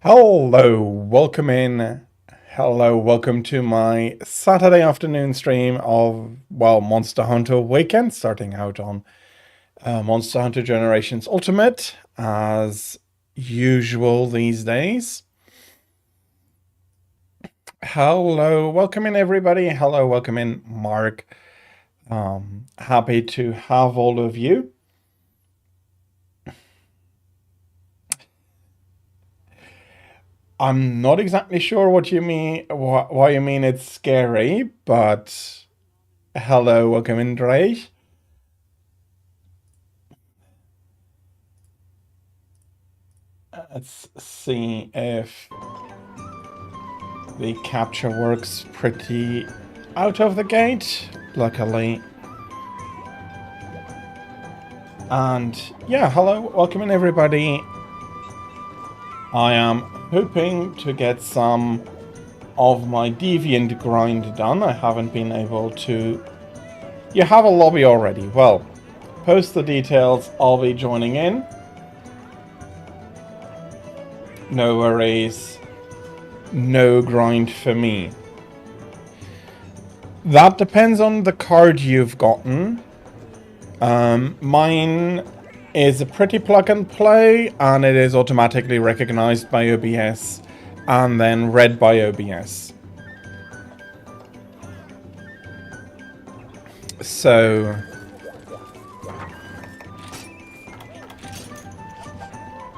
Hello, welcome in. Hello, welcome to my Saturday afternoon stream of, well, Monster Hunter Weekend, starting out on Monster Hunter Generations Ultimate, as usual these days. Hello, welcome in everybody. Hello, welcome in Mark. Happy to have all of you. I'm not exactly sure what you mean, why you mean it's scary, but hello, welcome in, Dre. Let's see if the capture works pretty out of the gate, luckily. And yeah, hello, welcome in everybody. I am hoping to get some of my Deviant grind done. I haven't been able to... You have a lobby already. Well, post the details, I'll be joining in. No worries. No grind for me. That depends on the card you've gotten. Mine is a pretty plug and play, and it is automatically recognized by OBS and then read by OBS. So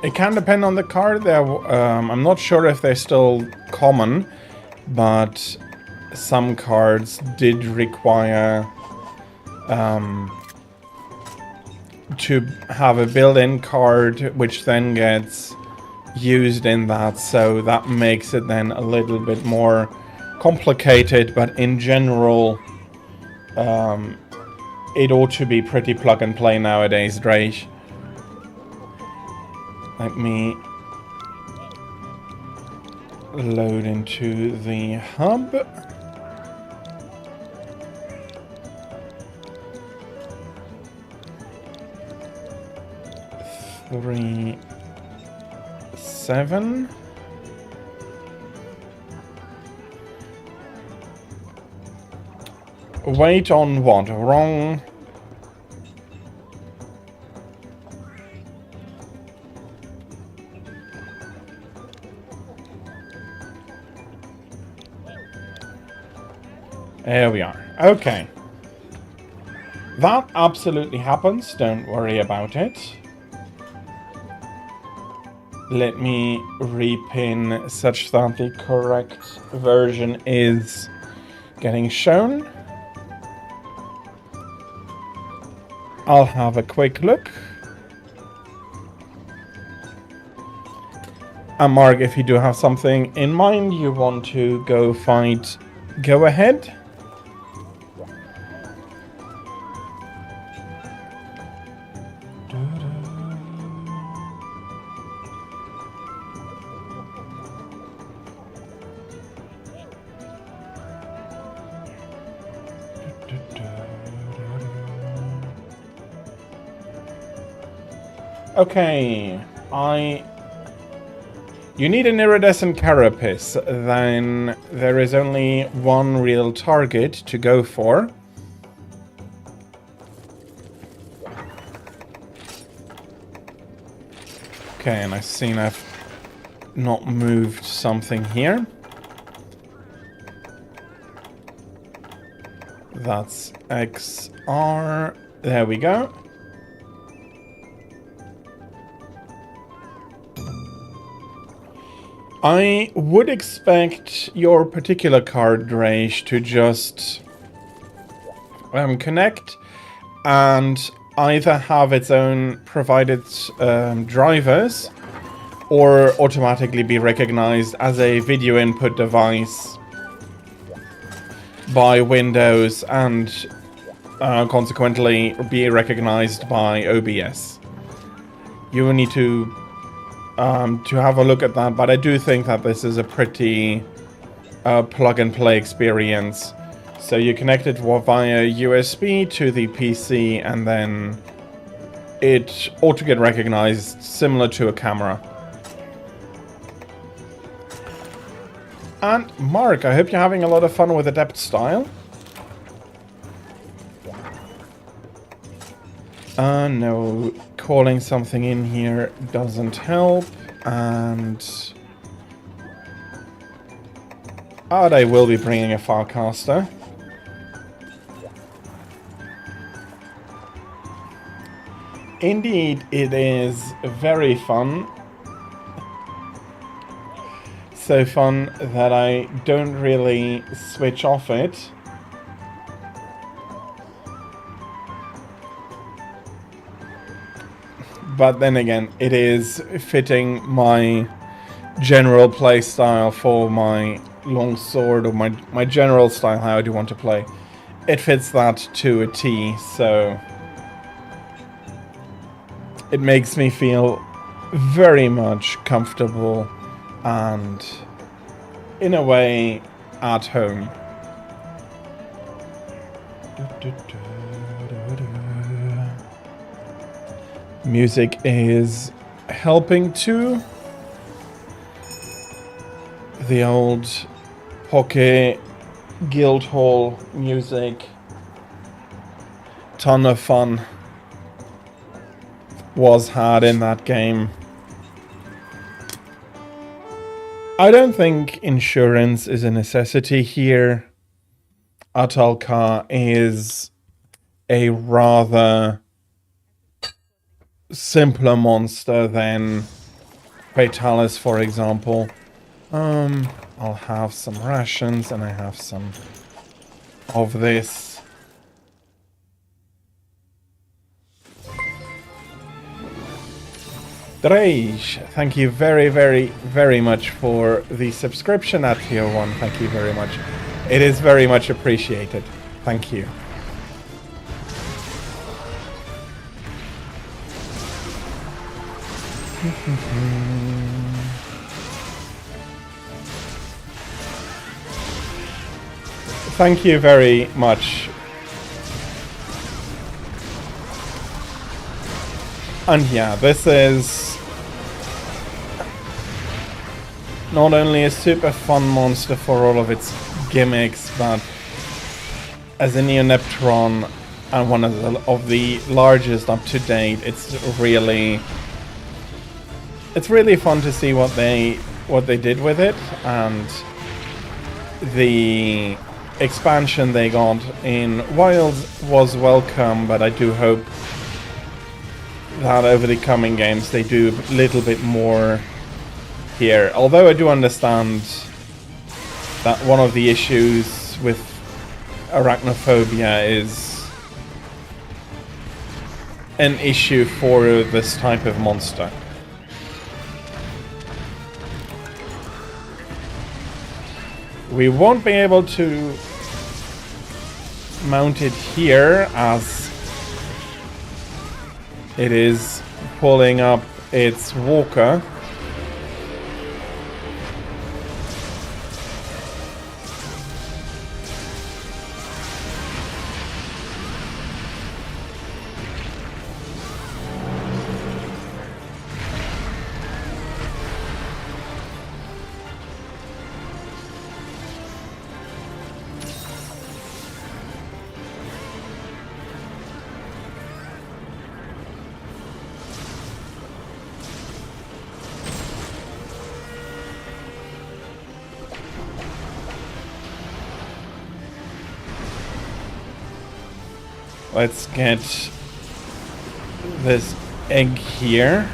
it can depend on the card. I'm not sure if they're still common, but some cards did require to have a built-in card, which then gets used in that, so that makes it then a little bit more complicated, but in general, it ought to be pretty plug and play nowadays, Drake. Let me load into the hub. Three, 7. Wait on what? Wrong. There we are. Okay. That absolutely happens. Don't worry about it. Let me repin such that the correct version is getting shown. I'll have a quick look. And Mark, if you do have something in mind you want to go fight, go ahead. Okay, you need an iridescent carapace, then there is only one real target to go for. Okay, and I've seen I've not moved something here. That's XR. There we go. I would expect your particular card range to just connect and either have its own provided drivers or automatically be recognized as a video input device by Windows and consequently be recognized by OBS. You will need to have a look at that, but I do think that this is a pretty plug-and-play experience. So you connect it via USB to the PC, and then it ought to get recognized similar to a camera. And Mark, I hope you're having a lot of fun with Adept Style. No, calling something in here doesn't help, and... they will be bringing a Farcaster. Indeed, it is very fun. So fun that I don't really switch off it. But then again, it is fitting my general play style for my longsword, or my general style, how I do want to play. It fits that to a T, so it makes me feel very much comfortable and, in a way, at home. Music is helping too. The old Poké Guildhall music. Ton of fun was had in that game. I don't think insurance is a necessity here. Atalka is a rather simpler monster than Fatalis, for example. I'll have some rations, and I have some of this. Drej, thank you very, very, very much for the subscription at Tier 1. Thank you very much. It is very much appreciated. Thank you. Thank you very much. And yeah, this is not only a super fun monster for all of its gimmicks, but as a Neoneptron and one of the largest up to date, it's really fun to see what they did with it, and the expansion they got in Wilds was welcome, but I do hope that over the coming games they do a little bit more here. Although I do understand that one of the issues with arachnophobia is an issue for this type of monster. We won't be able to mount it here as it is pulling up its walker. Let's get this egg here.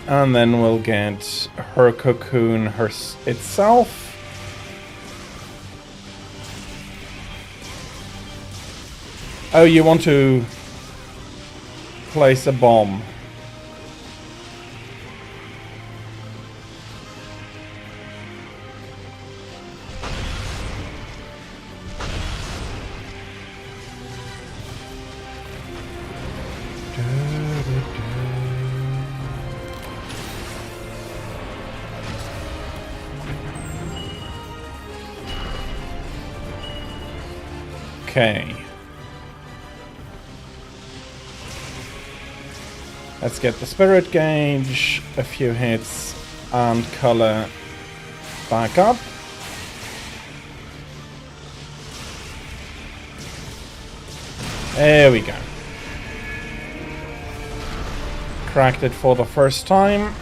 And then we'll get her cocoon itself. Oh, you want to place a bomb. Okay. Let's get the spirit gauge, a few hits, and color back up. There we go. Cracked it for the first time.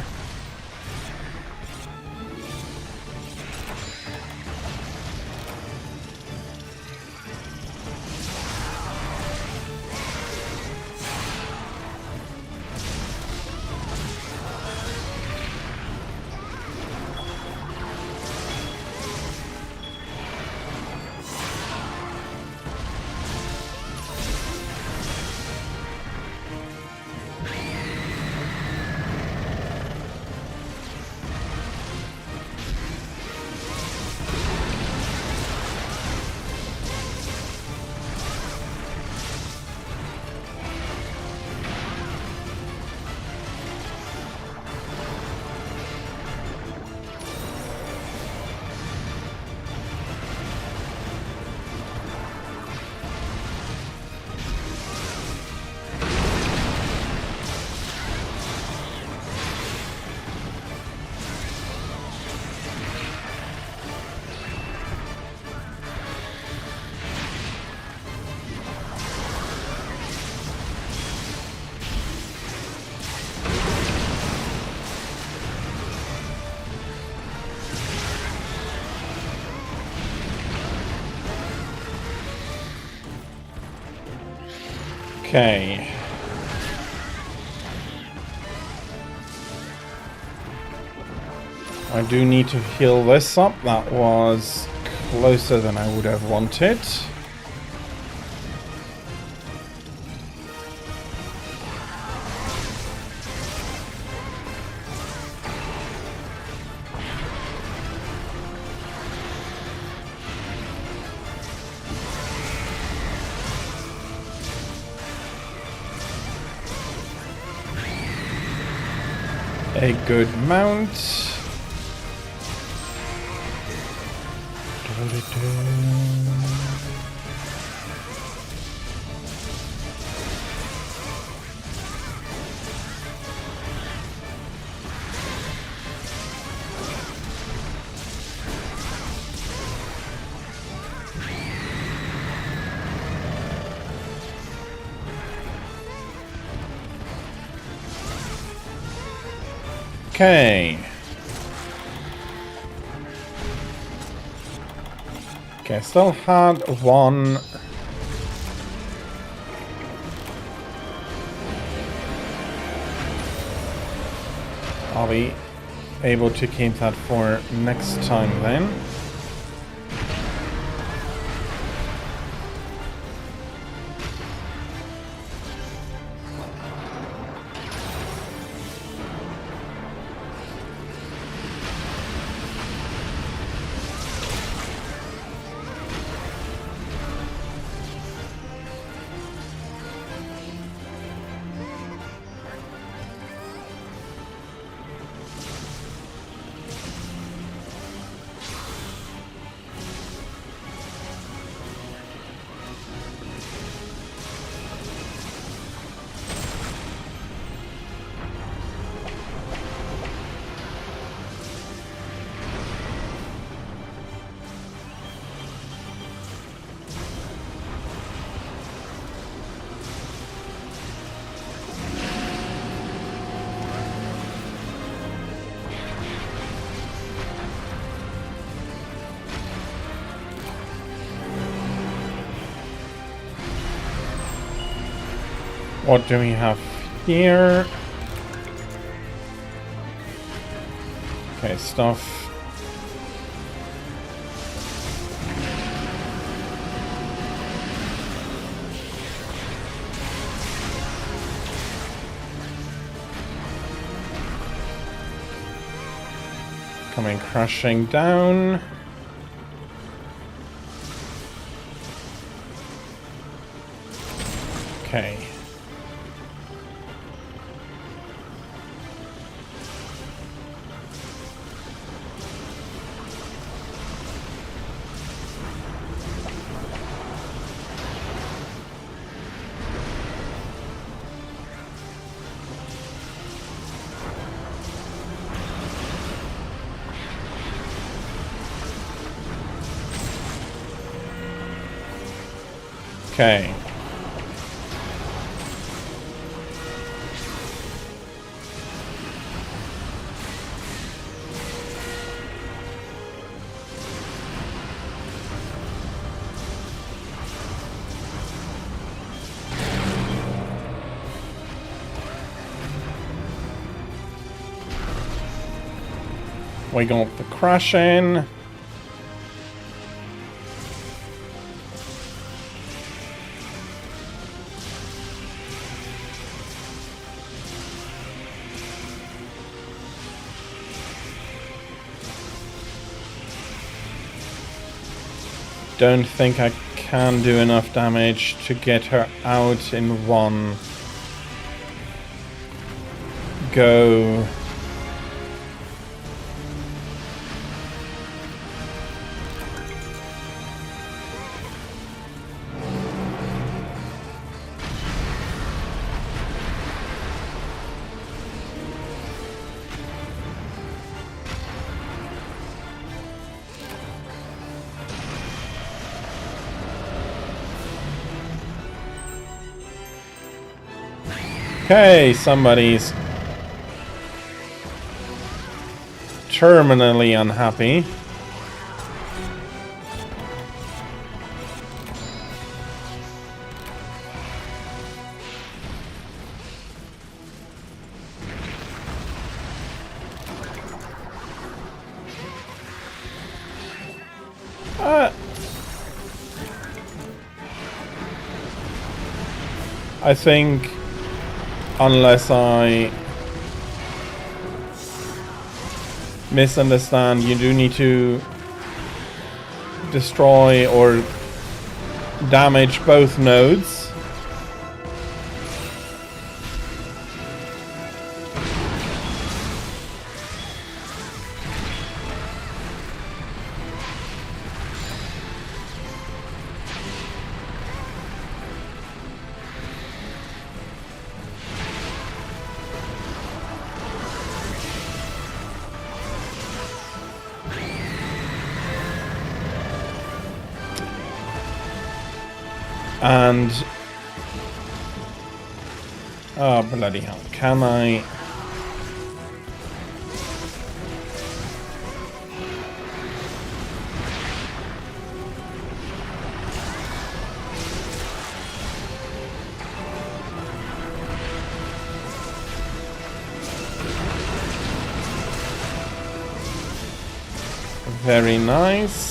Okay. I do need to heal this up. That was closer than I would have wanted. A good mount. Okay. Okay, still had one. I'll be able to keep that for next time then. What do we have here? Okay, stuff. Coming crashing down. Okay. Okay. We got the crashing. Don't think I can do enough damage to get her out in one go. Okay, somebody's terminally unhappy. I think, unless I misunderstand, you do need to destroy or damage both nodes. And oh bloody hell, can I? Very nice.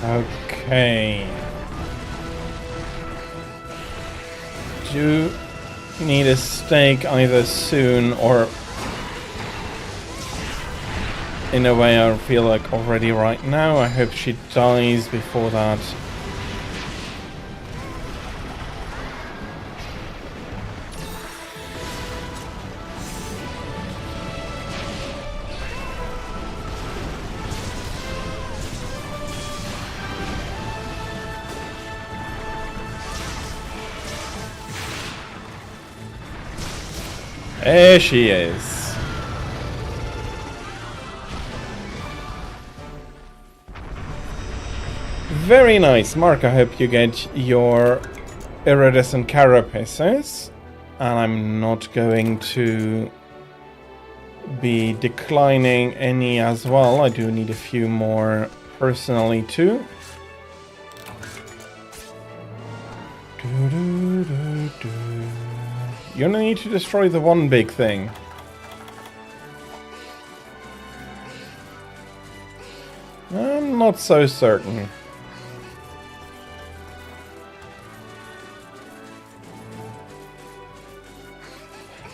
Okay. Do need a steak either soon or in a way I feel like already right now. I hope she dies before that. There she is. Very nice, Mark. I hope you get your iridescent carapaces. And I'm not going to be declining any as well. I do need a few more personally too. You're gonna need to destroy the one big thing. I'm not so certain.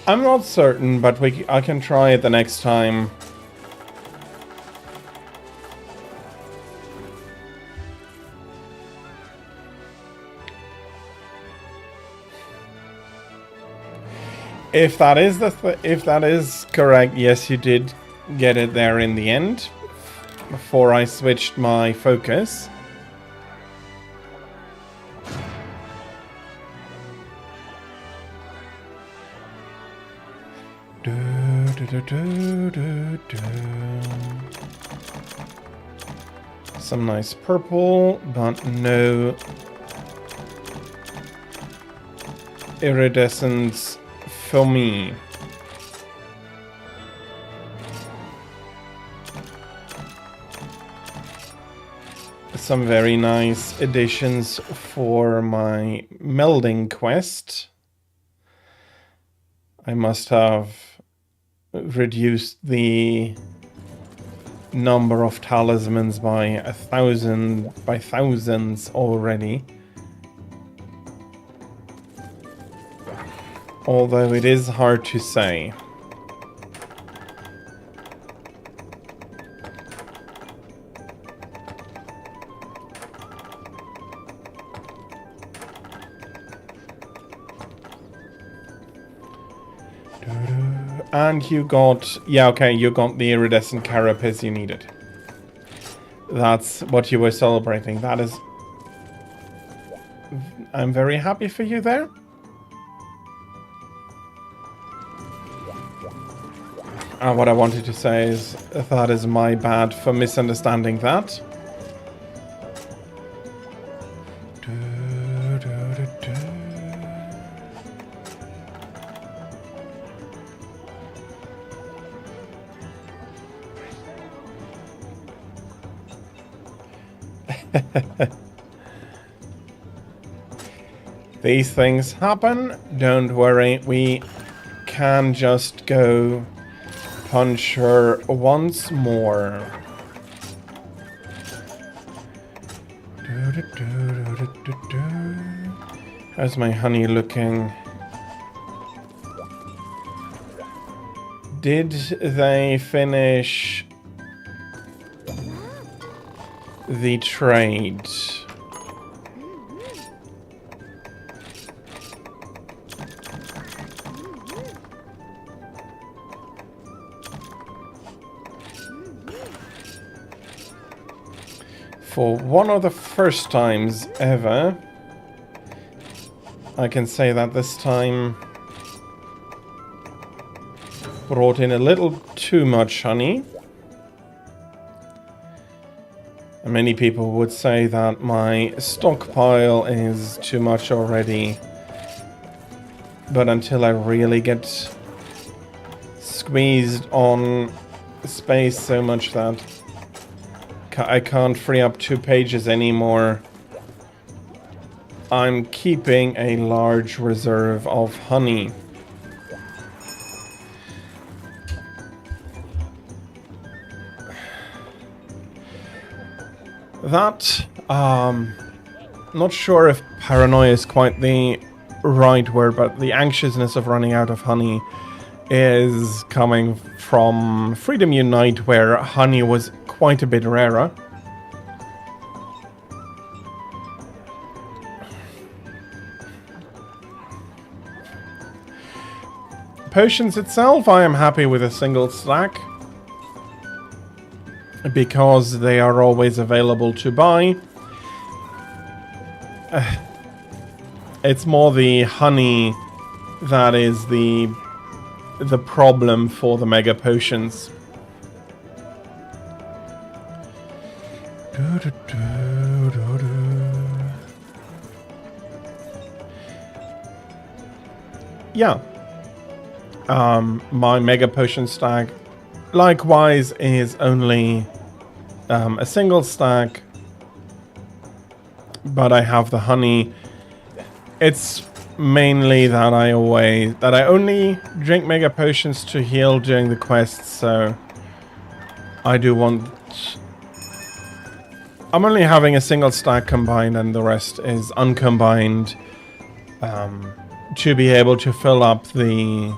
I'm not certain, but I can try it the next time. If that is correct, yes, you did get it there in the end before I switched my focus. Some nice purple, but no iridescence for me. Some very nice additions for my melding quest. I must have reduced the number of talismans by thousands already. Although it is hard to say. And you got... yeah, okay, you got the iridescent carapace you needed. That's what you were celebrating. That is... I'm very happy for you there. And what I wanted to say is that is my bad for misunderstanding that. These things happen. Don't worry. We can just go punch her once more. How's my honey looking? Did they finish the trade? For one of the first times ever, I can say that this time brought in a little too much honey. And many people would say that my stockpile is too much already. But until I really get squeezed on space so much that I can't free up 2 pages anymore, I'm keeping a large reserve of honey. That, not sure if paranoia is quite the right word, but the anxiousness of running out of honey is coming from Freedom Unite, where honey was quite a bit rarer. Potions itself, I am happy with a single stack, because they are always available to buy. It's more the honey that is the problem for the mega potions. Yeah. My mega potion stack likewise is only a single stack, but I have the honey. It's mainly that I only drink mega potions to heal during the quests, so I do want... I'm only having a single stack combined and the rest is uncombined, to be able to fill up the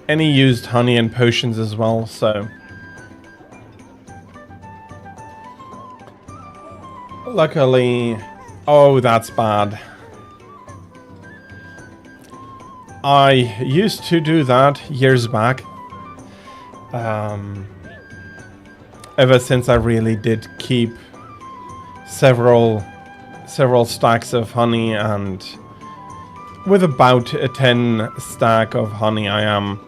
any used honey and potions as well, so... Luckily... Oh, that's bad. I used to do that years back. Ever since I really did keep several stacks of honey, and with about a 10 stack of honey, I am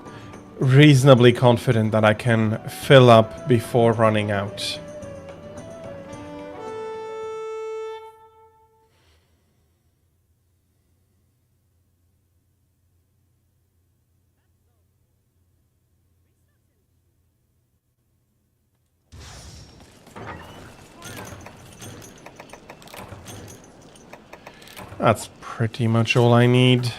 reasonably confident that I can fill up before running out. That's pretty much all I need.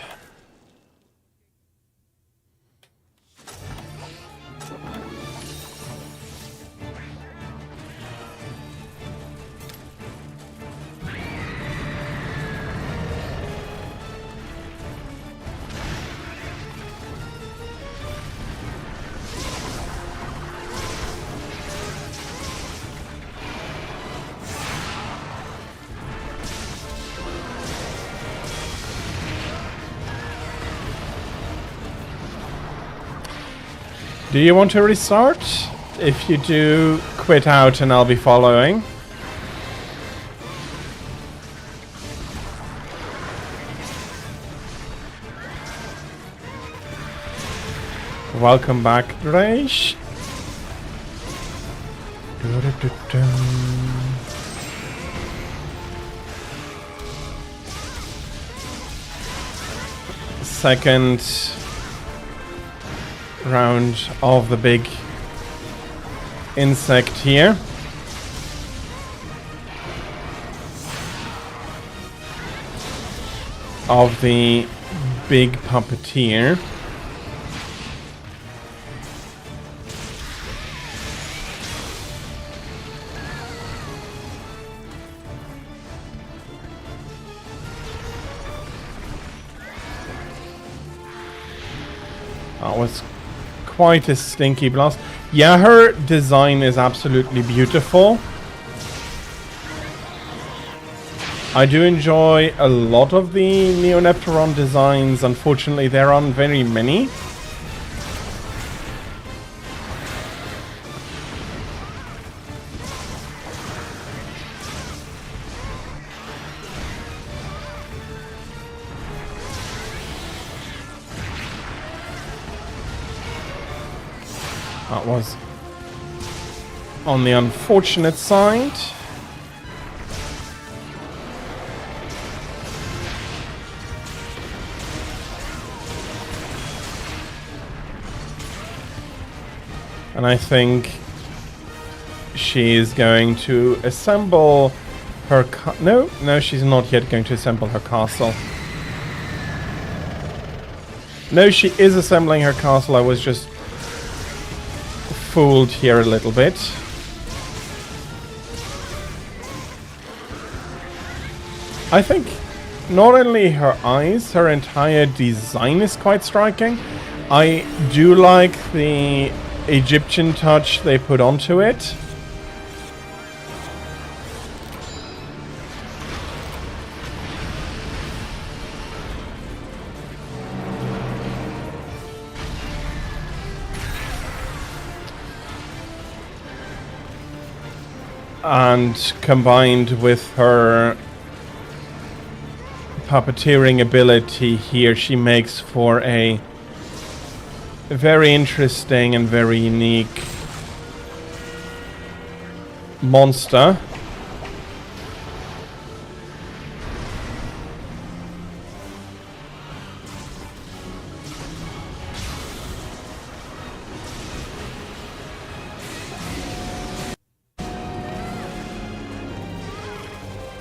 Do you want to restart? If you do, quit out and I'll be following. Welcome back, Dreish. Second round of the big insect here. Of the big puppeteer. That was quite a stinky blast. Yeah, her design is absolutely beautiful. I do enjoy a lot of the Neonepteron designs. Unfortunately, there aren't very many. That was on the unfortunate side. And I think she is going to assemble her no, she's not yet going to assemble her castle. No, she is assembling her castle. I was just fooled here a little bit. I think not only her eyes, her entire design is quite striking. I do like the Egyptian touch they put onto it. And combined with her puppeteering ability here, she makes for a very interesting and very unique monster.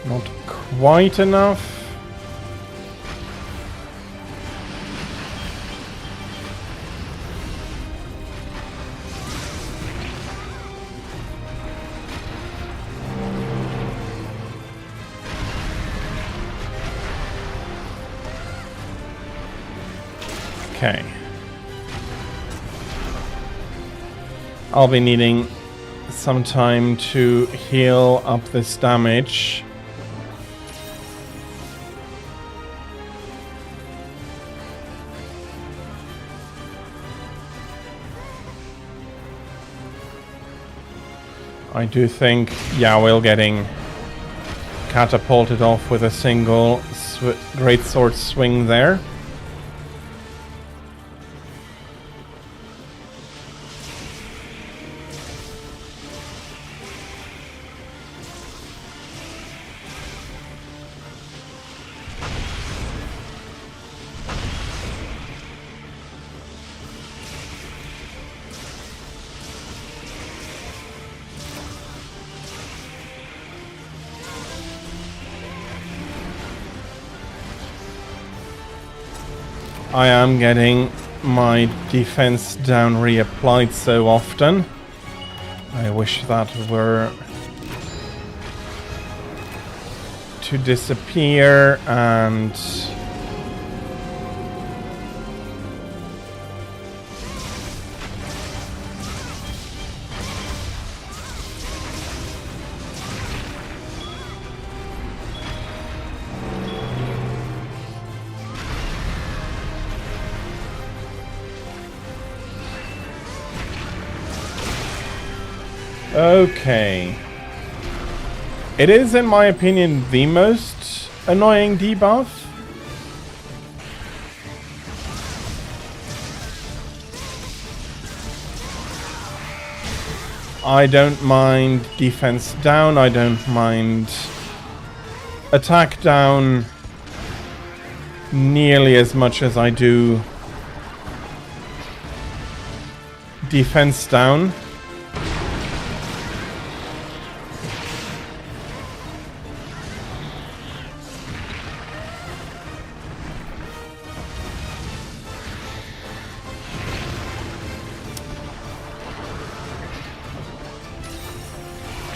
Not quite enough. Okay. I'll be needing some time to heal up this damage. I do think Yawil getting catapulted off with a single greatsword swing there. I am getting my defense down reapplied so often. I wish that were to disappear and okay. It is, in my opinion, the most annoying debuff. I don't mind defense down, I don't mind attack down nearly as much as I do defense down.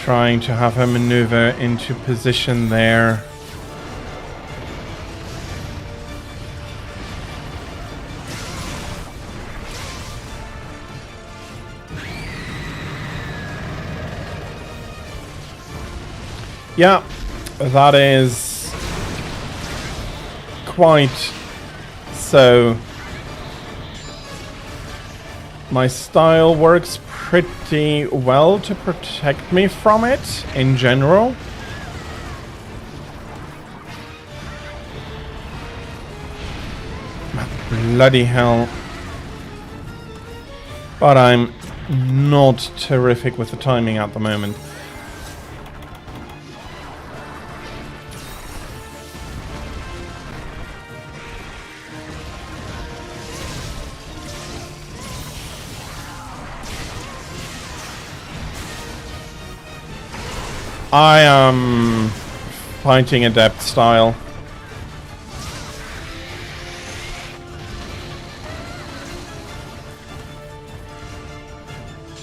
Trying to have her maneuver into position there. Yeah, that is quite so. My style works pretty well to protect me from it in general. Bloody hell. But I'm not terrific with the timing at the moment. I am fighting adept style.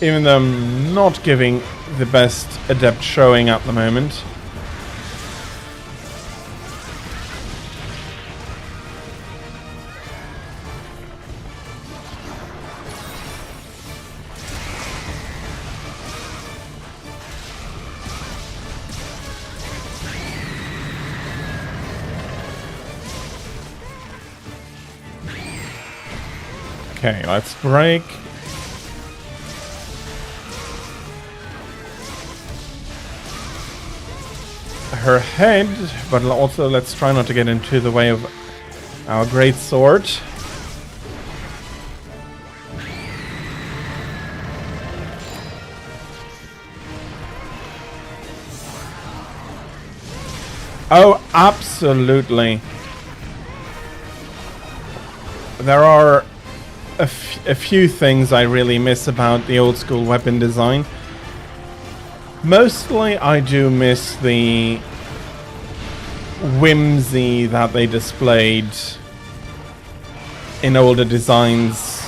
Even though I'm not giving the best adept showing at the moment. Okay, let's break. Her head, but also let's try not to get into the way of our great sword. Oh, absolutely. There are a few things I really miss about the old school weapon design. Mostly I do miss the whimsy that they displayed in older designs.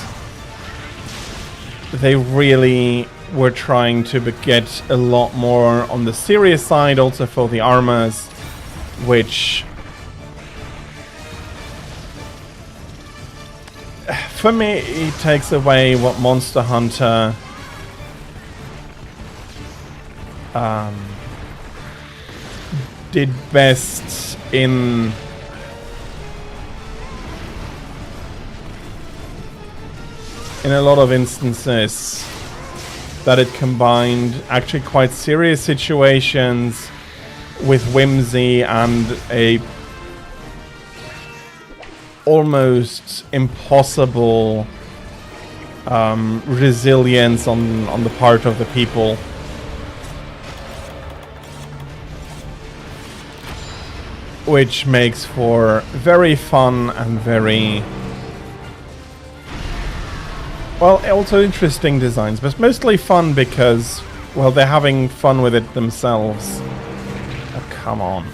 They really were trying to get a lot more on the serious side, also for the armors, which for me it takes away what Monster Hunter did best in a lot of instances, that it combined actually quite serious situations with whimsy and a almost impossible resilience on the part of the people. Which makes for very fun and very... well, also interesting designs, but mostly fun because, well, they're having fun with it themselves. Oh, come on.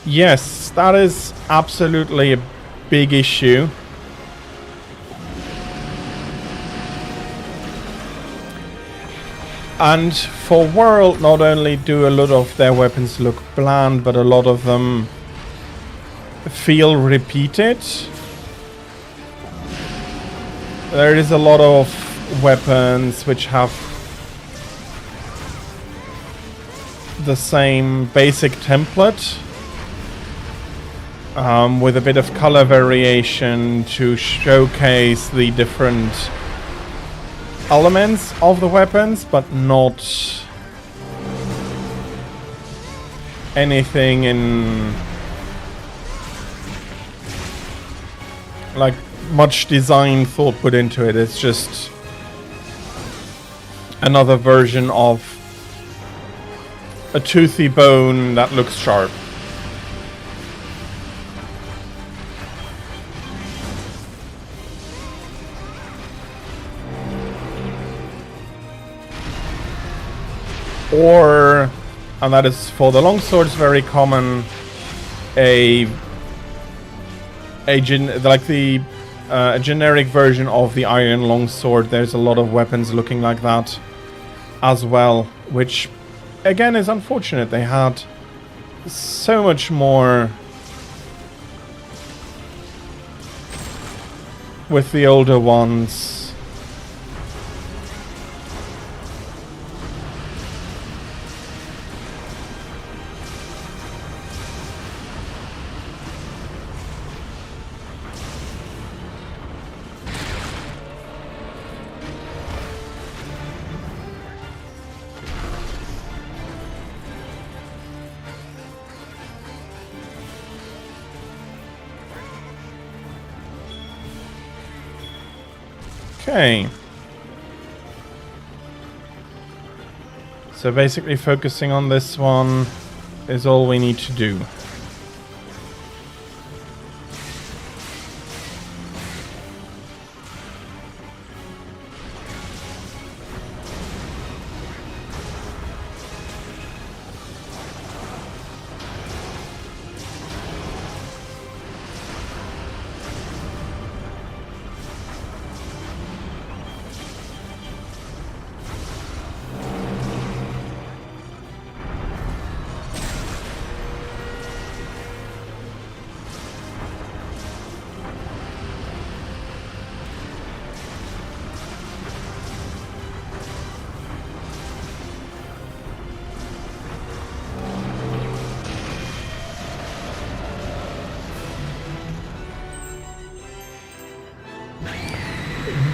Yes, that is absolutely a big issue. And for World, not only do a lot of their weapons look bland, but a lot of them feel repeated. There is a lot of weapons which have the same basic template. With a bit of color variation to showcase the different elements of the weapons, but not anything in like much design thought put into it. It's just another version of a toothy bone that looks sharp. Or, and that is for the longswords very common, a generic version of the iron longsword. There's a lot of weapons looking like that as well, which again is unfortunate. They had so much more with the older ones. Okay. So basically focusing on this one is all we need to do.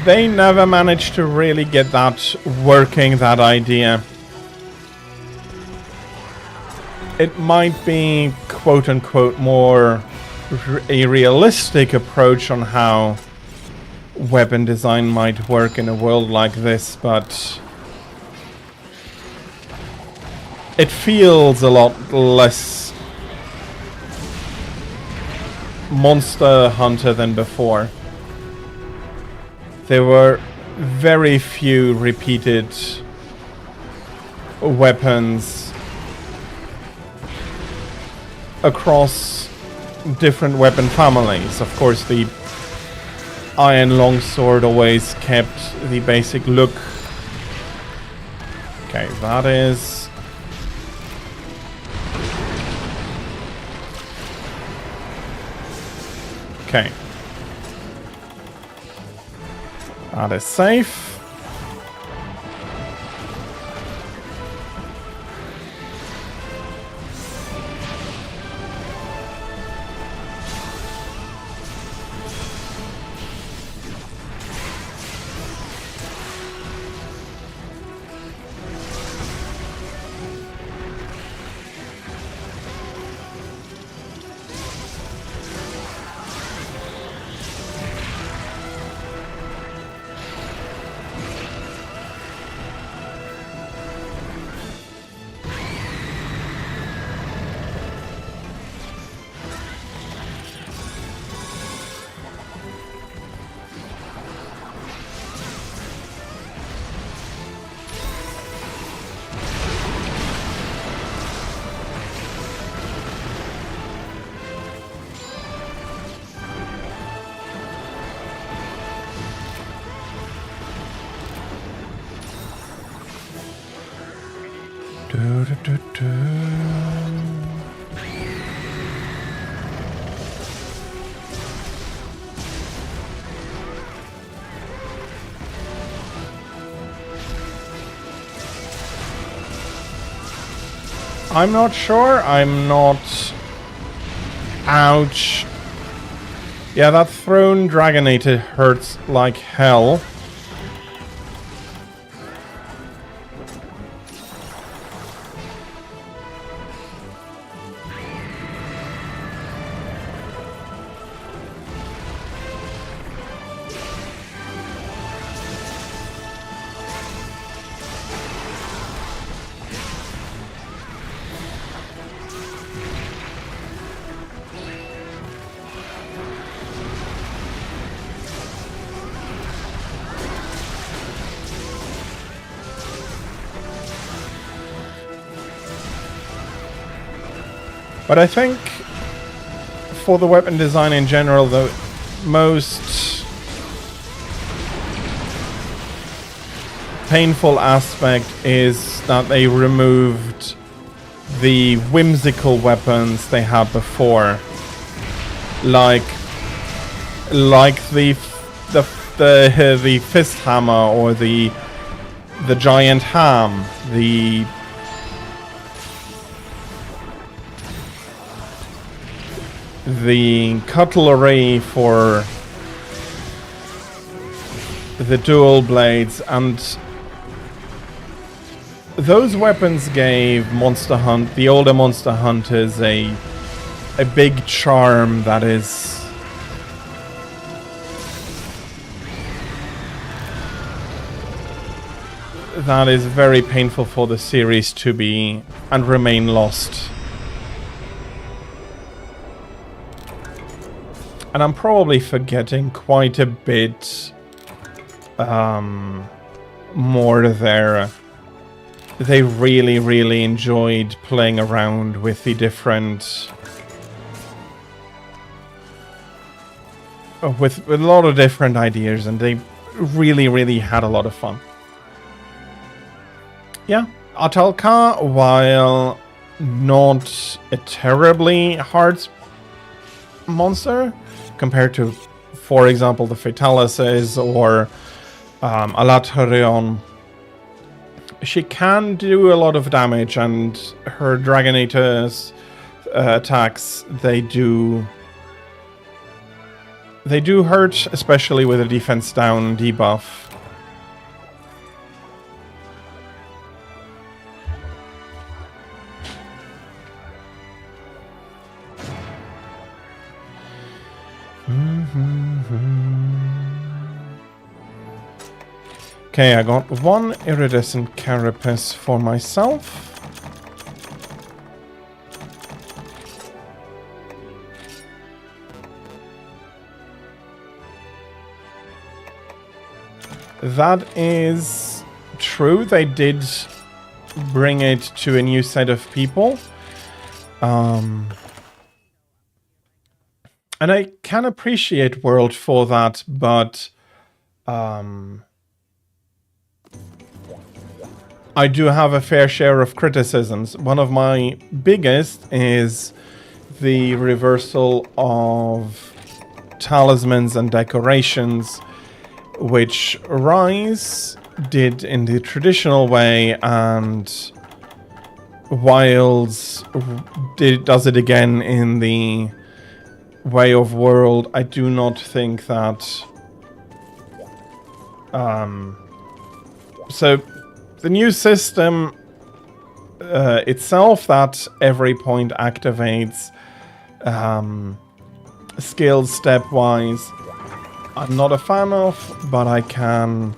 They never managed to really get that working, that idea. It might be, quote-unquote, more a realistic approach on how weapon design might work in a world like this, but it feels a lot less Monster Hunter than before. There were very few repeated weapons across different weapon families. Of course, the iron longsword always kept the basic look. Okay, that is... Okay. That is safe. I'm not sure. I'm not... Ouch. Yeah, that thrown Dragonator hurts like hell. But I think for the weapon design in general, the most painful aspect is that they removed the whimsical weapons they had before, like the fist hammer or the giant ham, the cutlery for the dual blades, and those weapons gave the older Monster Hunters a big charm that is that is very painful for the series to be and remain lost. And I'm probably forgetting quite a bit more there. They really, really enjoyed playing around with the different... with a lot of different ideas, and they really, really had a lot of fun. Yeah, Atalka, while not a terribly hard monster compared to, for example, the Fatalises or Alatarion, she can do a lot of damage, and her Dragonator's attacks, they do hurt, especially with a defense down debuff. Okay, I got one iridescent carapace for myself. That is true. They did bring it to a new set of people. And I can appreciate World for that, but I do have a fair share of criticisms. One of my biggest is the reversal of talismans and decorations, which Rise did in the traditional way, and Wilds does it again in the way of World. I do not think that... So, the new system itself, that every point activates skills stepwise, I'm not a fan of, but I can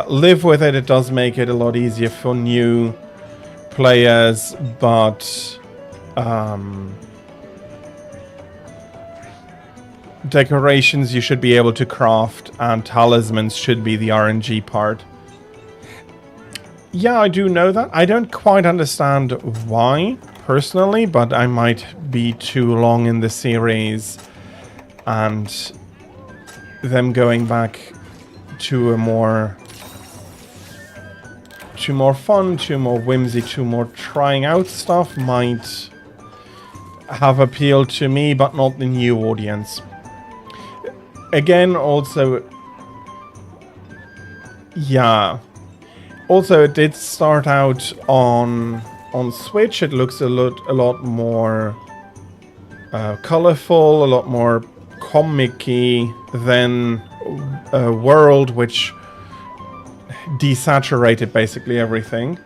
live with it. It does make it a lot easier for new players, but decorations you should be able to craft, and talismans should be the RNG part. Yeah, I do know that. I don't quite understand why, personally, but I might be too long in the series, and them going back to a more fun, to more whimsy, to more trying out stuff might have appealed to me, but not the new audience. Again, also, yeah. Also, it did start out on Switch. It looks a lot more colorful, a lot more comic-y than World, which desaturated basically everything.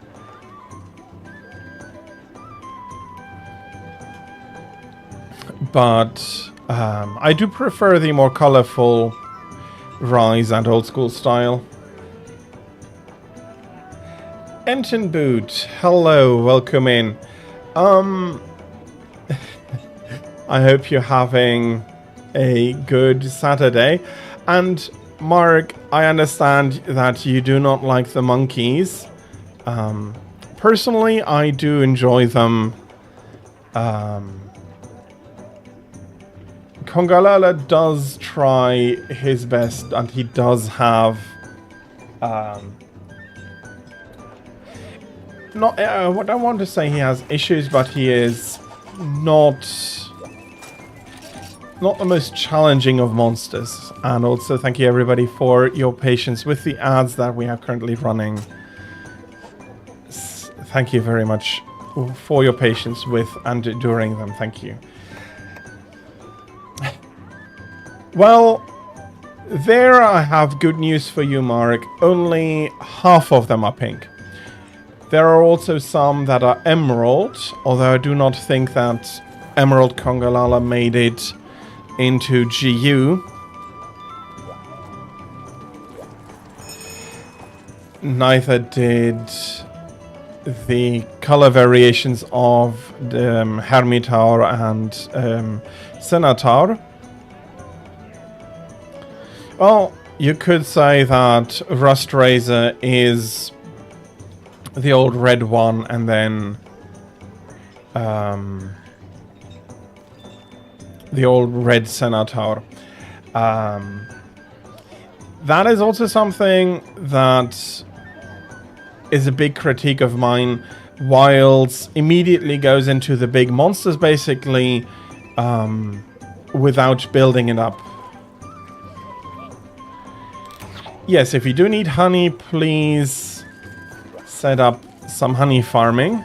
But I do prefer the more colorful Rise and old school style. Enton Boot, hello, welcome in. I hope you're having a good Saturday. And Mark, I understand that you do not like the monkeys. Personally, I do enjoy them. Congalala does try his best, and he does have not I don't want to say he has issues, but he is not the most challenging of monsters. And also thank you everybody for your patience with the ads that we are currently running. Thank you very much for your patience with and during them. Thank you. Well, there I have good news for you, Mark. Only half of them are pink. There are also some that are emerald, although I do not think that Emerald Congalala made it into GU. neither did the color variations of the Hermitaur and Senator. Well, you could say that Rust Razor is the old red one, and then the old red Senator. That is also something that is a big critique of mine. Wilds immediately goes into the big monsters, basically, without building it up. Yes, if you do need honey, please set up some honey farming.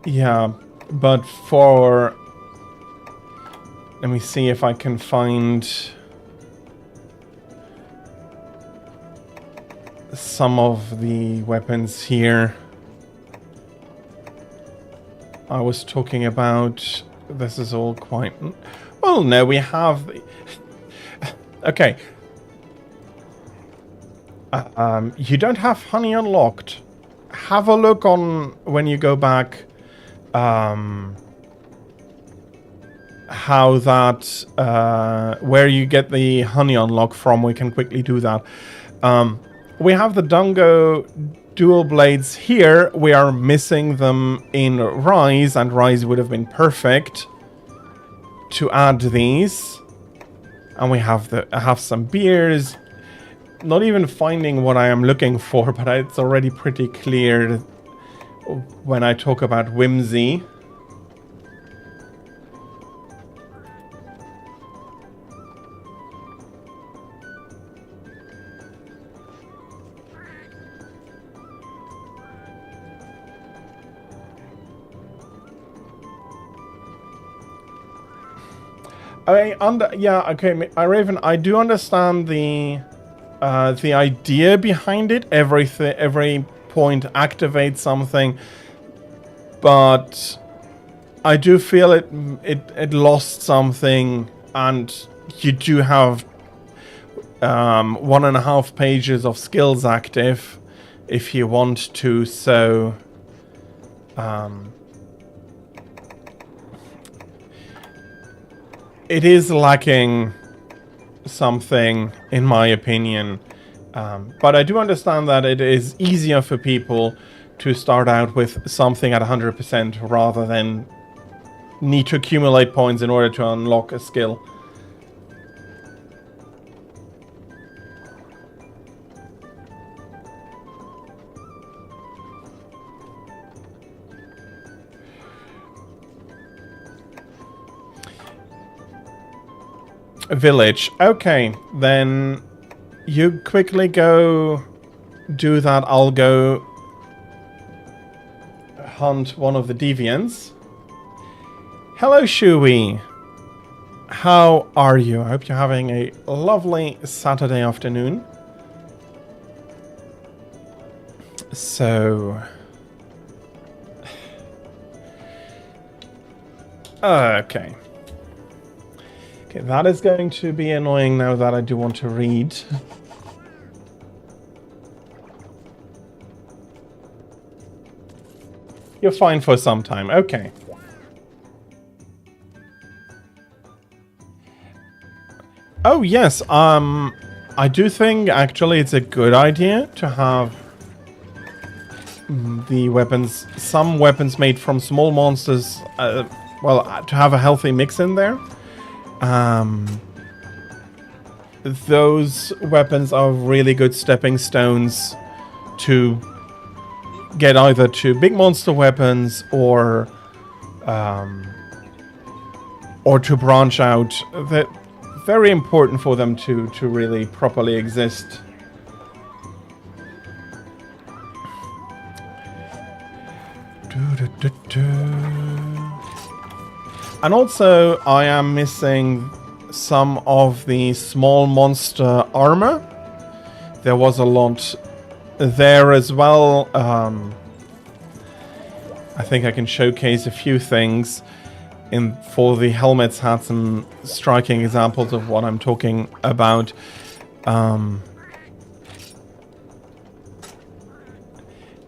Yeah, but for... Let me see if I can find some of the weapons here. I was talking about... This is all quite... Well, no, we have... Okay. You don't have honey unlocked. Have a look on when you go back... how that... where you get the honey unlock from. We can quickly do that. We have the Dungo dual blades here. We are missing them in Rise, and Rise would have been perfect to add these. And we have some beers. Not even finding what I am looking for, but it's already pretty clear when I talk about Whimsy. Raven, I do understand the idea behind it. Every point activates something, but I do feel it lost something, and you do have 1.5 pages of skills active if you want to. So. It is lacking something, in my opinion. But I do understand that it is easier for people to start out with something at 100% rather than need to accumulate points in order to unlock a skill. Village. Okay, then you quickly go do that. I'll go hunt one of the deviants. Hello, Shui. How are you? I hope you're having a lovely Saturday afternoon. So... okay. Okay, that is going to be annoying now that I do want to read. You're fine for some time. Okay. Oh, yes. I do think, actually, it's a good idea to have the weapons, some weapons made from small monsters, well, to have a healthy mix in there. Those weapons are really good stepping stones to get either to big monster weapons or to branch out. That very important for them to really properly exist. And also, I am missing some of the small monster armor. There was a lot there as well. I think I can showcase a few things for the helmets, had some striking examples of what I'm talking about.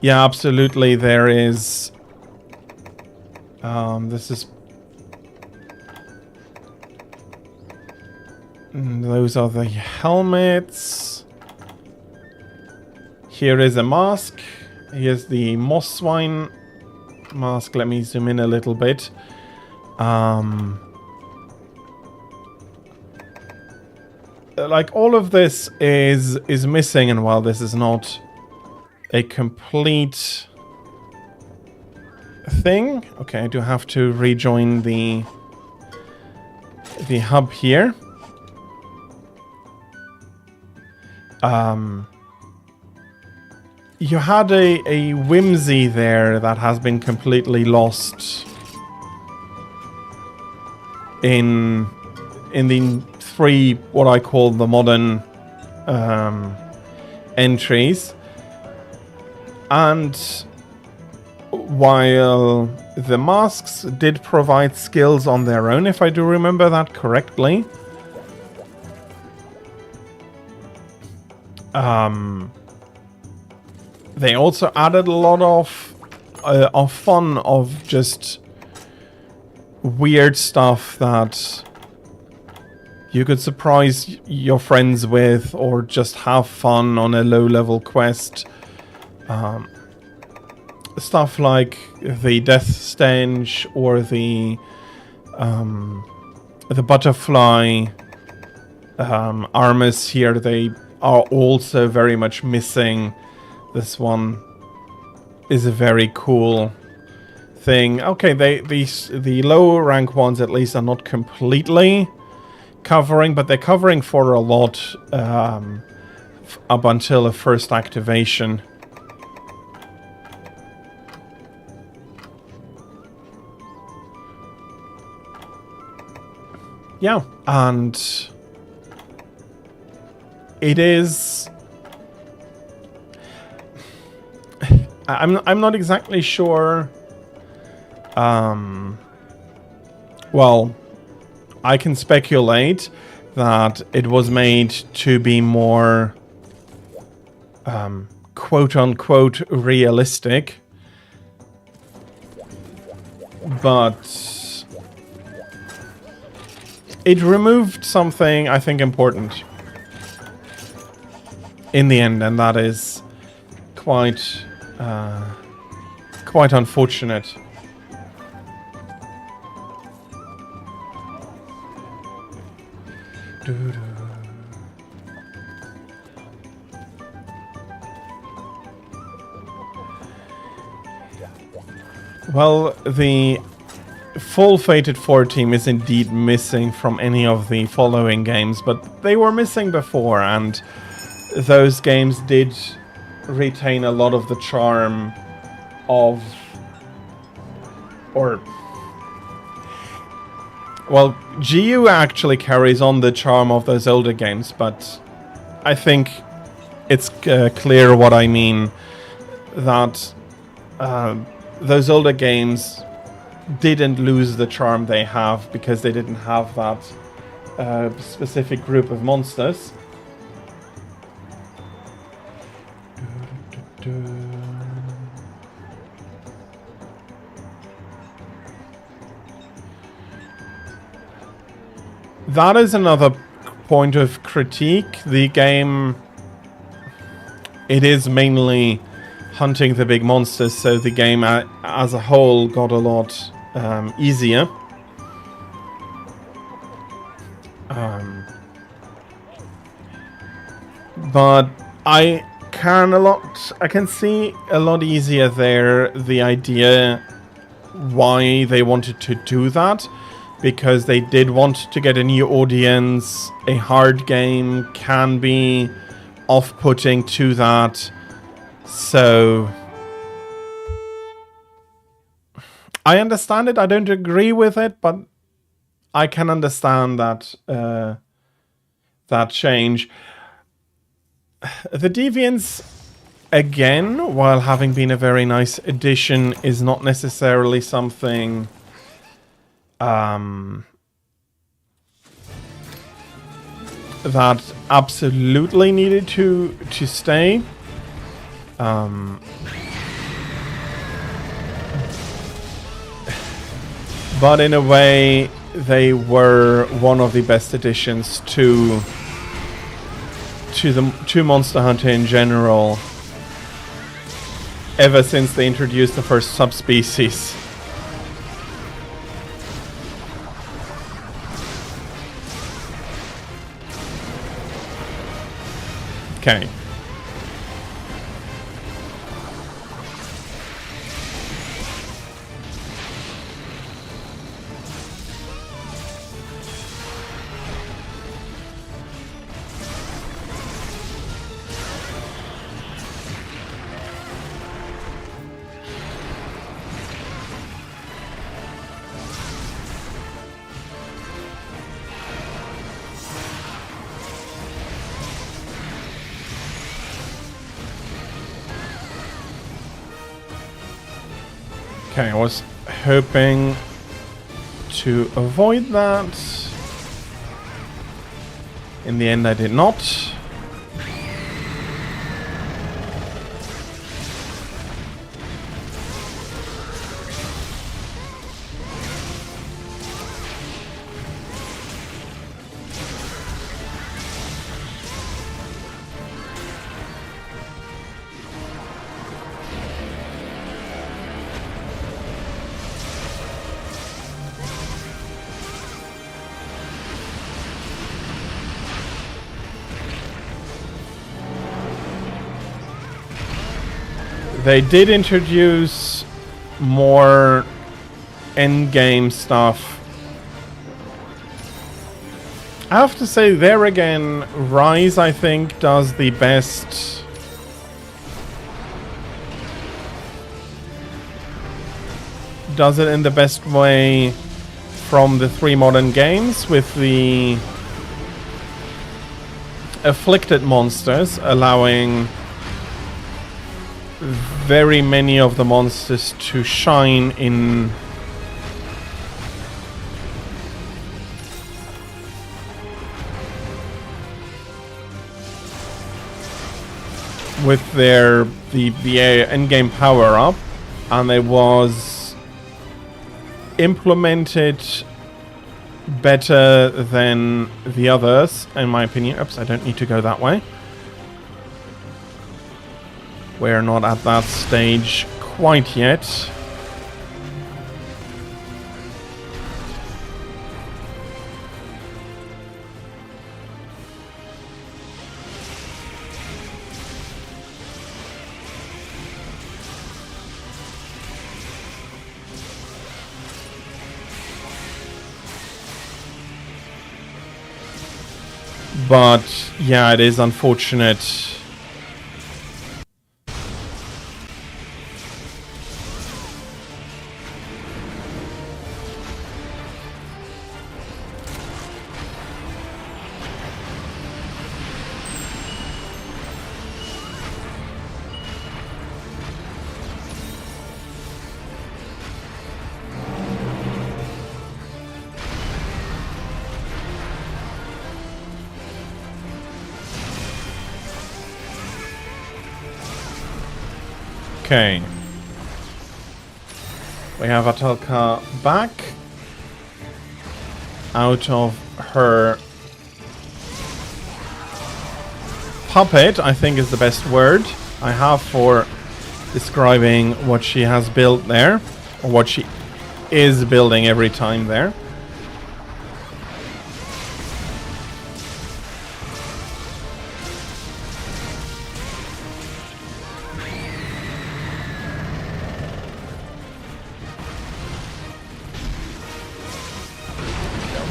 Yeah, absolutely. There is. This is. Those are the helmets. Here is a mask. Here's the moss swine mask. Let me zoom in a little bit. Like all of this is missing, and while this is not a complete thing, okay, I do have to rejoin the hub here. You had a whimsy there that has been completely lost in the three, what I call the modern entries. And while the masks did provide skills on their own, if I do remember that correctly, they also added a lot of fun, of just weird stuff that you could surprise your friends with, or just have fun on a low-level quest. Stuff like the Death Stench or the butterfly armors here, they are also very much missing. This one is a very cool thing. Okay, the lower rank ones at least are not completely covering, but they're covering for a lot up until a first activation. Yeah, and it is. I'm not exactly sure. Well, I can speculate that it was made to be more quote-unquote realistic, but it removed something, I think, important in the end, and that is quite unfortunate. Well, the full Fated 4 team is indeed missing from any of the following games, but they were missing before, and those games did retain a lot of the charm of, or, well, GU actually carries on the charm of those older games, but I think it's clear what I mean, that those older games didn't lose the charm they have because they didn't have that specific group of monsters. That is another point of critique. The game, it is mainly hunting the big monsters, so the game as a whole got a lot easier. But I can see a lot easier there the idea why they wanted to do that, because they did want to get a new audience. A hard game can be off-putting to that. So I understand it. I don't agree with it, but I can understand that that change. The Deviants, again, while having been a very nice addition, is not necessarily something that absolutely needed to stay. But in a way, they were one of the best additions to Monster Hunter in general, ever since they introduced the first subspecies. Okay. Okay, I was hoping to avoid that. In the end, I did not. They did introduce more endgame stuff. I have to say, there again, Rise, I think, does the best. Does it in the best way from the 3 modern games, with the afflicted monsters, allowing very many of the monsters to shine in with the endgame power up, and it was implemented better than the others, in my opinion. Oops, I don't need to go that way. We're not at that stage quite yet. But yeah, it is unfortunate. Okay. We have Atalka back out of her puppet, I think is the best word I have for describing what she has built there, or what she is building every time there.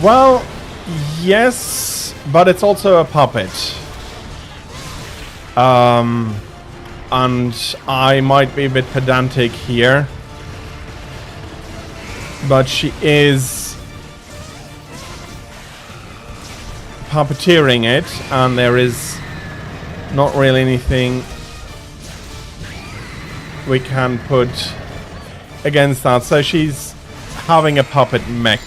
Well, yes, but it's also a puppet. And I might be a bit pedantic here, but she is puppeteering it, and there is not really anything we can put against that. So she's having a puppet mech.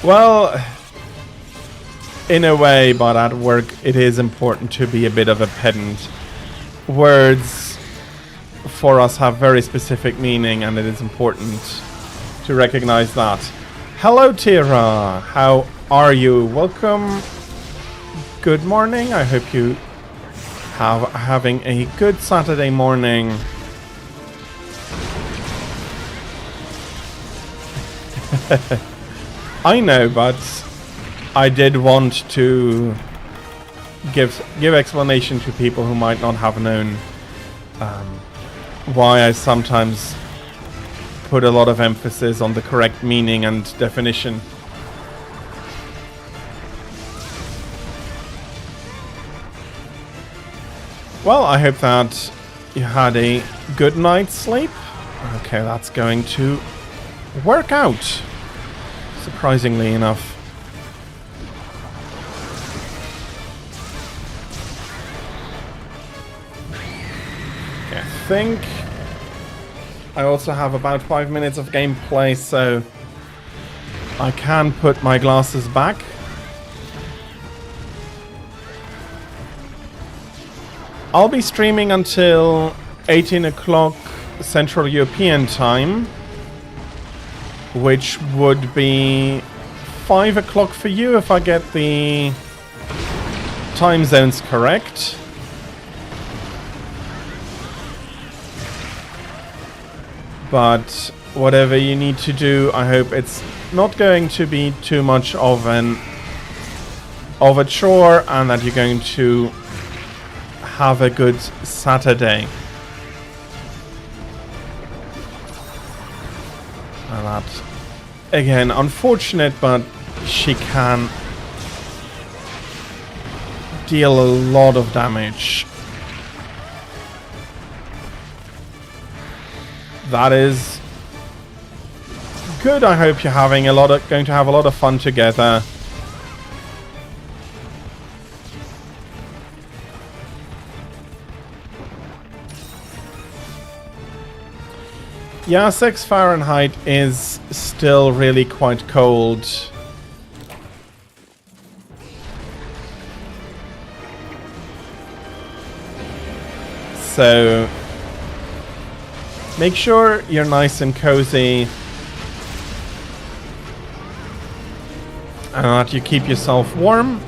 Well, in a way, but at work it is important to be a bit of a pedant. Words for us have very specific meaning, and it is important to recognize that. Hello, Tira. How are you? Welcome. Good morning. I hope you having a good Saturday morning. I know, but I did want to give explanation to people who might not have known why I sometimes put a lot of emphasis on the correct meaning and definition. Well, I hope that you had a good night's sleep. Okay, that's going to work out, surprisingly enough. I think I also have about 5 minutes of gameplay, so I can put my glasses back. I'll be streaming until 18 o'clock Central European time, which would be 5 o'clock for you if I get the time zones correct. But whatever you need to do, I hope it's not going to be too much of a chore, and that you're going to have a good Saturday. And that, again, unfortunate, but she can deal a lot of damage. That is good. I hope you're going to have a lot of fun together. Yeah, 6 Fahrenheit is still really quite cold. So make sure you're nice and cozy, and that you keep yourself warm.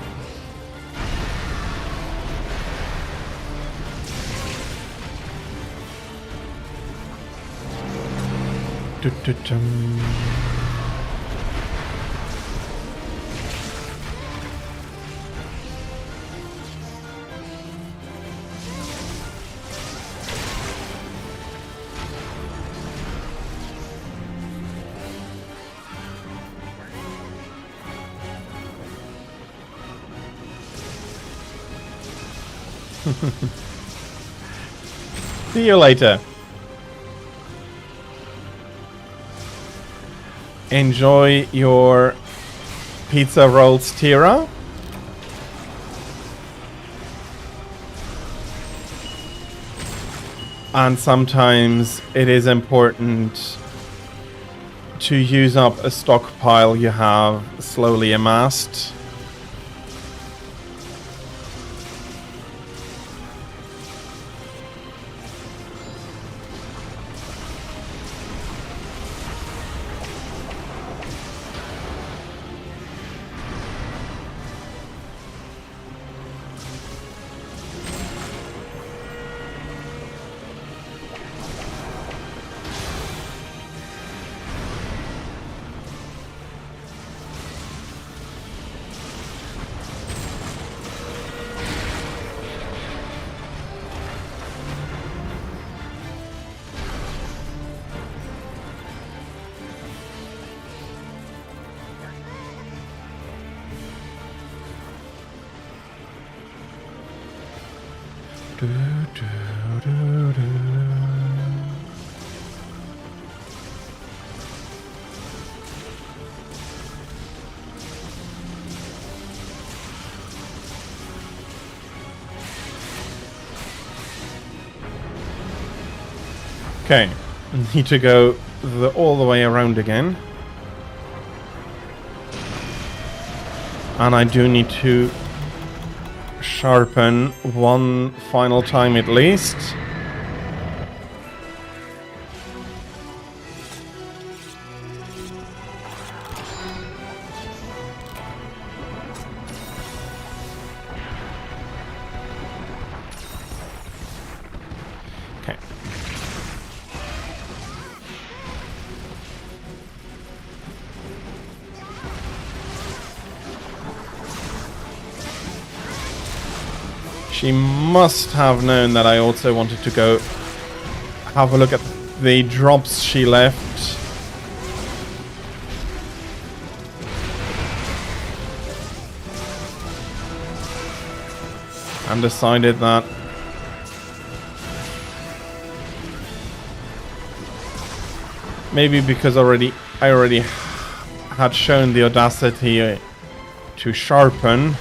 See you later. Enjoy your pizza rolls, Tira. And sometimes it is important to use up a stockpile you have slowly amassed. Okay, need to go all the way around again. And I do need to sharpen one final time at least. Okay. She must have known that I also wanted to go have a look at the drops she left. And decided that maybe because I already had shown the audacity to sharpen.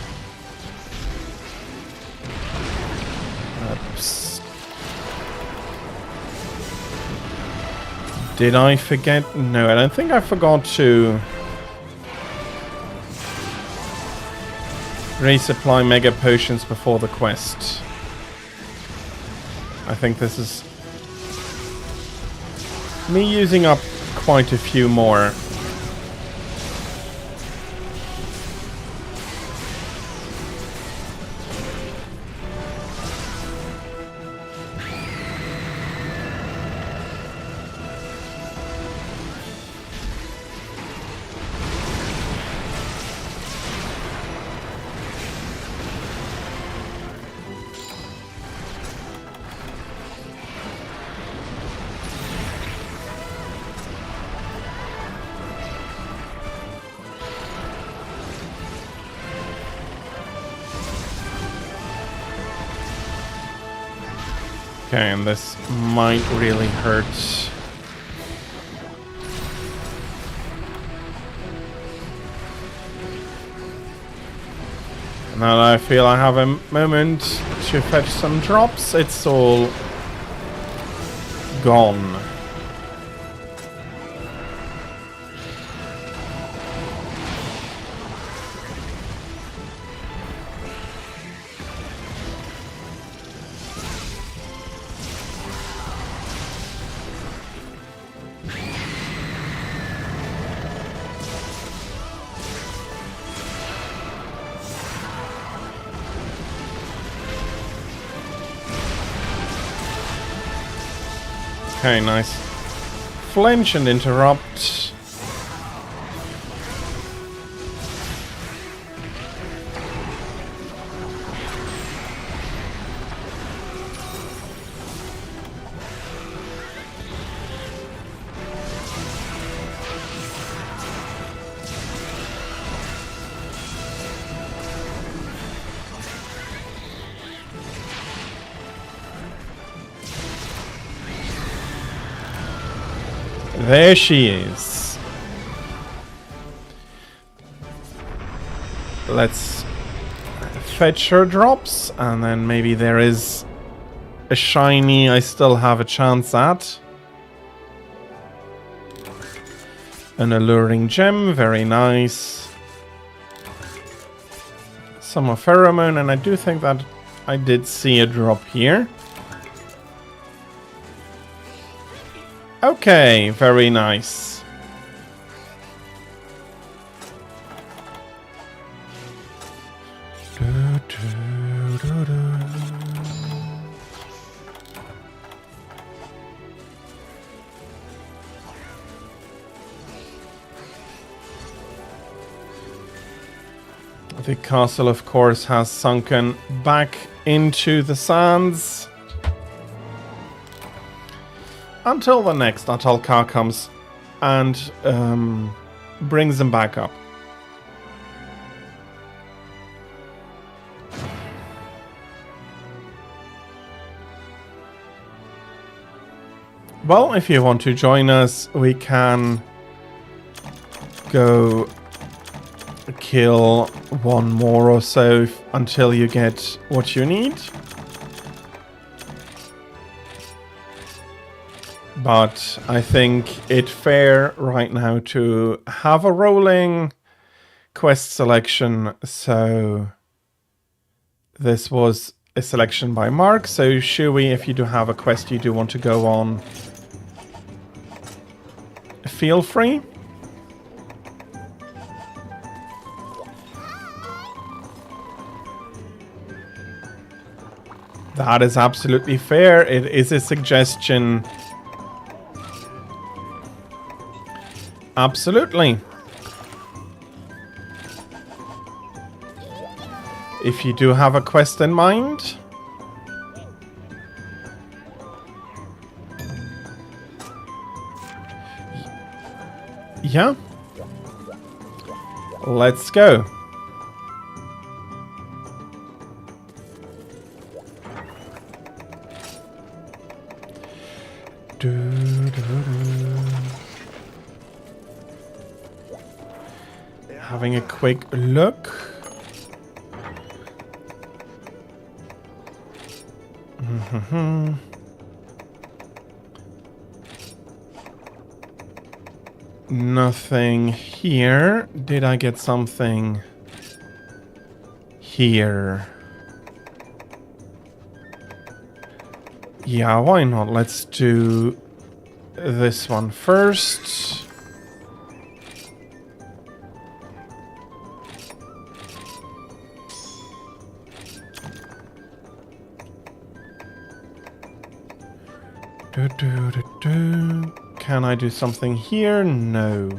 Did I forget? No, I don't think I forgot to resupply mega potions before the quest. I think this is me using up quite a few more. Okay, and this might really hurt. Now that I feel I have a moment to fetch some drops, it's all gone. Okay, nice. Flinch and interrupt. There she is. Let's fetch her drops, and then maybe there is a shiny I still have a chance at. An alluring gem, very nice. Some more pheromone, and I do think that I did see a drop here. Okay, very nice. The castle, of course, has sunken back into the sands. Until the next Atal'Ghar comes and brings them back up. Well, if you want to join us, we can go kill one more or so until you get what you need. But I think it's fair right now to have a rolling quest selection. So this was a selection by Mark. So Shui, if you do have a quest you do want to go on, feel free. That is absolutely fair. It is a suggestion. Absolutely. If you do have a quest in mind. Yeah. Let's go. Having a quick look. Nothing here. Did I get something here? Yeah, why not? Let's do this one first. Can I do something here? No.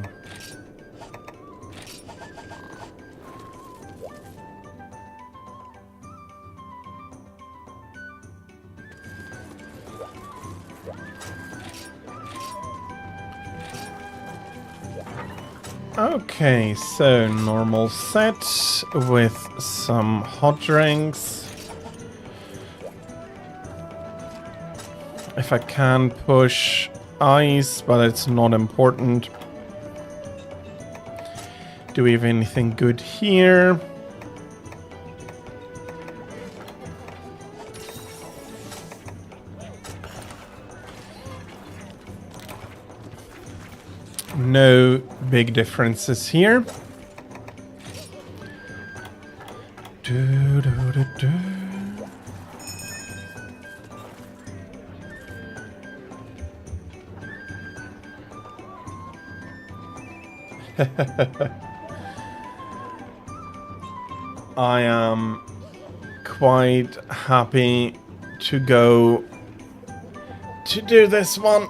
Okay, so normal set with some hot drinks. If I can push ice, but it's not important. Do we have anything good here? No big differences here. I am quite happy to go to do this one.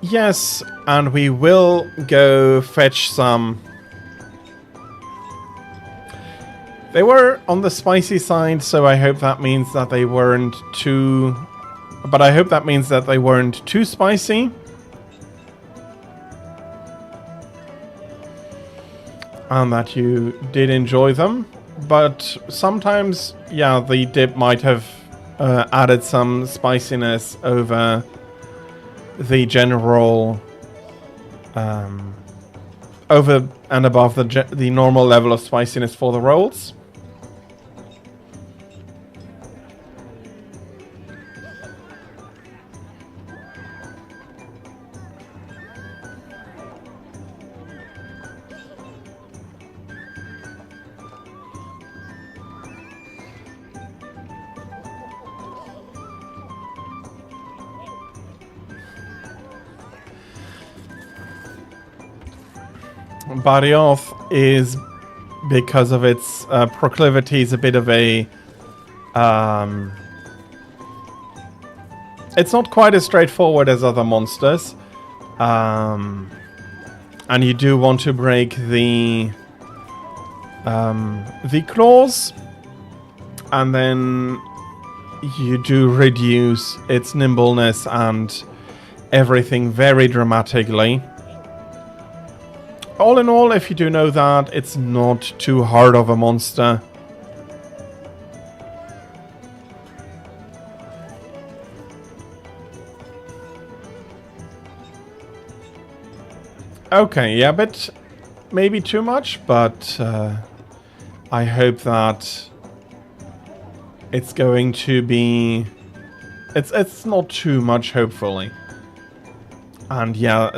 Yes, and we will go fetch some. They were on the spicy side, so I hope that means that they weren't too... But I hope that means that they weren't too spicy. And that you did enjoy them. But sometimes, yeah, the dip might have added some spiciness over the general... over and above the normal level of spiciness for the rolls. Barioth is, because of its proclivities, a bit of a... it's not quite as straightforward as other monsters. And you do want to break the claws. And then you do reduce its nimbleness and everything very dramatically. All in all, if you do know that, it's not too hard of a monster. Okay, yeah, but maybe too much, but I hope that it's going to be... It's not too much, hopefully. And yeah,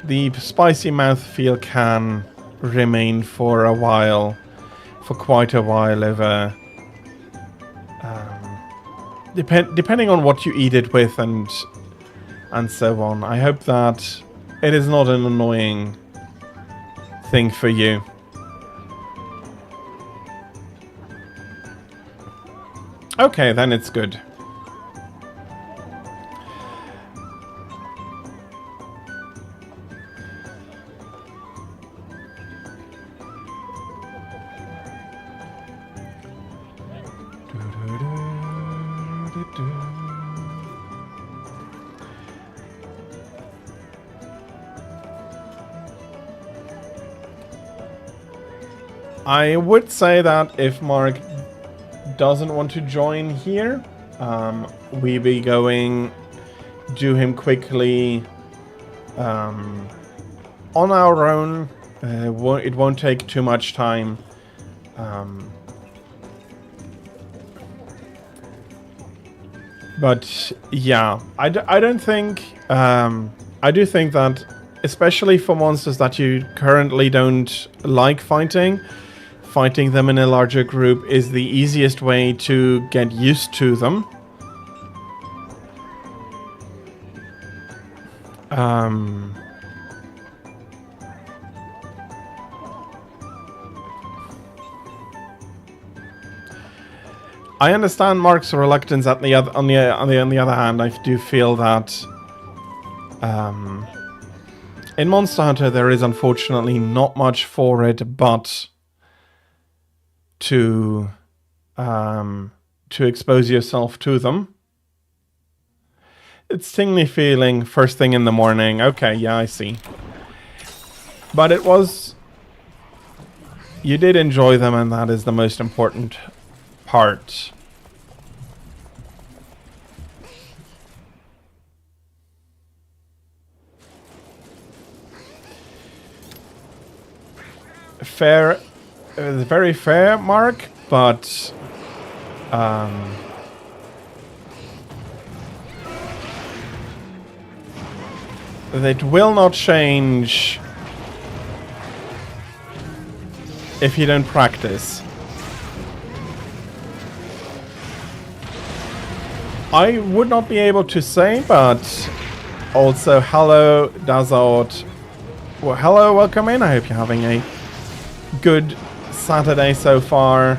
the spicy mouthfeel can remain for a while, for quite a while over... depending on what you eat it with and so on. I hope that it is not an annoying thing for you. Okay, then it's good. I would say that if Mark doesn't want to join here, we be going do him quickly on our own. It won't take too much time. But yeah, I don't think... I do think that, especially for monsters that you currently don't like fighting them in a larger group is the easiest way to get used to them. I understand Mark's reluctance. On the other hand, I do feel that in Monster Hunter there is unfortunately not much for it but to expose yourself to them. It's tingly feeling first thing in the morning. Okay, yeah, I see. But it was... You did enjoy them, and that is the most important part. Fair... very fair, Mark, but... it will not change if you don't practice. I would not be able to say, but also hello, Dazot. Well, hello, welcome in. I hope you're having a good Saturday so far.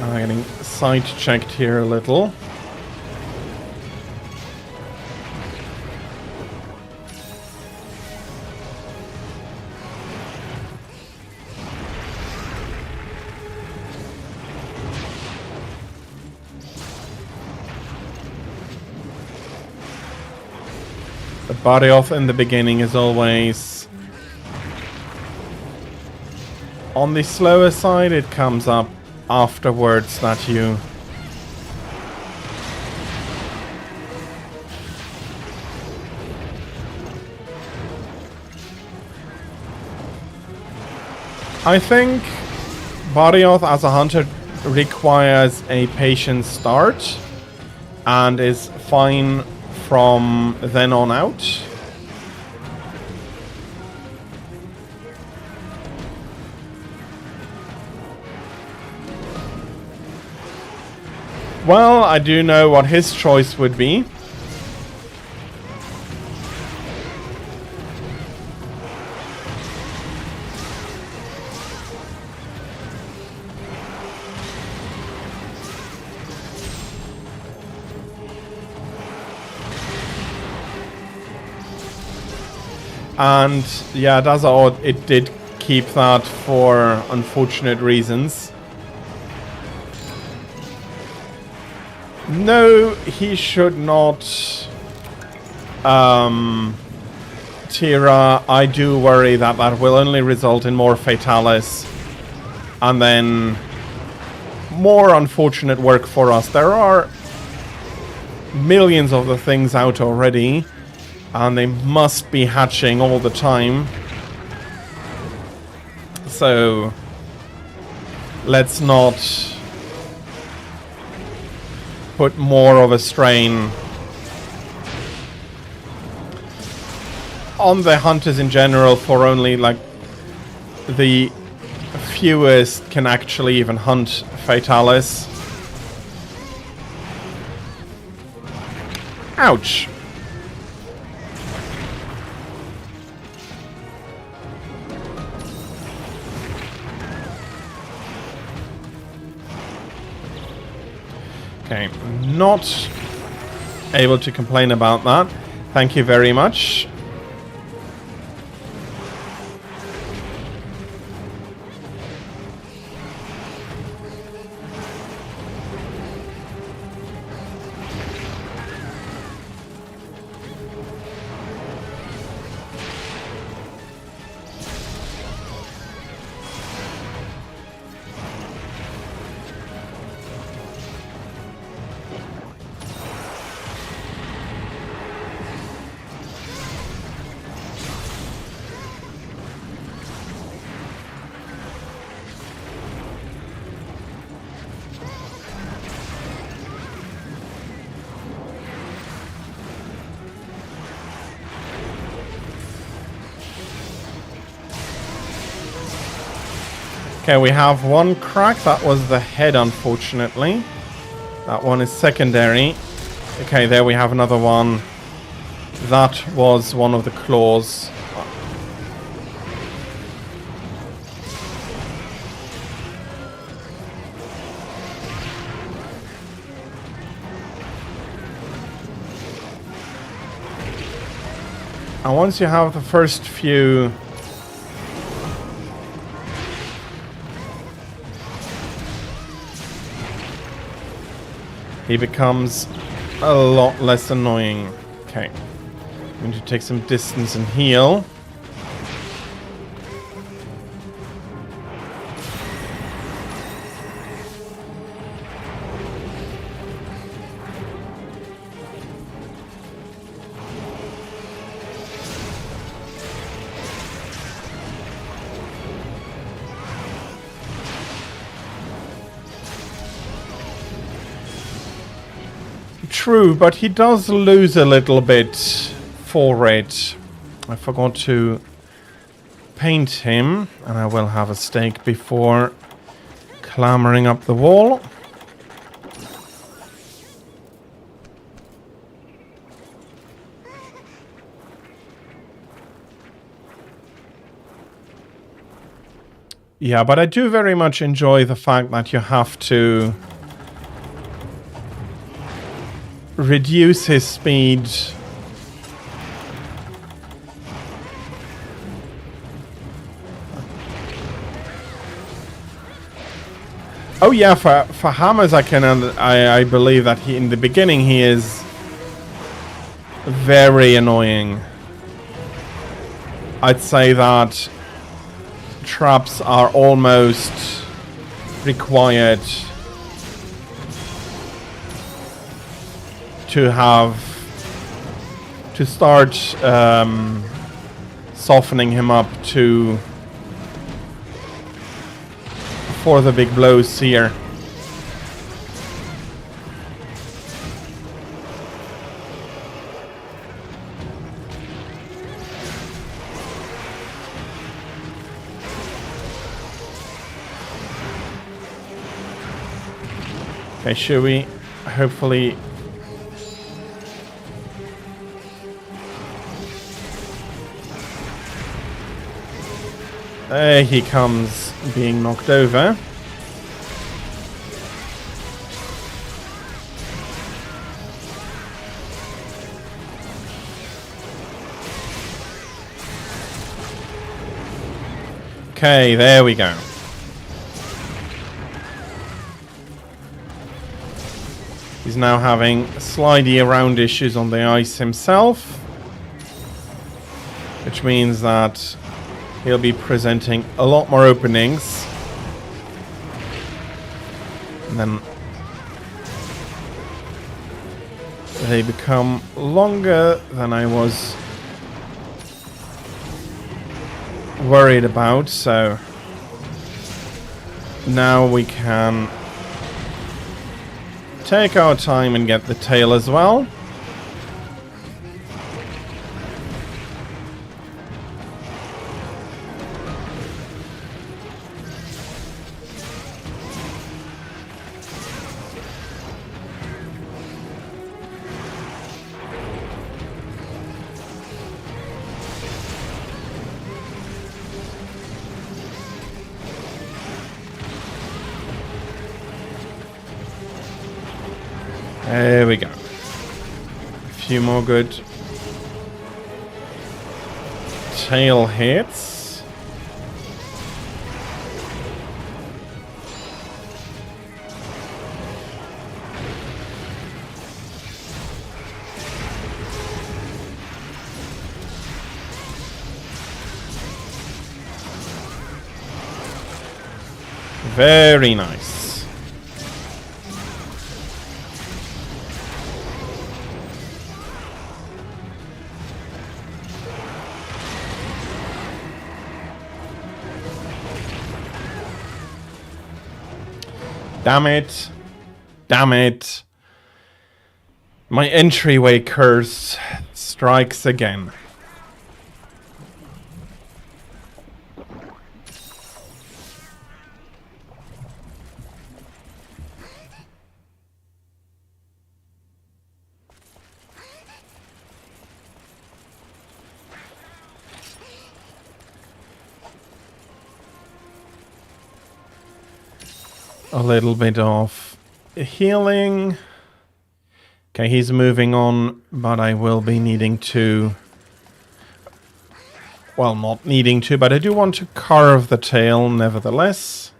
I'm getting side-checked here a little. The body off in the beginning is always on the slower side. It comes up afterwards that you I think Barioth as a hunter requires a patient start and is fine from then on out. Well, I do know what his choice would be. And yeah, that's odd. It did keep that for unfortunate reasons. No, he should not. Tira, I do worry that that will only result in more Fatalis. And then more unfortunate work for us. There are millions of the things out already. And they must be hatching all the time. So let's not put more of a strain on the hunters in general, for only like the fewest can actually even hunt Fatalis. Ouch. Okay, not able to complain about that. Thank you very much. Okay, we have one crack. That was the head, unfortunately. That one is secondary. Okay, there we have another one. That was one of the claws. And once you have the first few he becomes a lot less annoying. Okay. I'm going to take some distance and heal. True, but he does lose a little bit for it. I forgot to paint him, and I will have a steak before clambering up the wall. Yeah, but I do very much enjoy the fact that you have to reduce his speed. Oh yeah, for hammers I believe that he in the beginning he is very annoying. I'd say that traps are almost required to have to start softening him up to for the big blows here. Okay, should we hopefully there he comes, being knocked over. Okay, there we go. He's now having slidey around issues on the ice himself, which means that he'll be presenting a lot more openings. And then they become longer than I was worried about, so now we can take our time and get the tail as well. There we go. A few more good tail hits. Very nice. Damn it. Damn it. My entryway curse strikes again. A little bit of healing. Okay, he's moving on, but I will be needing to... Well, not needing to, but I do want to carve the tail nevertheless.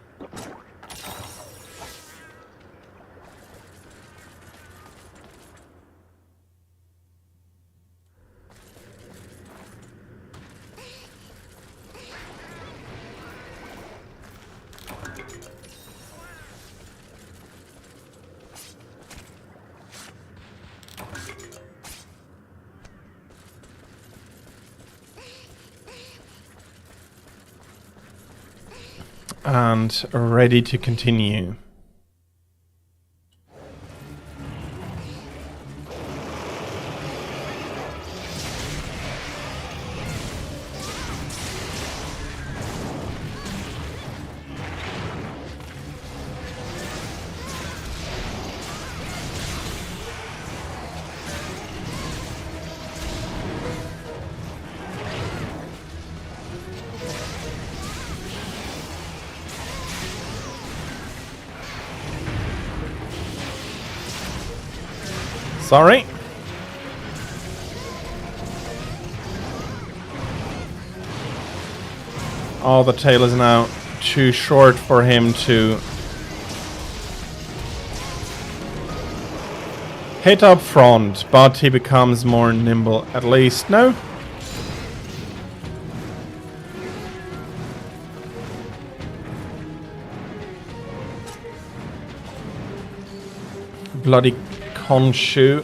And ready to continue. Sorry. Oh, the tail is now too short for him to hit up front, but he becomes more nimble at least. No? Bloody Khonshu.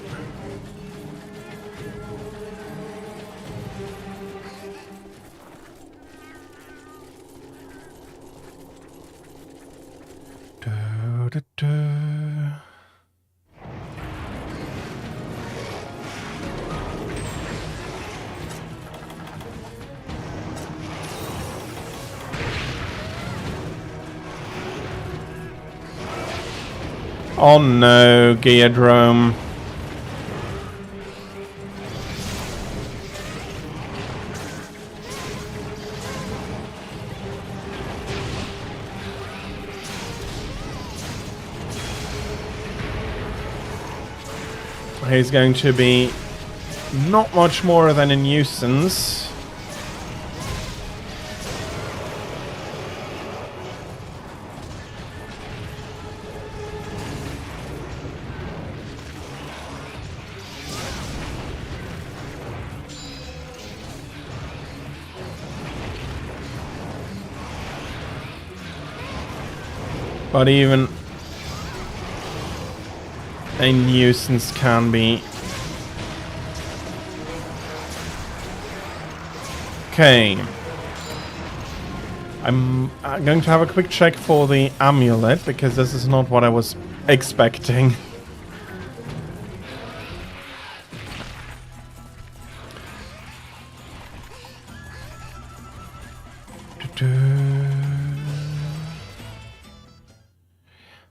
Oh no, Geodrome. He's going to be not much more than a nuisance. But even a nuisance can be. Okay. I'm going to have a quick check for the amulet, because this is not what I was expecting.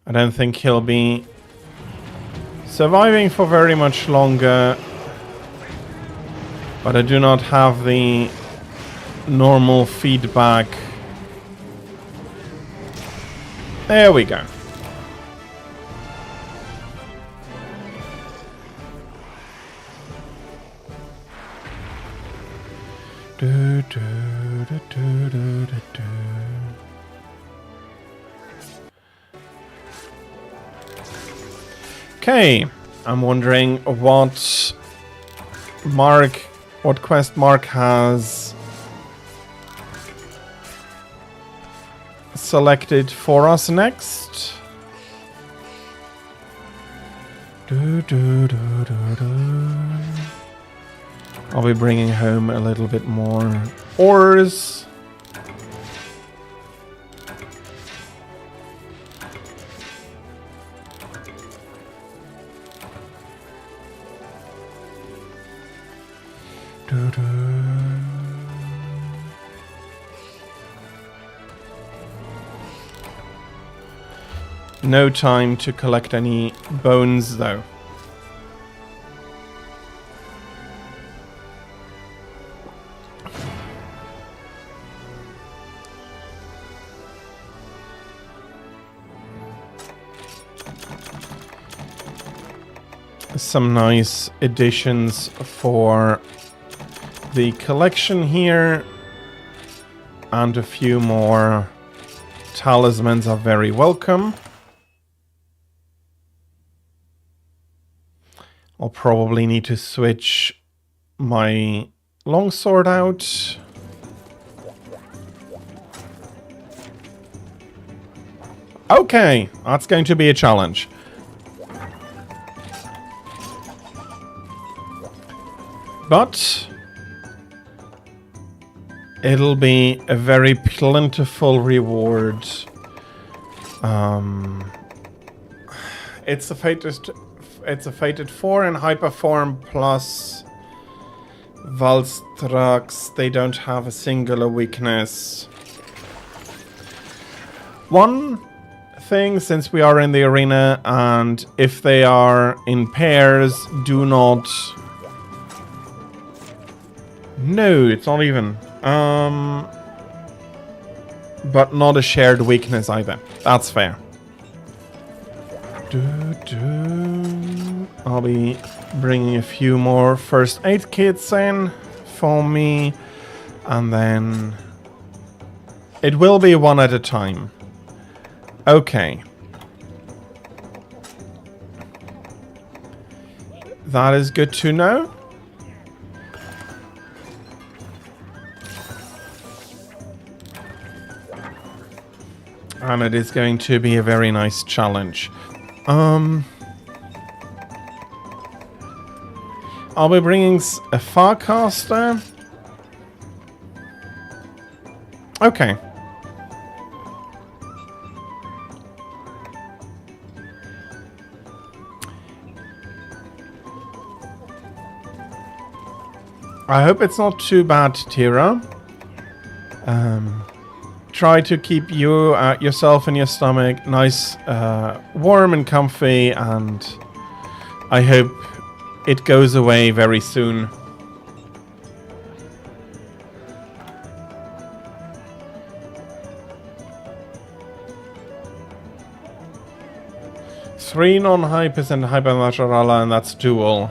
I don't think he'll be surviving for very much longer, but I do not have the normal feedback. There we go. Okay, I'm wondering what quest Mark has selected for us next. I'll be bringing home a little bit more ores. No time to collect any bones, though. Some nice additions for the collection here, and a few more talismans are very welcome. I'll probably need to switch my longsword out. Okay, that's going to be a challenge. But it'll be a very plentiful reward. It's a fated 4 in hyperform plus Valstrax. They don't have a singular weakness. One thing, since we are in the arena, and if they are in pairs, do not. No, it's not even. But not a shared weakness either. That's fair. I'll be bringing a few more first aid kits in for me, and then it will be one at a time. Okay. That is good to know. And it is going to be a very nice challenge. I'll be bringing a Farcaster. Okay. I hope it's not too bad, Tira. Try to keep yourself and your stomach nice, warm and comfy, and I hope it goes away very soon. Three non-hypers and Hypernaturala, and that's dual.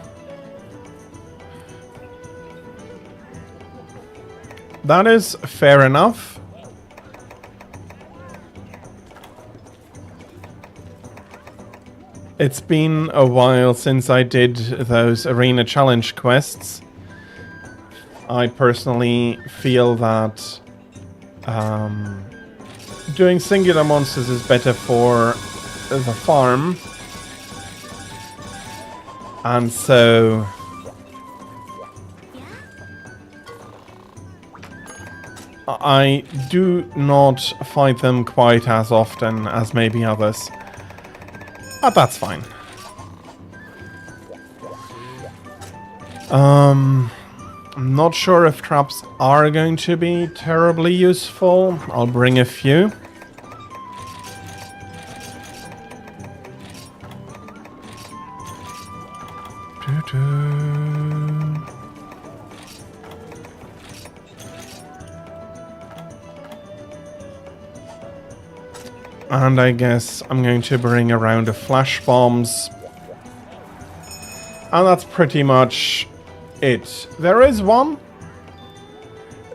That is fair enough. It's been a while since I did those arena challenge quests. I personally feel that doing singular monsters is better for the farm. And so I do not fight them quite as often as maybe others. But that's fine. I'm not sure if traps are going to be terribly useful. I'll bring a few. And I guess I'm going to bring a round of flash bombs. And that's pretty much it. There is one,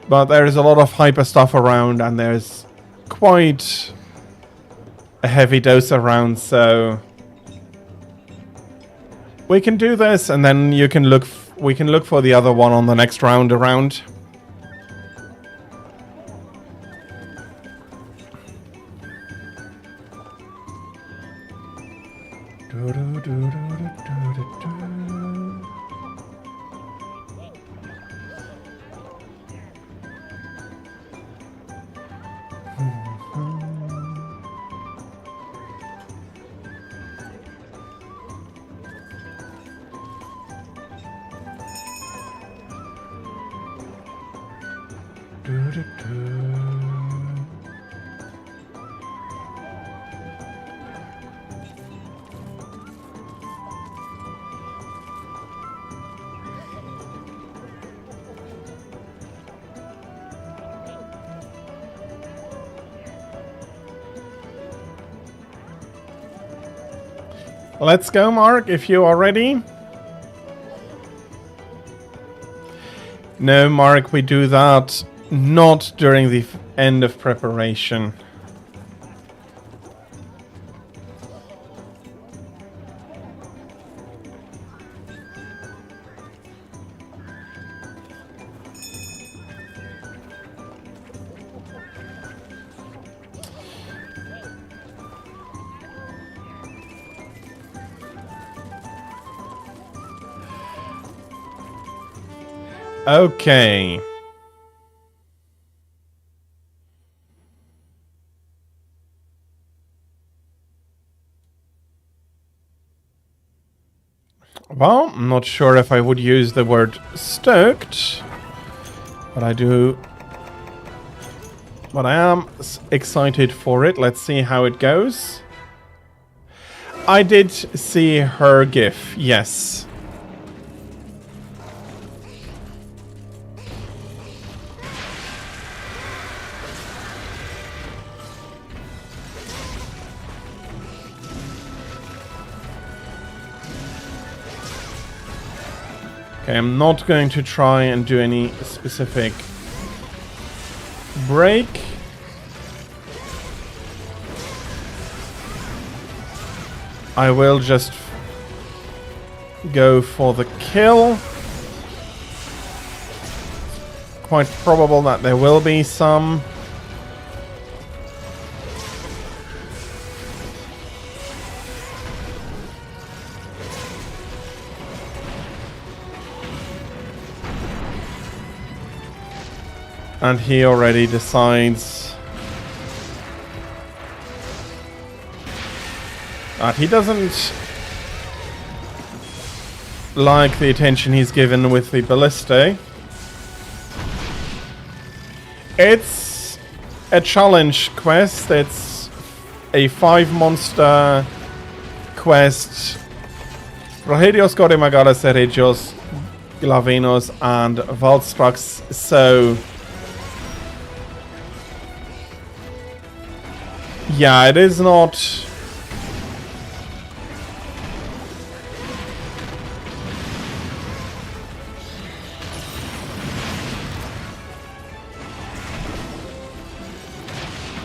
but there is a lot of hyper stuff around, and there's quite a heavy dose around, so we can do this, and then you can look. We can look for the other one on the next round around. Let's go, Mark, if you are ready. No, Mark, we do that not during the end of preparation. Okay. Well, I'm not sure if I would use the word stoked, but I do. But I am excited for it. Let's see how it goes. I did see her GIF, yes. Okay, I'm not going to try and do any specific break. I will just go for the kill. Quite probable that there will be some. And he already decides that he doesn't like the attention he's given with the ballista. It's a challenge quest. It's a 5-monster quest. Rohedios, Godimagalas, Eregios, Glavinos, and Valstrax. So yeah, it is not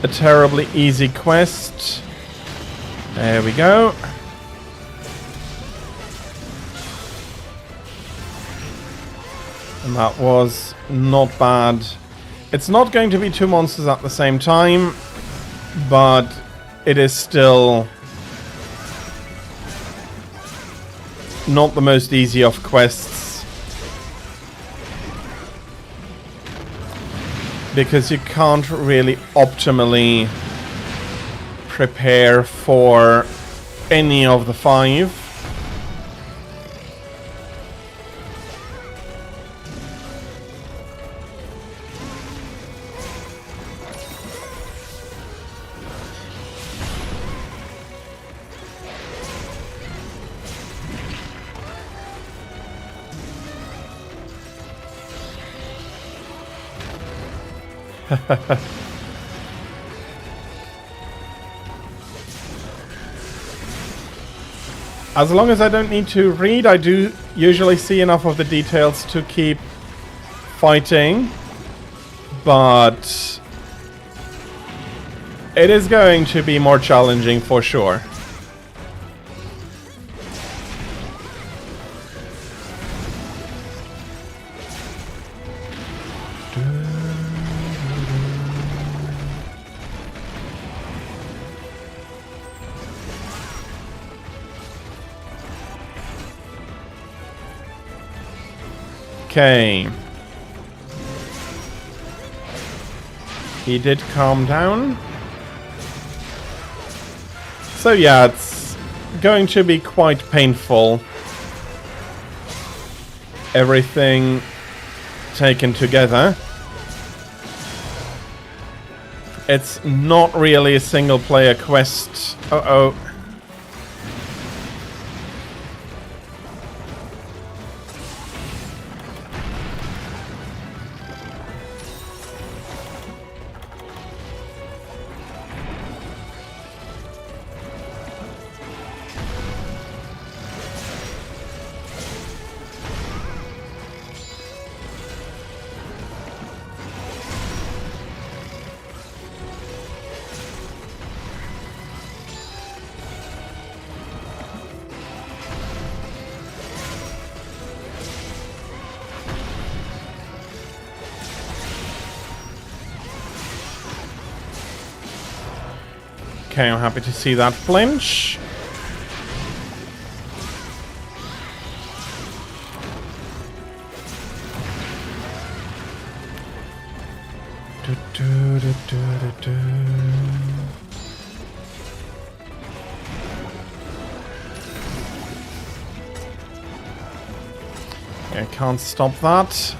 a terribly easy quest. There we go. And that was not bad. It's not going to be 2 monsters at the same time. but it is still not the most easy of quests, because you can't really optimally prepare for any of the 5. As long as I don't need to read, I do usually see enough of the details to keep fighting. But it is going to be more challenging for sure. Okay. He did calm down. So yeah, it's going to be quite painful. Everything taken together. It's not really a single player quest. Uh-oh. Okay, I'm happy to see that flinch. I can't stop that.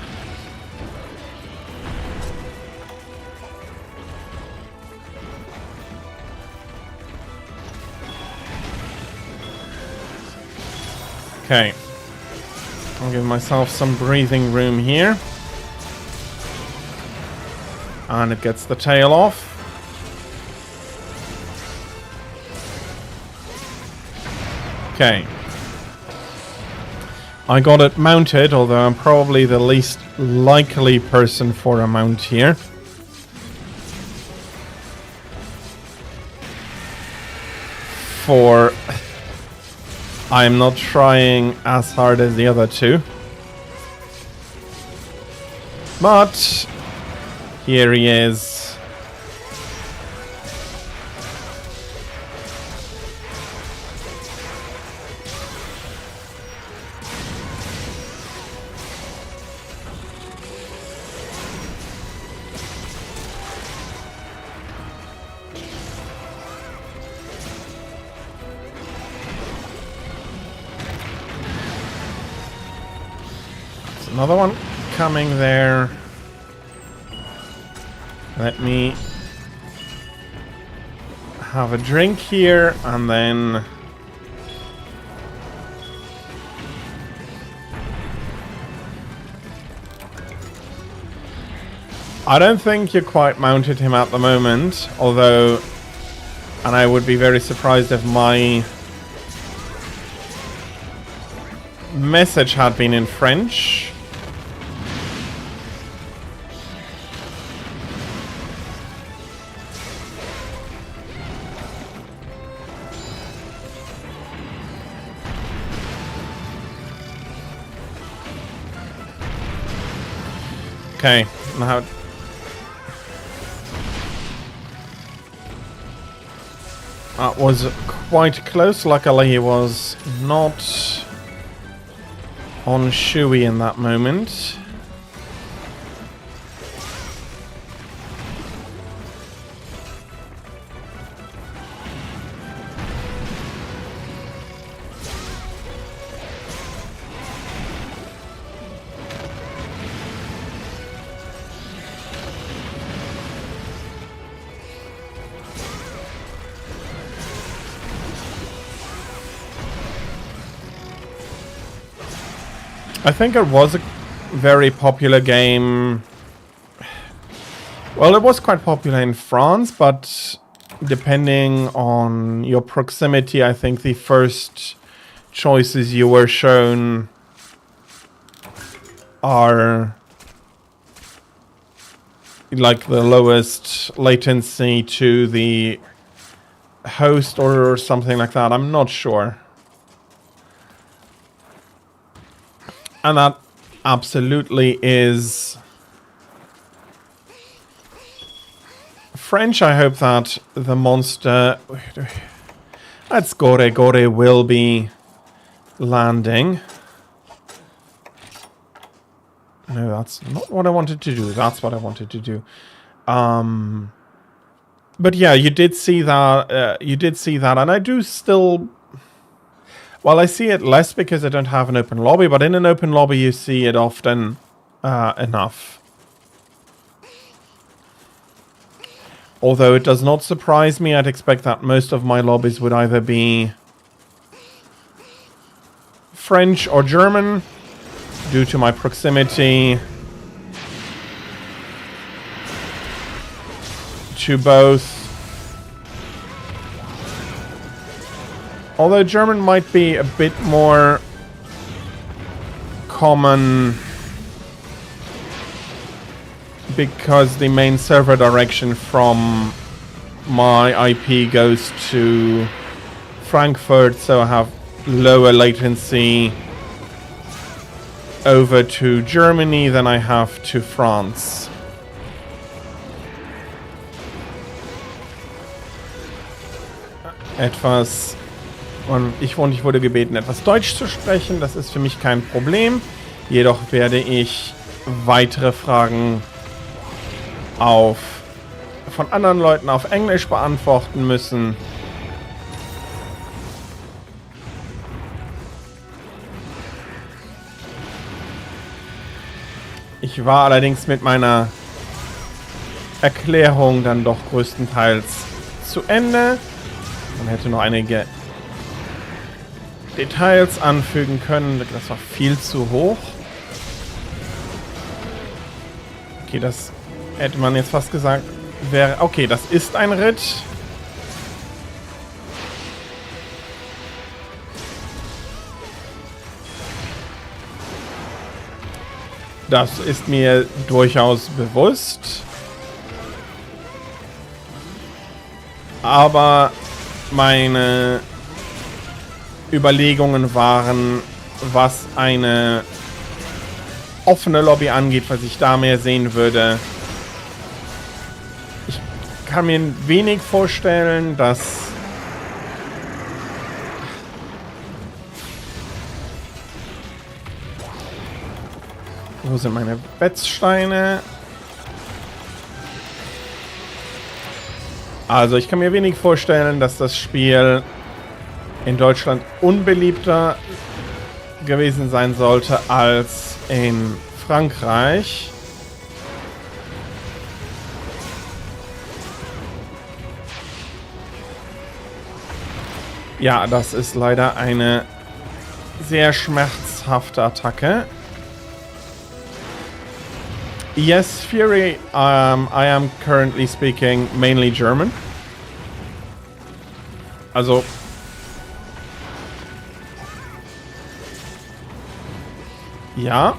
Okay. I'll give myself some breathing room here. And it gets the tail off. Okay. I got it mounted, although I'm probably the least likely person for a mount here. For I'm not trying as hard as the other two. But here he is. Another one coming there. Let me have a drink here and then I don't think you quite mounted him at the moment, although, and I would be very surprised if my message had been in French. Okay, now That was quite close. Luckily, he was not on Shui in that moment. I think it was a very popular game. Well, it was quite popular in France, but depending on your proximity, I think the first choices you were shown are like the lowest latency to the host or something like that. I'm not sure. And that absolutely is French. I hope that the monster... That's Gore. Gore will be landing. No, that's not what I wanted to do. That's what I wanted to do. But yeah, you did see that. And I do still... Well, I see it less because I don't have an open lobby, but in an open lobby you see it often enough. Although it does not surprise me, I'd expect that most of my lobbies would either be French or German, due to my proximity to both. Although German might be a bit more common because the main server direction from my IP goes to Frankfurt, so I have lower latency over to Germany than I have to France. Und ich wurde gebeten, etwas Deutsch zu sprechen. Das ist für mich kein Problem. Jedoch werde ich weitere Fragen von anderen Leuten auf Englisch beantworten müssen. Ich war allerdings mit meiner Erklärung dann doch größtenteils zu Ende. Man hätte noch einige Details anfügen können. Das war viel zu hoch. Okay, das hätte man jetzt fast gesagt. Okay, das ist ein Ritt. Das ist mir durchaus bewusst. Aber meine Überlegungen waren, was eine offene Lobby angeht, was ich da mehr sehen würde. Ich kann mir wenig vorstellen, dass wo sind meine Wetzsteine? Also ich kann mir wenig vorstellen, dass das Spiel in Deutschland unbeliebter gewesen sein sollte als in Frankreich. Ja, das ist leider eine sehr schmerzhafte Attacke. Yes, Fury, I am currently speaking mainly German. Also ja.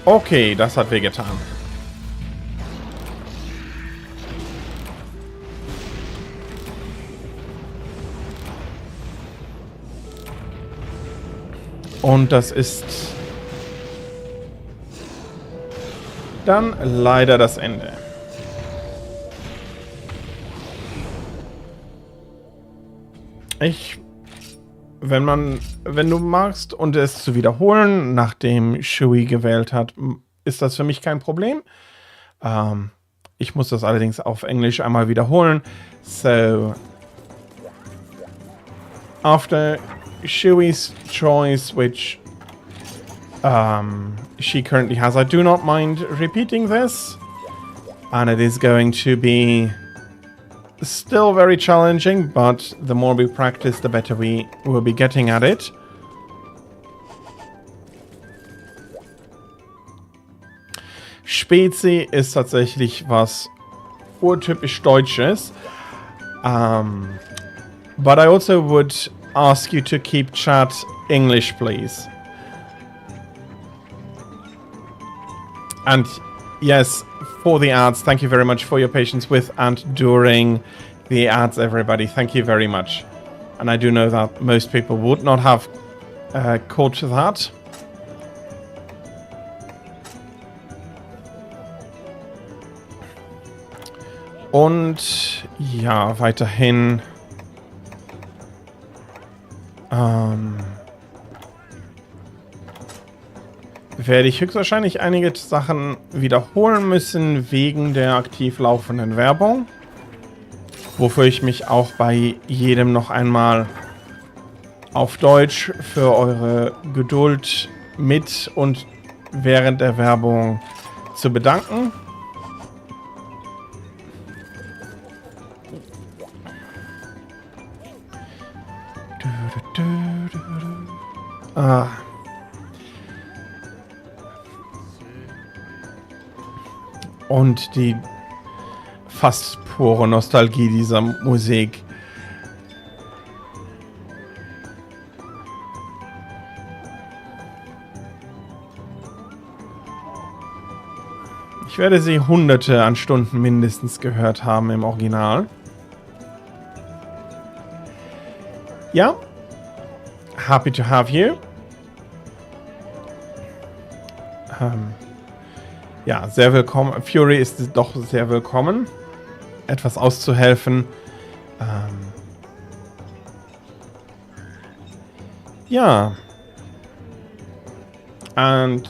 Okay, das hat wehgetan. Und das ist dann leider das Ende. Wenn du magst und es zu wiederholen, nachdem Shui gewählt hat, ist das für mich kein Problem. Ich muss das allerdings auf Englisch einmal wiederholen. So, after Shui's choice, which she currently has, I do not mind repeating this, and it is going to be still very challenging, but the more we practice, the better we will be getting at it. Spezi ist tatsächlich was urtypisch Deutsches. But I also would ask you to keep chat English, please. And yes, for the ads, thank you very much for your patience with and during the ads, everybody. Thank you very much. And I do know that most people would not have caught that. Und ja, weiterhin werde ich höchstwahrscheinlich einige Sachen wiederholen müssen wegen der aktiv laufenden Werbung, wofür ich mich auch bei jedem noch einmal auf Deutsch für eure Geduld mit und während der Werbung zu bedanken. Und die fast pure Nostalgie dieser Musik. Ich werde sie hunderte an Stunden mindestens gehört haben im Original. Ja. Happy to have you. Ja, sehr willkommen. Fury ist doch sehr willkommen, etwas auszuhelfen. Ja. Und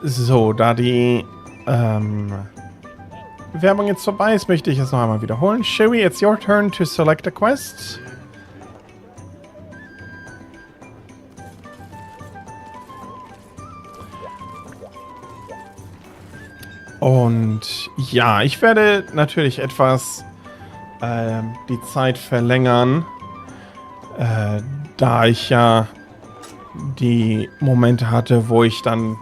so, da die Werbung jetzt vorbei ist, möchte ich es noch einmal wiederholen. Shui, it's your turn to select a quest. Und ja, ich werde natürlich etwas die Zeit verlängern, da ich ja die Momente hatte, wo ich dann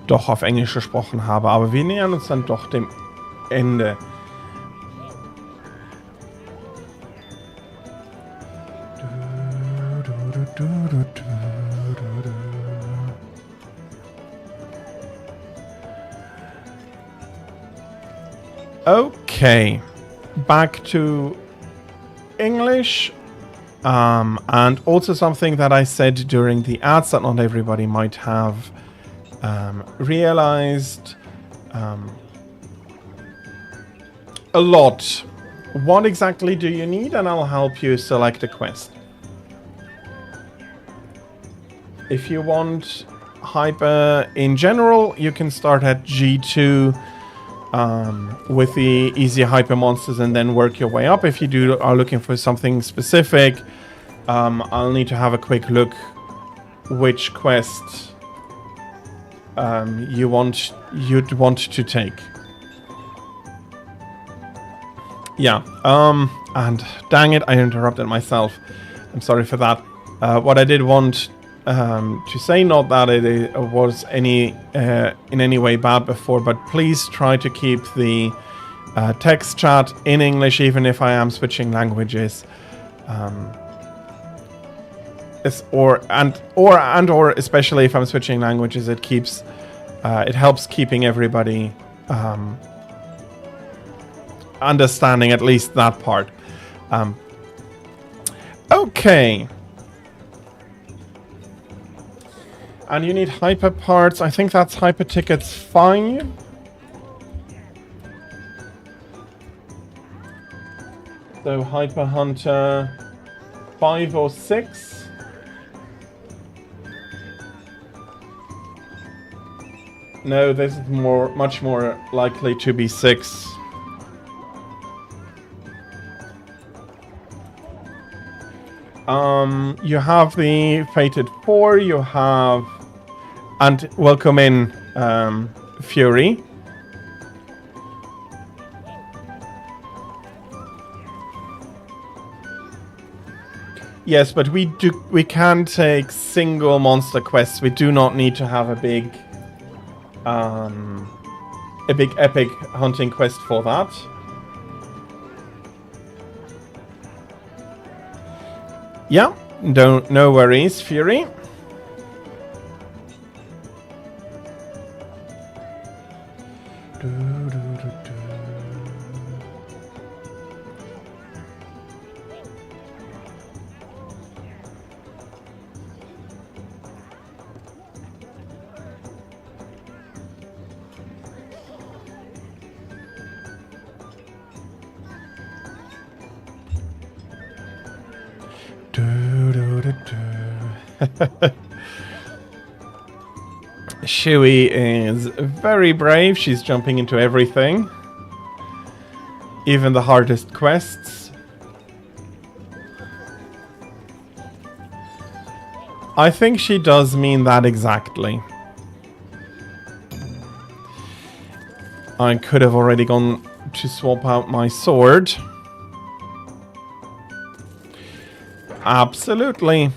doch auf Englisch gesprochen habe. Aber wir nähern uns dann doch dem Ende. Okay, back to English. And also something that I said during the ads that not everybody might have realized a lot. What exactly do you need? And I'll help you select a quest. If you want hyper in general, you can start at G2 with the easy hyper monsters and then work your way up. If you are looking for something specific, I'll need to have a quick look which quest you'd want to take. Yeah, and dang it, I interrupted myself. I'm sorry for that. What I did want to say, not that it was in any way bad before, but please try to keep the text chat in English, even if I am switching languages. or especially if I'm switching languages, it keeps it helps keeping everybody understanding at least that part. Okay. And you need hyper parts. I think that's hyper tickets 5. So hyper hunter 5 or 6. No, this is much more likely to be 6. You have the Fated 4, you have... And welcome in, Fury. Yes, but we can take single monster quests. We do not need to have a big epic hunting quest for that. Yeah, no worries, Fury. Shui is very brave. She's jumping into everything, even the hardest quests. I think she does mean that exactly. I could have already gone to swap out my sword. Absolutely.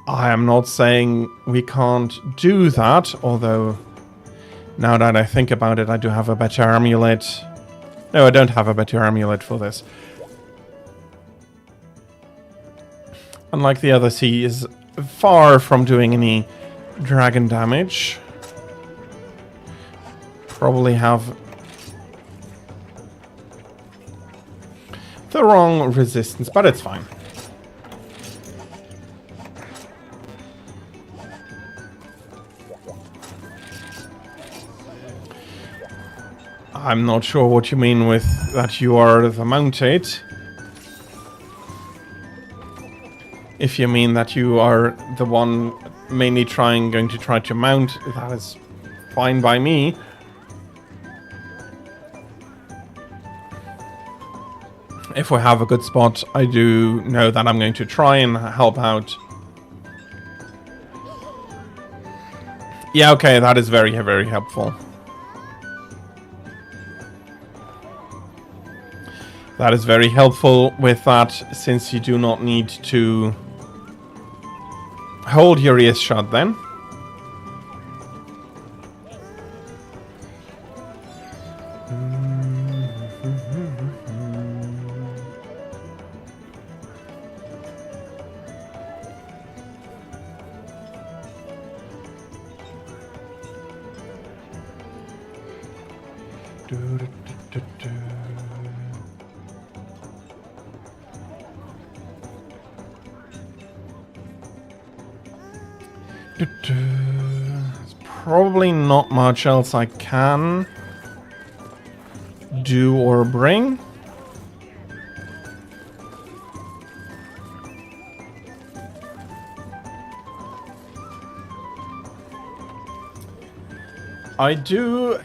I am not saying we can't do that, although now that I think about it, I do have a better amulet. No, I don't have a better amulet for this. Unlike the other, he is far from doing any dragon damage. Probably have the wrong resistance, but it's fine. I'm not sure what you mean with that you are the mounted. If you mean that you are the one mainly going to try to mount, that is fine by me. If we have a good spot, I do know that I'm going to try and help out. Yeah, okay, that is very, very helpful. That is very helpful with that, since you do not need to hold your ears shut then. There's probably not much else I can do or bring. I do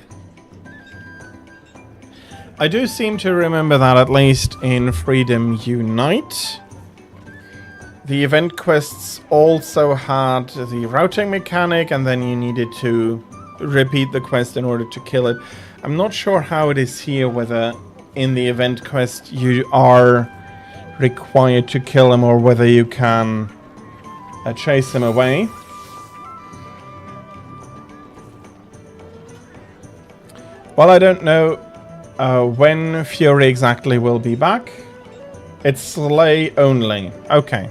seem to remember that, at least in Freedom Unite, the event quests also had the routing mechanic, and then you needed to repeat the quest in order to kill it. I'm not sure how it is here, whether in the event quest you are required to kill him or whether you can chase him away. Well, I don't know When Fury exactly will be back? It's sleigh only. Okay.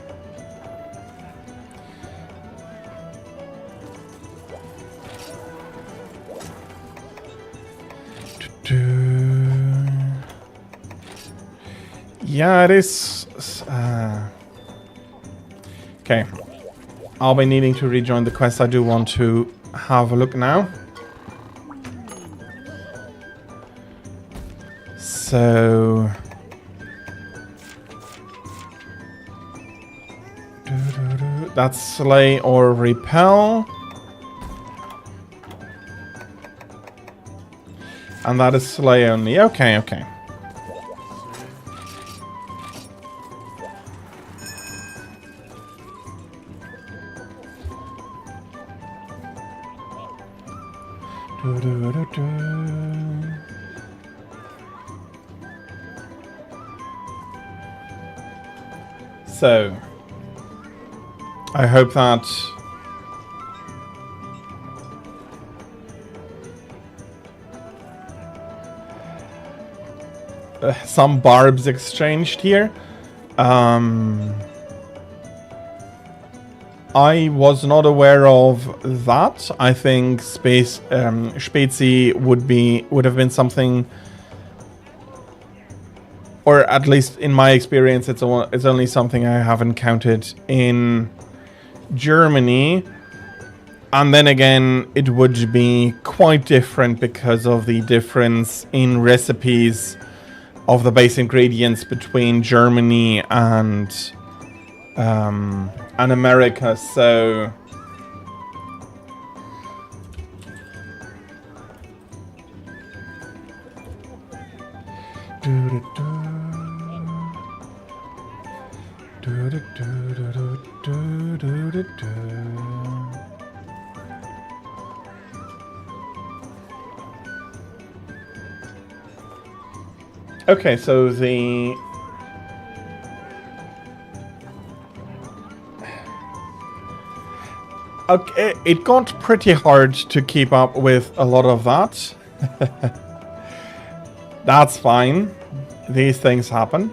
Yeah, it is. Okay. I'll be needing to rejoin the quest. I do want to have a look now. So... That's slay or repel. And that is slay only. Okay, okay. So, I hope that some barbs exchanged here. I was not aware of that. I think Spezi would have been something, or at least in my experience, it's only something I have encountered in Germany. And then again, it would be quite different because of the difference in recipes of the base ingredients between Germany and America. So okay, so the okay, it got pretty hard to keep up with a lot of that. That's fine. These things happen.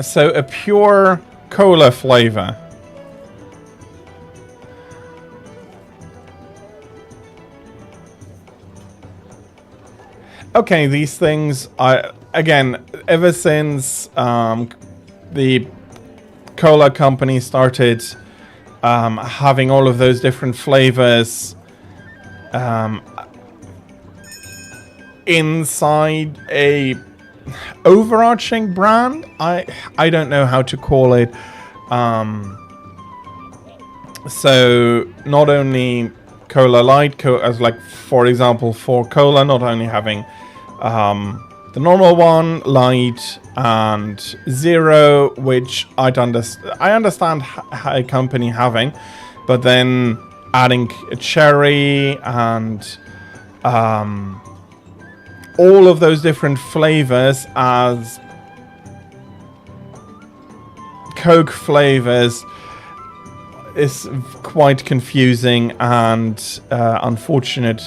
So a pure cola flavor. Okay, these things are, again, ever since the cola company started having all of those different flavors inside a overarching brand, I don't know how to call it. So not only Cola Light, as like for example for Cola, not only having the normal one, Light, and Zero, which I understand a company having, but then adding a cherry and all of those different flavors as Coke flavors is quite confusing and unfortunate.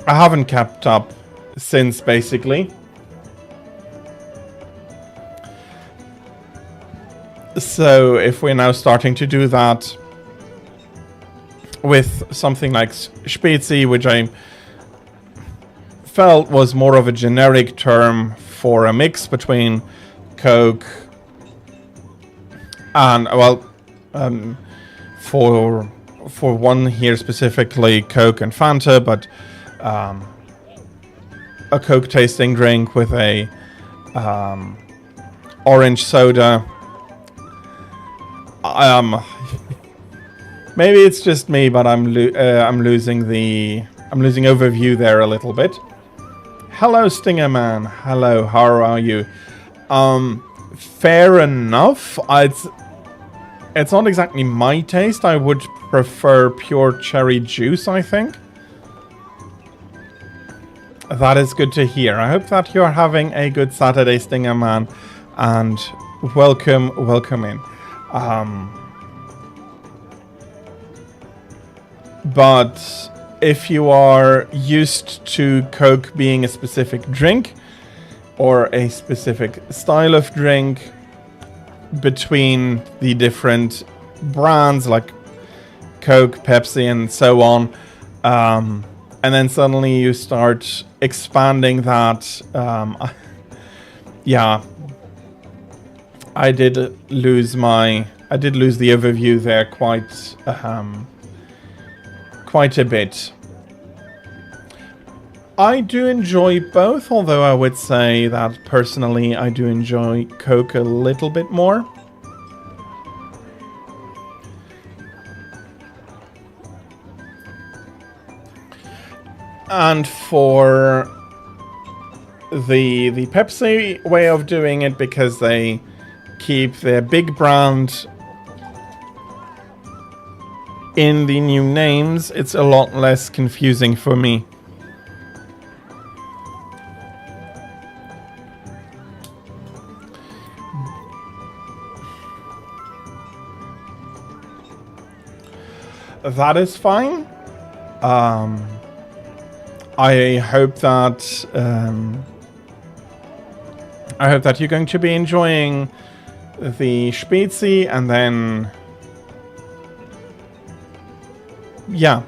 I haven't kept up since, basically. So if we're now starting to do that with something like Spezi, which I felt was more of a generic term for a mix between Coke and, well, for one here specifically, Coke and Fanta, but a Coke tasting drink with a orange soda. Maybe it's just me, but I'm losing overview there a little bit. Hello, Stinger Man. Hello, how are you? Fair enough. It's not exactly my taste. I would prefer pure cherry juice, I think. That is good to hear. I hope that you're having a good Saturday, Stinger Man, and welcome in. But if you are used to Coke being a specific drink or a specific style of drink between the different brands like Coke, Pepsi, and so on, and then suddenly you start expanding that. Yeah, I did lose the overview there quite a bit. I do enjoy both, although I would say that personally I do enjoy Coke a little bit more. And for the Pepsi way of doing it, because they keep their big brand in the new names, it's a lot less confusing for me. That is fine. I hope that you're going to be enjoying the Spezi, and then yeah,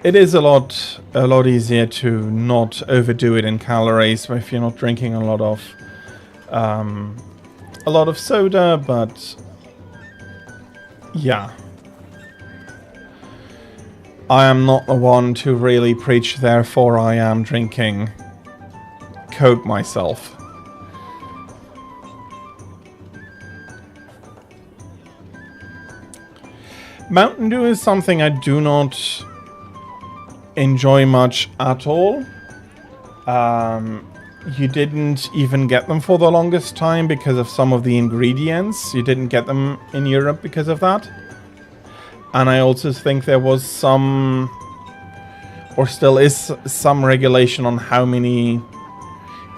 it is a lot easier to not overdo it in calories if you're not drinking a lot of soda, but yeah. I am not the one to really preach, therefore I am drinking Coke myself. Mountain Dew is something I do not enjoy much at all. You didn't even get them for the longest time because of some of the ingredients. You didn't get them in Europe because of that. And I also think there was some, or still is some, regulation on how many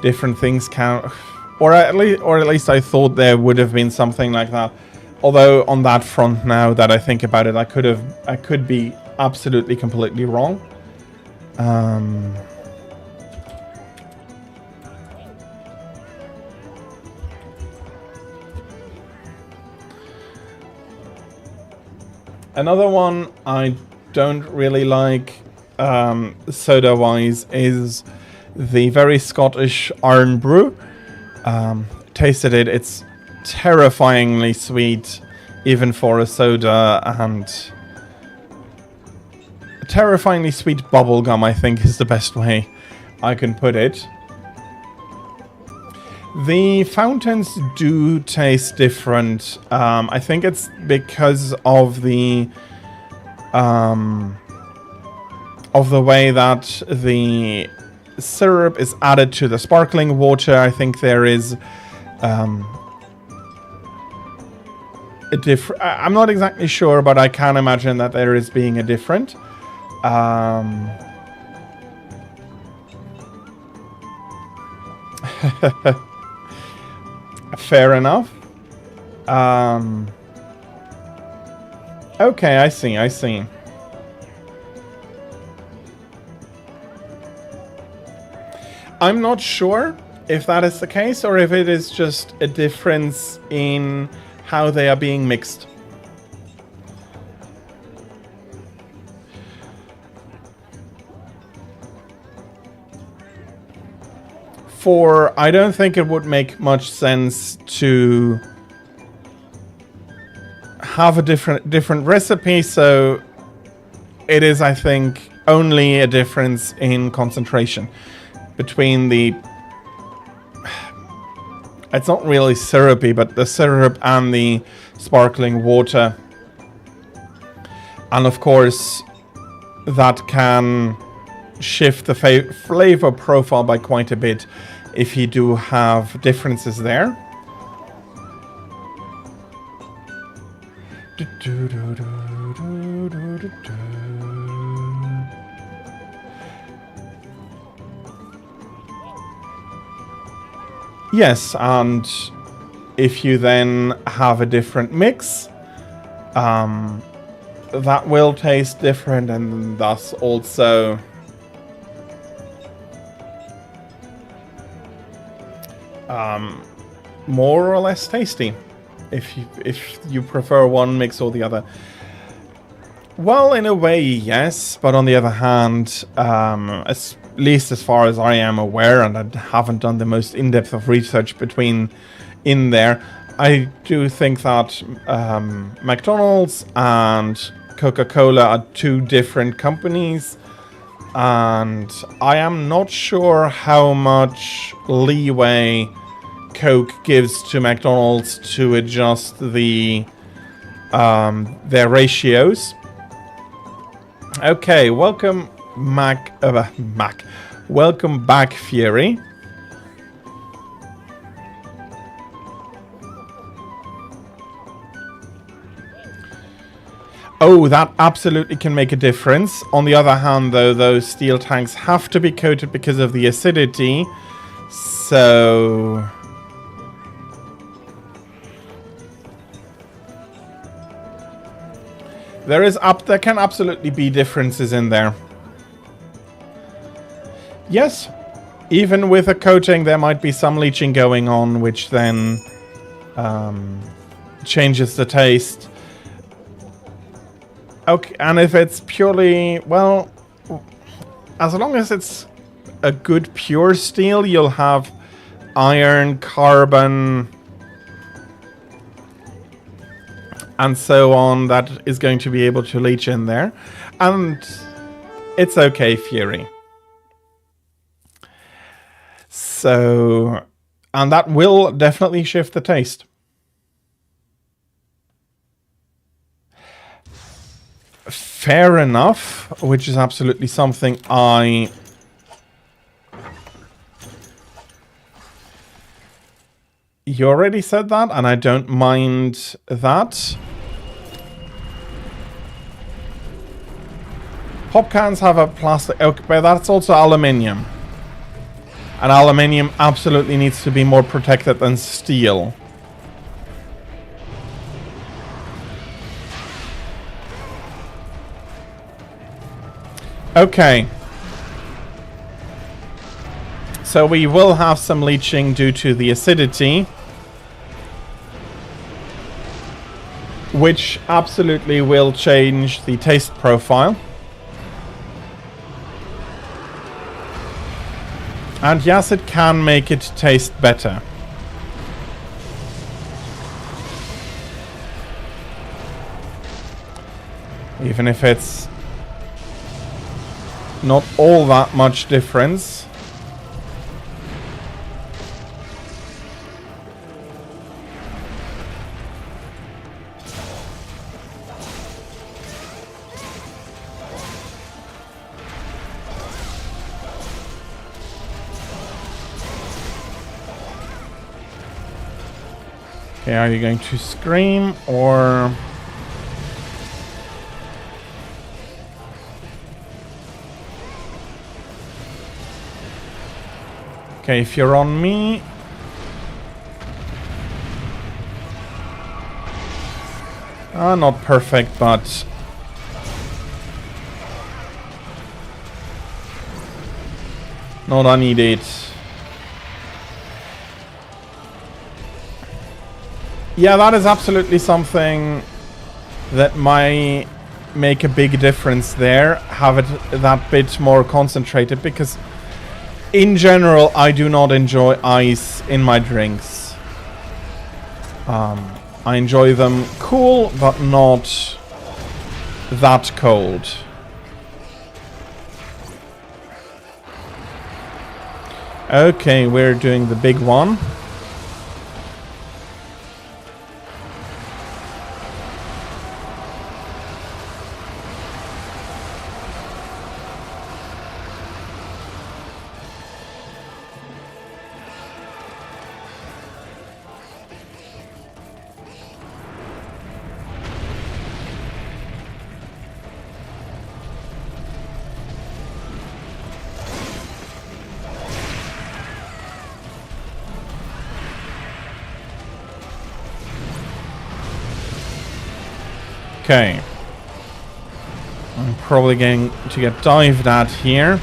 different things can, or at least I thought there would have been something like that. Although on that front, now that I think about it, I could be absolutely completely wrong. Another one I don't really like, soda-wise, is the very Scottish Iron Brew. Tasted it, it's terrifyingly sweet, even for a soda, and terrifyingly sweet bubblegum, I think, is the best way I can put it. The fountains do taste different. I think it's because of the way that the syrup is added to the sparkling water. I think there is a different. I'm not exactly sure, but I can imagine that there is being a different. Fair enough. Okay, I see. I'm not sure if that is the case or if it is just a difference in how they are being mixed. I don't think it would make much sense to have a different recipe, so it is, I think, only a difference in concentration between the... It's not really syrupy, but the syrup and the sparkling water. And of course, that can shift the flavor profile by quite a bit if you do have differences there. Yes, and if you then have a different mix, that will taste different and thus also more or less tasty, if you prefer one mix or the other. Well, in a way, yes, but on the other hand, at least as far as I am aware, and I haven't done the most in-depth of research in there, I do think that McDonald's and Coca-Cola are two different companies, and I am not sure how much leeway Coke gives to McDonald's to adjust their ratios. Okay, welcome welcome back, Fury. Oh, that absolutely can make a difference. On the other hand, though, those steel tanks have to be coated because of the acidity. So there can absolutely be differences in there. Yes, even with a coating, there might be some leaching going on, which then changes the taste. Okay, and if it's purely, well, as long as it's a good pure steel, you'll have iron, carbon, and so on that is going to be able to leach in there. And it's okay, Fury. So, and that will definitely shift the taste. Fair enough, which is absolutely something You already said that, and I don't mind that. Pop cans have a plastic... Okay, but that's also aluminium. And aluminium absolutely needs to be more protected than steel. Okay. So we will have some leaching due to the acidity, which absolutely will change the taste profile. And yes, it can make it taste better. Even if it's not all that much difference. Okay, are you going to scream or... Okay, if you're on me... not perfect, but... not unneeded. Yeah, that is absolutely something that might make a big difference there. Have it that bit more concentrated, because in general I do not enjoy ice in my drinks. I enjoy them cool, but not that cold. Okay, we're doing the big one. Okay. I'm probably going to get dived at here.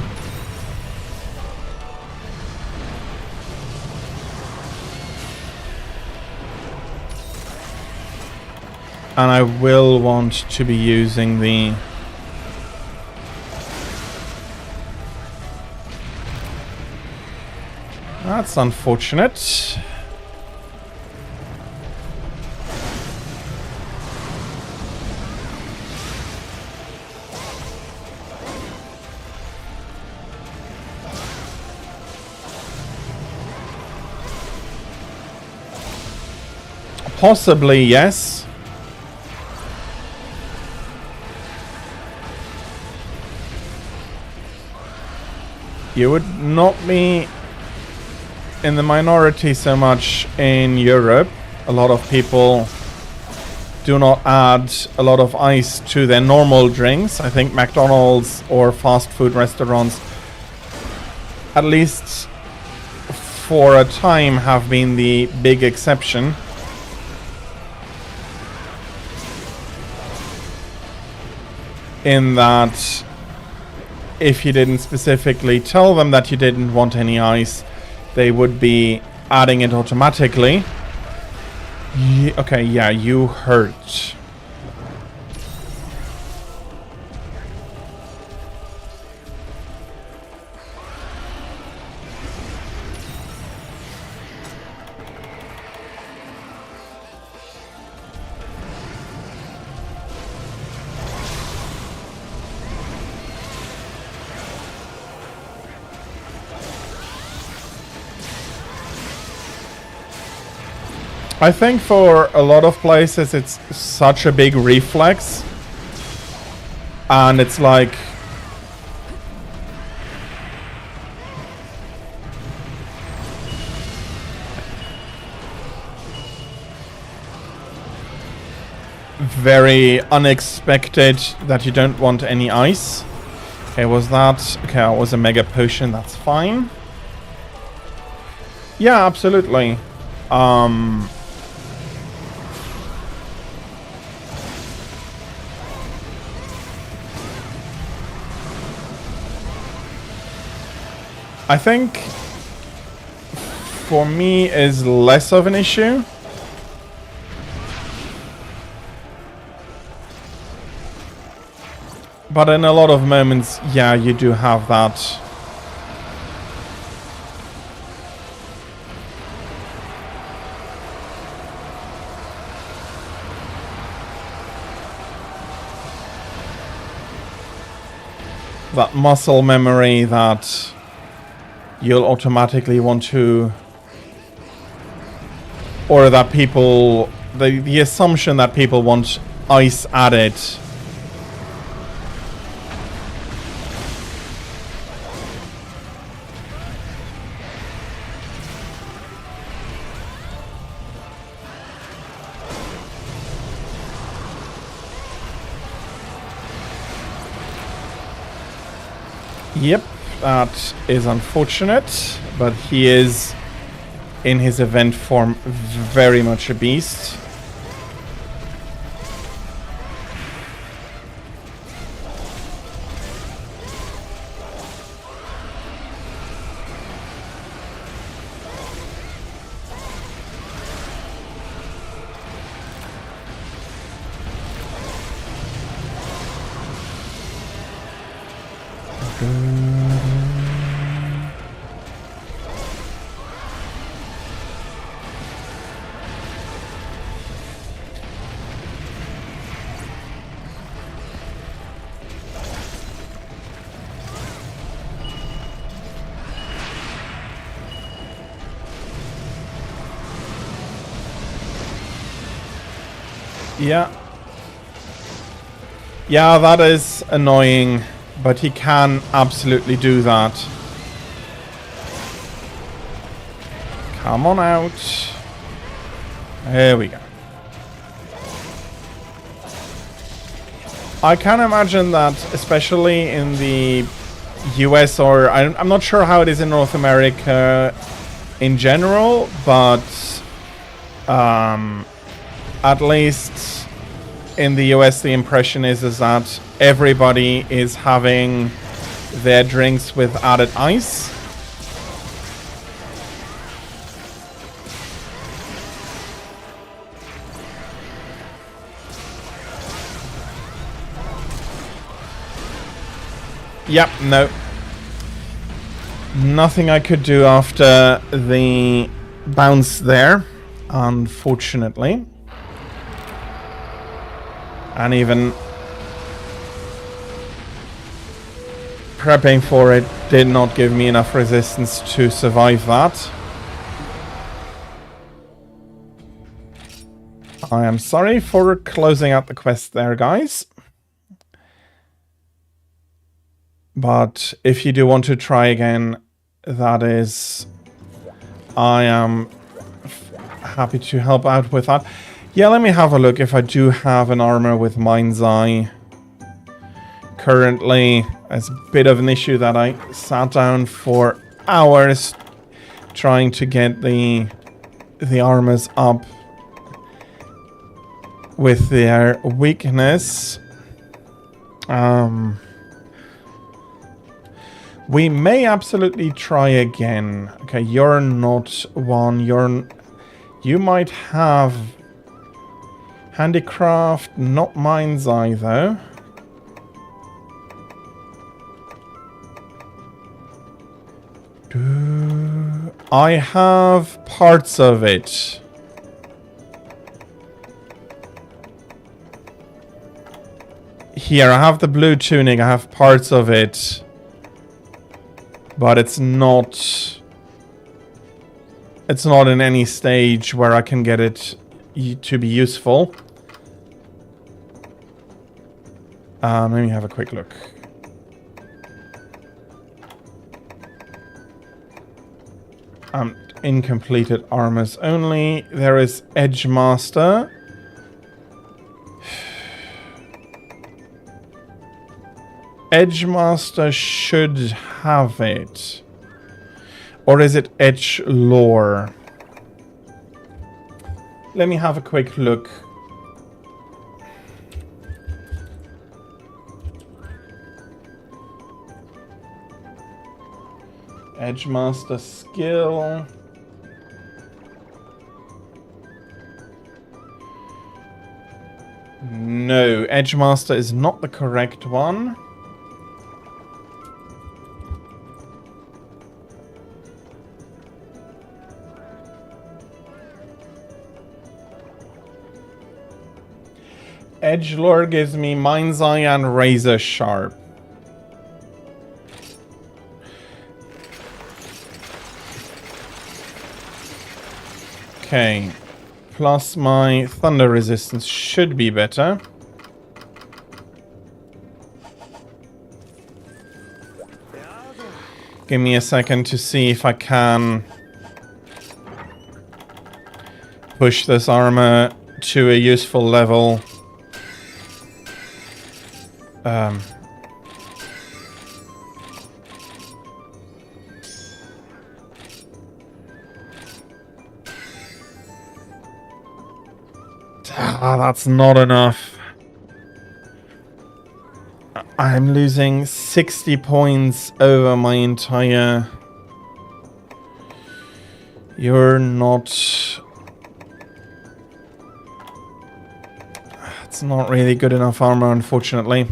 And I will want to be using the... That's unfortunate. Possibly, yes. You would not be in the minority so much in Europe. A lot of people do not add a lot of ice to their normal drinks. I think McDonald's or fast food restaurants, at least for a time, have been the big exception. In that, if you didn't specifically tell them that you didn't want any ice, they would be adding it automatically. Okay, yeah, you hurt. I think for a lot of places it's such a big reflex, and it's like very unexpected that you don't want any ice. Okay, was that... Okay, it was a mega potion, that's fine. Yeah, absolutely. I think for me is less of an issue. But in a lot of moments, yeah, you do have that. That muscle memory that you'll automatically want to, or that people, the assumption that people want ice added. Yep. That is unfortunate, but he is, in his event form, very much a beast. Yeah. Yeah, that is annoying, but he can absolutely do that. Come on out. There we go. I can imagine that, especially in the US, or I'm not sure how it is in North America in general, but at least in the US, the impression is that everybody is having their drinks with added ice. Yep, no. Nothing I could do after the bounce there, unfortunately. And even prepping for it did not give me enough resistance to survive that. I am sorry for closing out the quest there, guys. But if you do want to try again, that is... I am happy to help out with that. Yeah, let me have a look if I do have an armor with Mind's Eye. Currently, it's a bit of an issue that I sat down for hours trying to get the armors up with their weakness. We may absolutely try again. Okay, you're not one. You might have handicraft, not Mind's Eye though. I have parts of it. Here, I have the blue tunic. I have parts of it. But it's not in any stage where I can get it to be useful. Let me have a quick look. Incompleted armors only. There is Edgemaster. Edgemaster should have it. Or is it Edgelord? Let me have a quick look. Edgemaster skill. No, Edgemaster is not the correct one. Edgelord gives me Mind's Eye and Razor Sharp. Okay. Plus my thunder resistance should be better. Give me a second to see if I can push this armor to a useful level. That's not enough. I'm losing 60 points over my entire... You're not... It's not really good enough armor, unfortunately.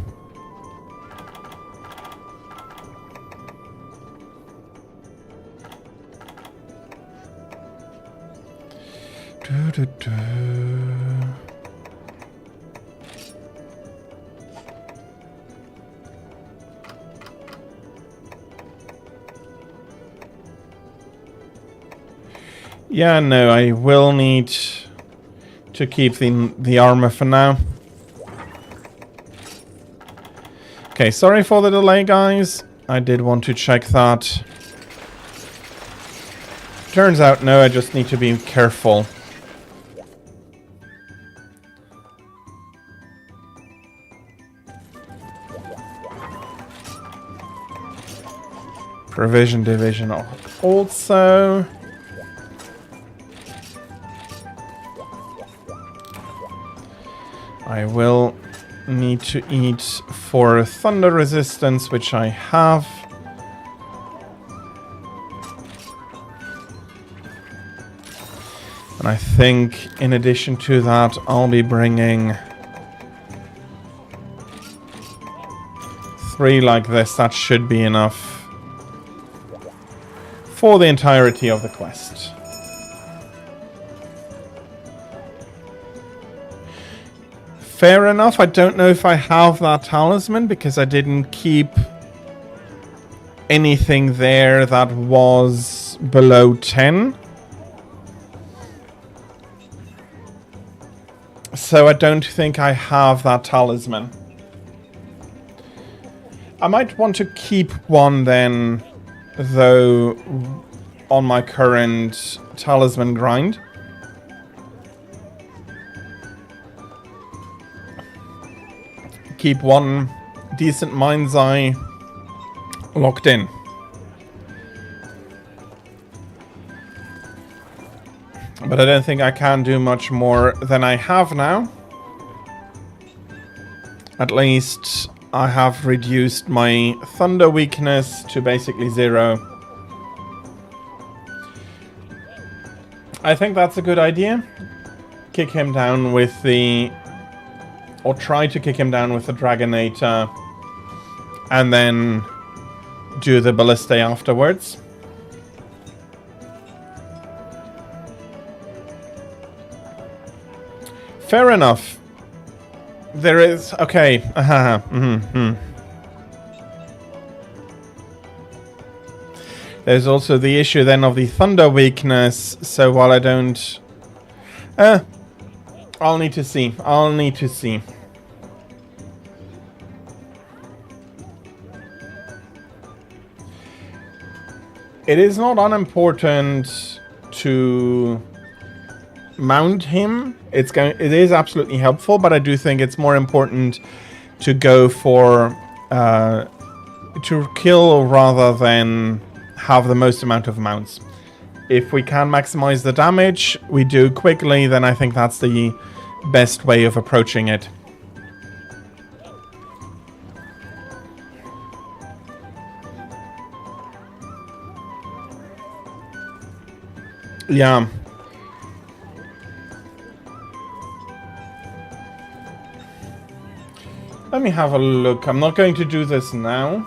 Yeah, no, I will need to keep the armor for now. Okay, sorry for the delay, guys. I did want to check that. Turns out, no, I just need to be careful. Provision division also. I will need to eat for thunder resistance, which I have. And I think in addition to that, I'll be bringing 3 like this. That should be enough for the entirety of the quest. Fair enough. I don't know if I have that talisman because I didn't keep anything there that was below 10. So I don't think I have that talisman. I might want to keep one then, though, on my current talisman grind. Keep one decent mind's eye locked in. But I don't think I can do much more than I have now. At least I have reduced my thunder weakness to basically 0. I think that's a good idea. Kick him down with the... or try to kick him down with the Dragonator. And then do the Ballista afterwards. Fair enough. There is... okay. There's also the issue then of the thunder weakness. So while I don't... I'll need to see. I'll need to see. It is not unimportant to mount him. It is absolutely helpful, but I do think it's more important to go for to kill rather than have the most amount of mounts. If we can maximize the damage we do quickly, then I think that's the best way of approaching it. Yeah. Let me have a look. I'm not going to do this now.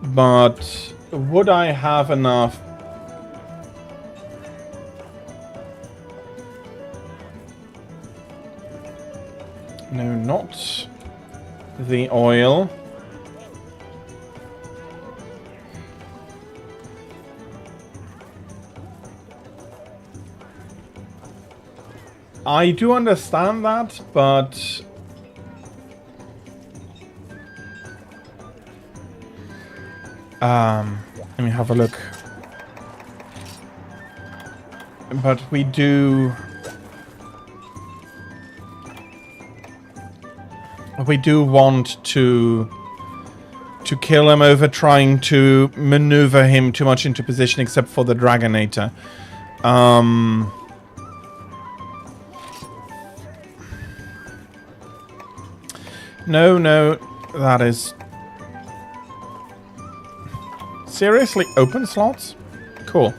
But would I have enough? No, not the oil. I do understand that, but let me have a look. But we do want to kill him over trying to maneuver him too much into position, except for the Dragonator. No, that is... seriously? Open slots? Cool.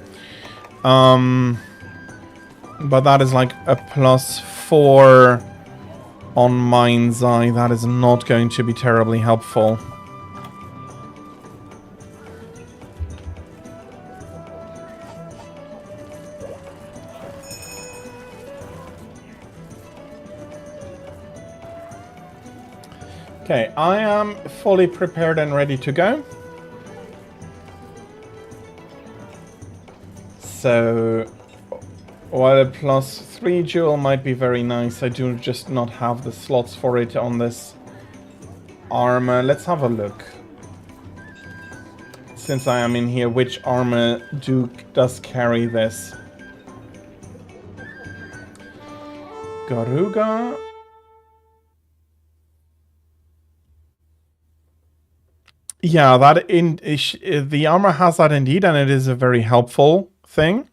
But that is like a +4 on Mind's Eye. That is not going to be terribly helpful. Okay, I am fully prepared and ready to go. So, while a +3 jewel might be very nice, I do just not have the slots for it on this armor. Let's have a look. Since I am in here, which armor does carry this? Garuga. Yeah, the armor has that indeed, and it is a very helpful thing.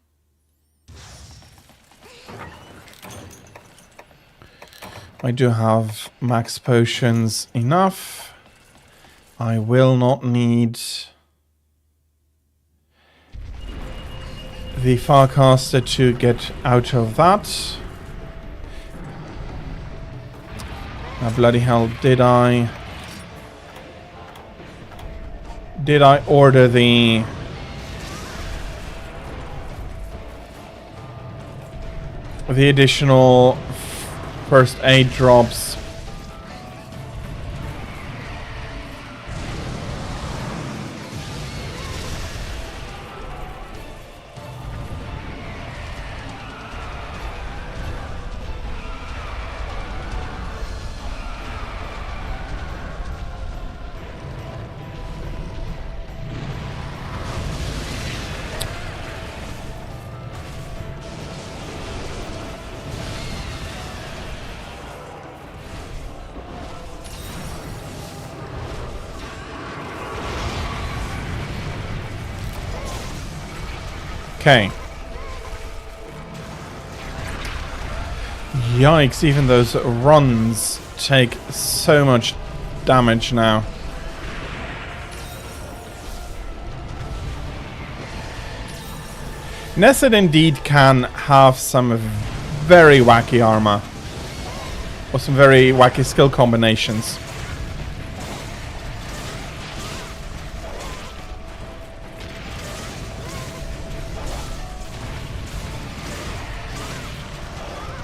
I do have max potions enough. I will not need the Farcaster to get out of that. Now, bloody hell, did I order the additional first aid drops? Okay. Yikes, even those runs take so much damage now. Nesset indeed can have some very wacky armor. Or some very wacky skill combinations.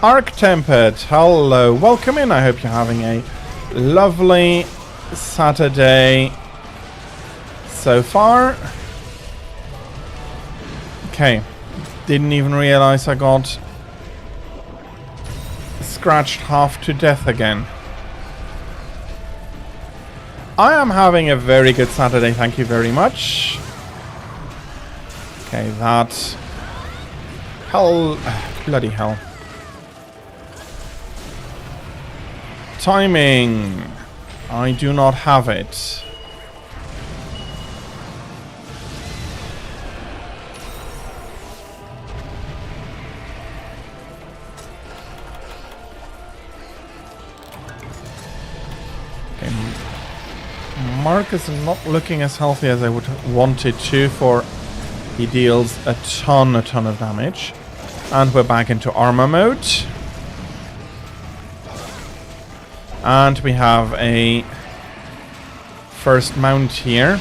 Arc Tempered, hello, welcome in. I hope you're having a lovely Saturday so far. Okay, didn't even realize I got scratched half to death again. I am having a very good Saturday, thank you very much. Okay, that... Hell... Bloody hell. Timing. I do not have it. Okay. Marcus is not looking as healthy as I would want it to, for he deals a ton of damage. And we're back into armor mode. And we have a first mount here.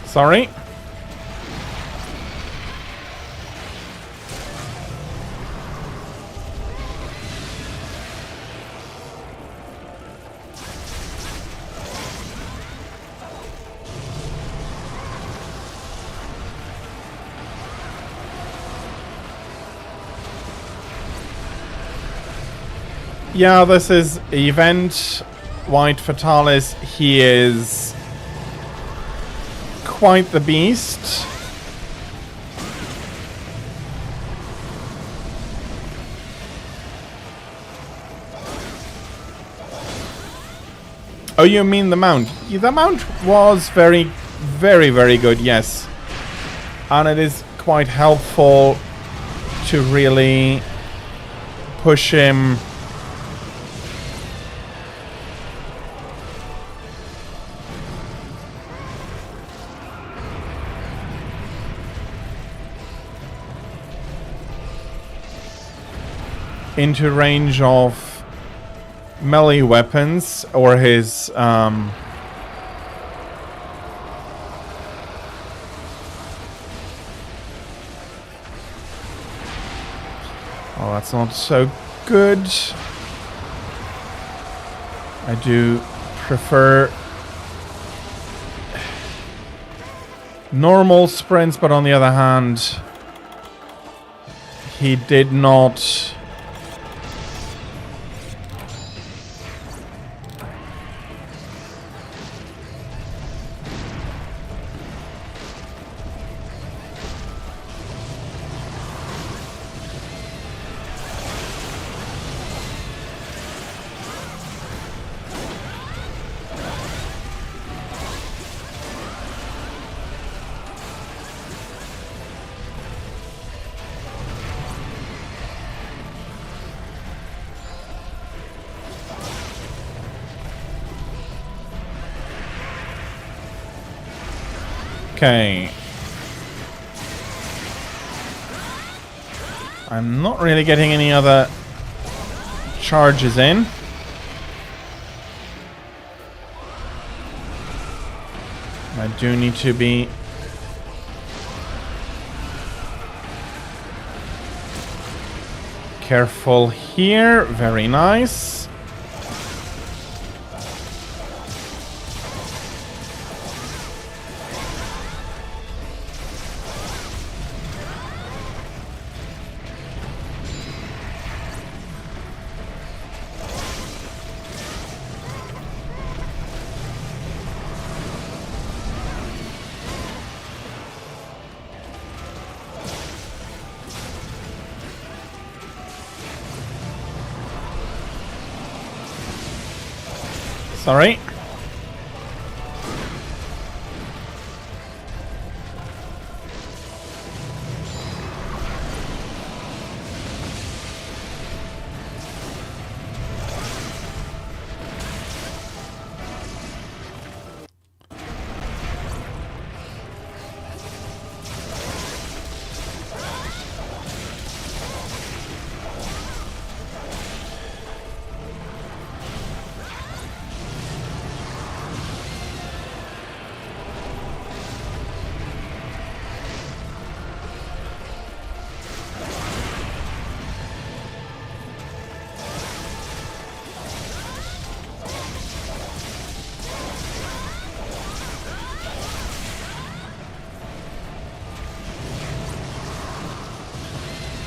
Sorry. Yeah, this is event. White Fatalis, he is quite the beast. Oh, you mean the mount? Yeah, the mount was very good, yes. And it is quite helpful to really push him into range of melee weapons, or his oh, that's not so good. I do prefer normal sprints, but on the other hand, he did not Okay. I'm not really getting any other charges in. I do need to be careful here. Very nice. Sorry.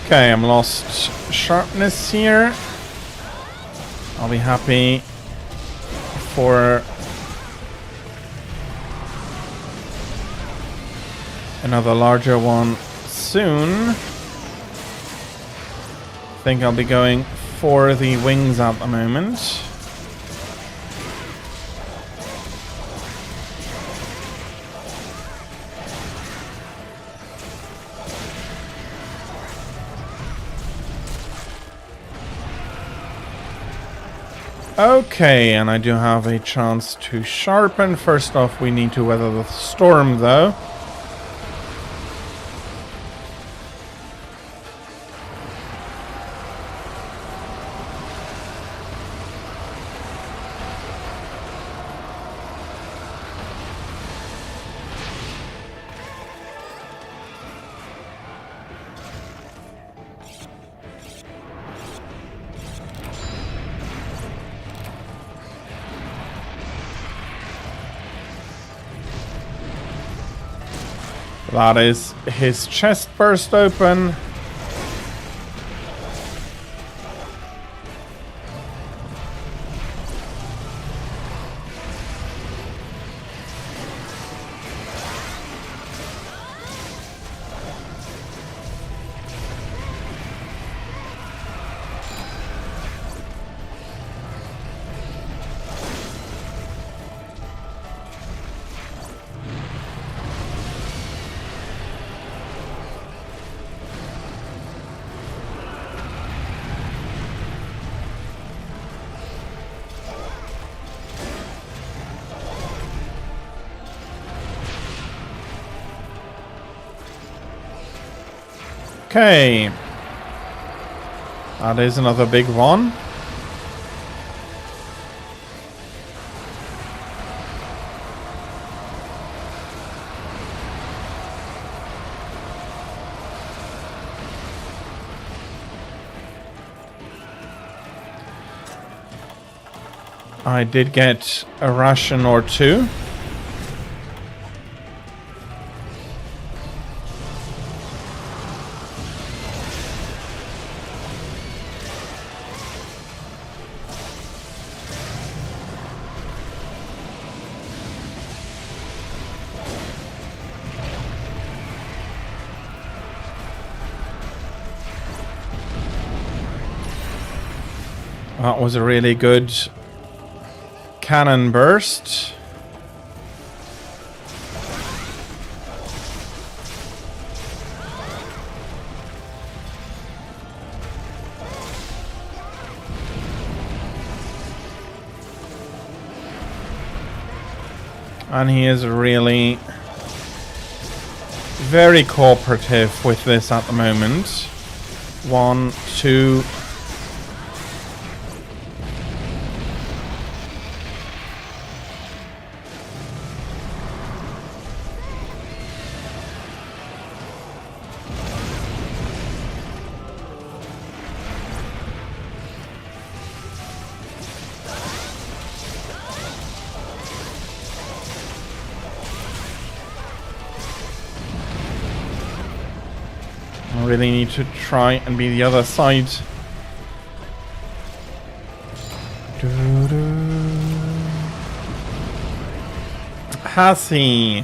Okay, I'm lost sharpness here. I'll be happy for another larger one soon. I think I'll be going for the wings at the moment. Okay, and I do have a chance to sharpen. First off, we need to weather the storm, though. That is his chest burst open. Okay. That is another big one. I did get a ration or two. That was a really good cannon burst. And he is really very cooperative with this at the moment. 1, 2. I really need to try and be the other side. Has he?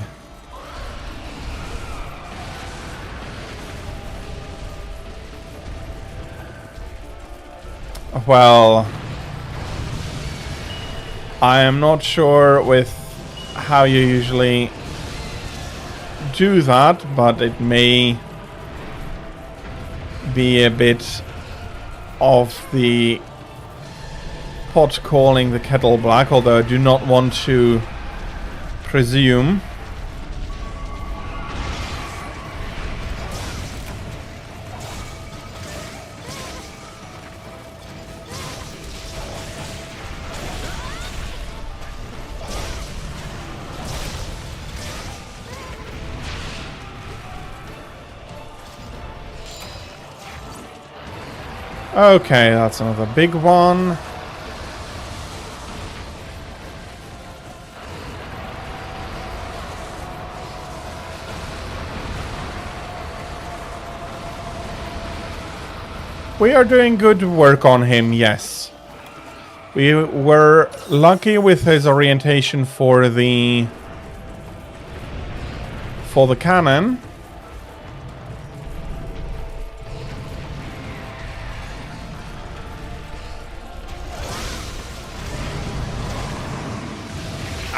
Well, I am not sure with how you usually do that, but it may be a bit of the pot calling the kettle black, although I do not want to presume. Okay, that's another big one. We are doing good work on him, yes. We were lucky with his orientation for the cannon.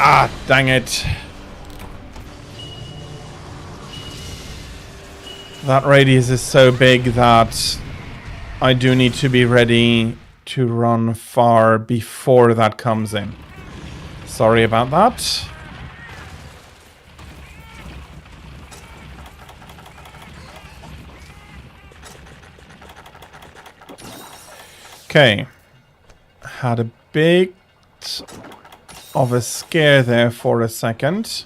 Ah, dang it. That radius is so big that I do need to be ready to run far before that comes in. Sorry about that. Okay. Had a bit of a scare there for a second.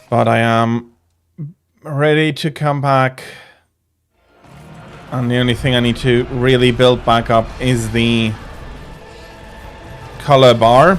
But I am ready to come back. And the only thing I need to really build back up is the color bar.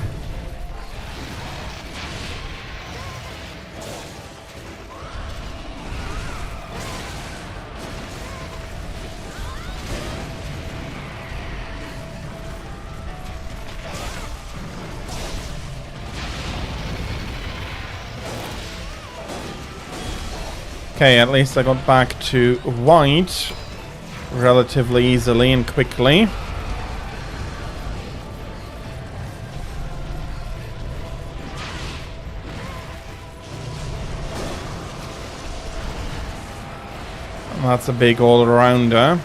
Okay, at least I got back to white relatively easily and quickly. And that's a big all-rounder.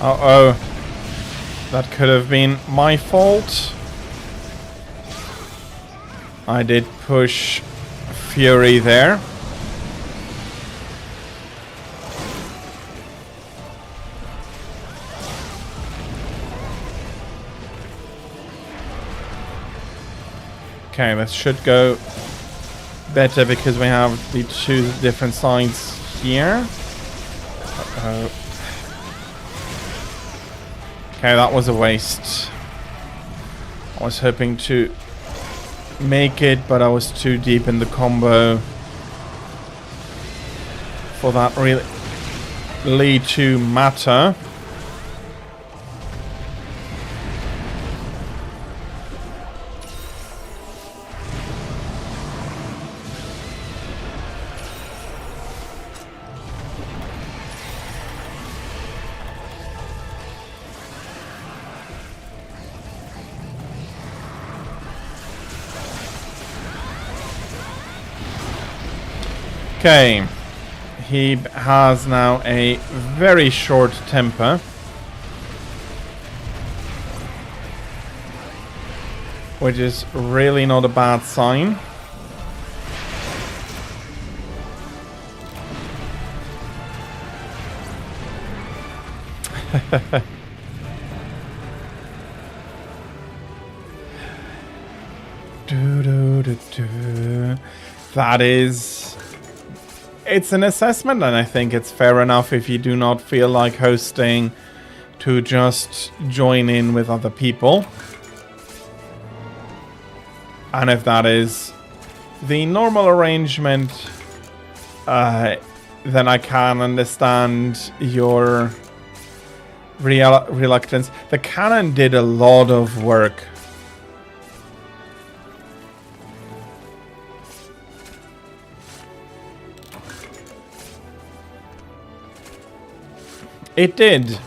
Uh-oh. That could have been my fault. I did push Fury there. Okay, this should go better because we have the two different sides here. Uh-oh. Okay, that was a waste. I was hoping to make it, but I was too deep in the combo for that really to matter. Okay. He has now a very short temper. Which is really not a bad sign. That is... It's an assessment, and I think it's fair enough if you do not feel like hosting to just join in with other people. And if that is the normal arrangement, then I can understand your reluctance. The cannon did a lot of work. It did.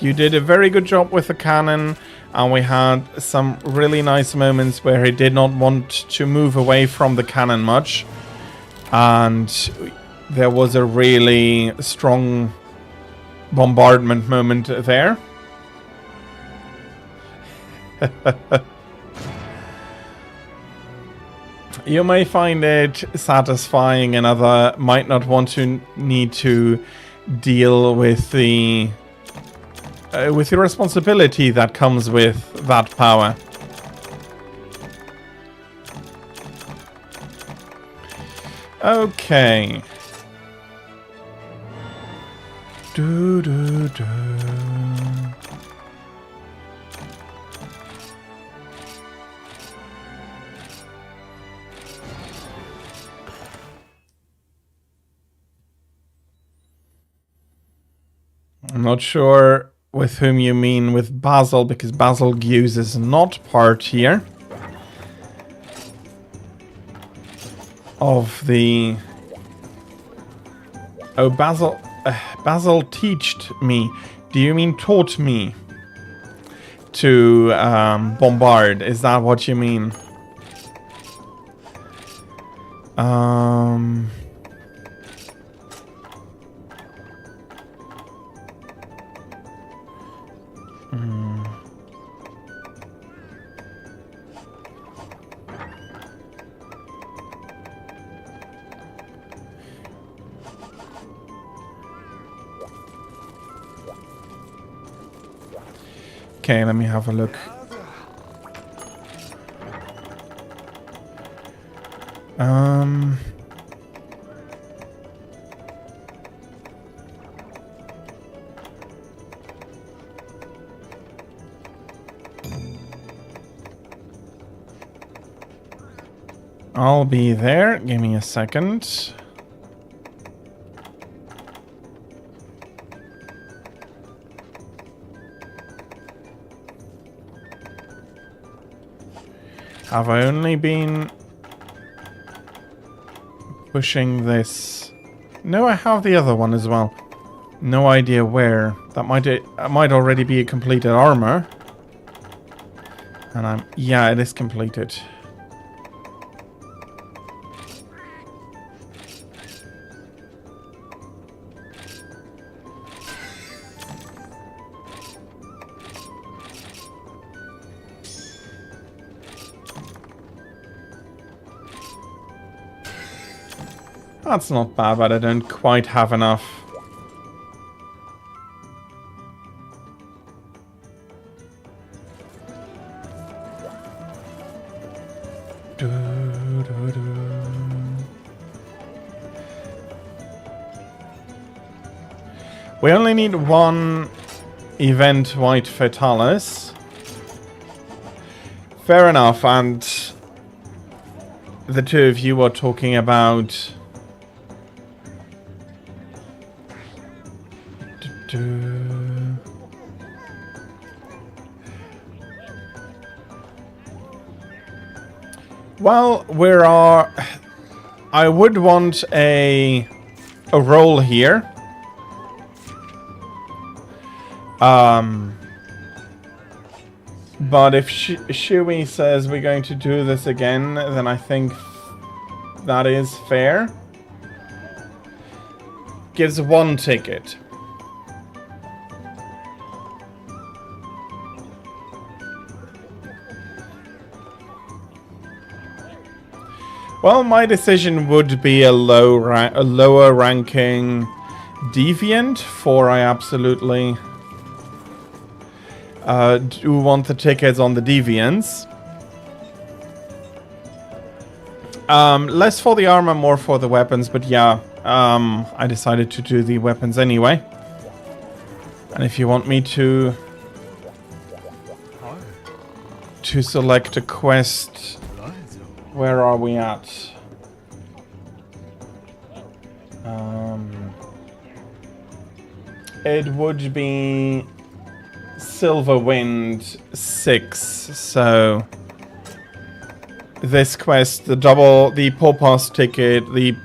You did a very good job with the cannon. And we had some really nice moments where he did not want to move away from the cannon much. And there was a really strong bombardment moment there. You may find it satisfying, and other might not want to need to deal with the responsibility that comes with that power. Okay. I'm not sure with whom you mean with Basil, because Basil Hughes is not part here of the... Oh, Basil... Basil teached me. Do you mean taught me to bombard? Is that what you mean? Okay, let me have a look. I'll be there. Give me a second. Have I only been pushing this? No, I have the other one as well. No idea where. That might already be a completed armor. And yeah, it is completed. That's not bad, but I don't quite have enough. We only need one event White Fatalis. Fair enough, and the two of you are talking about... Well, I would want a roll here. But if Shui says we're going to do this again, then I think that is fair. gives 1 ticket. Well, my decision would be a lower ranking deviant, for I absolutely do want the tickets on the deviants. Less for the armor, more for the weapons, but yeah, I decided to do the weapons anyway. And if you want me to select a quest, where are we at? It would be Silverwind 6, so this quest, the Pole Pass ticket, the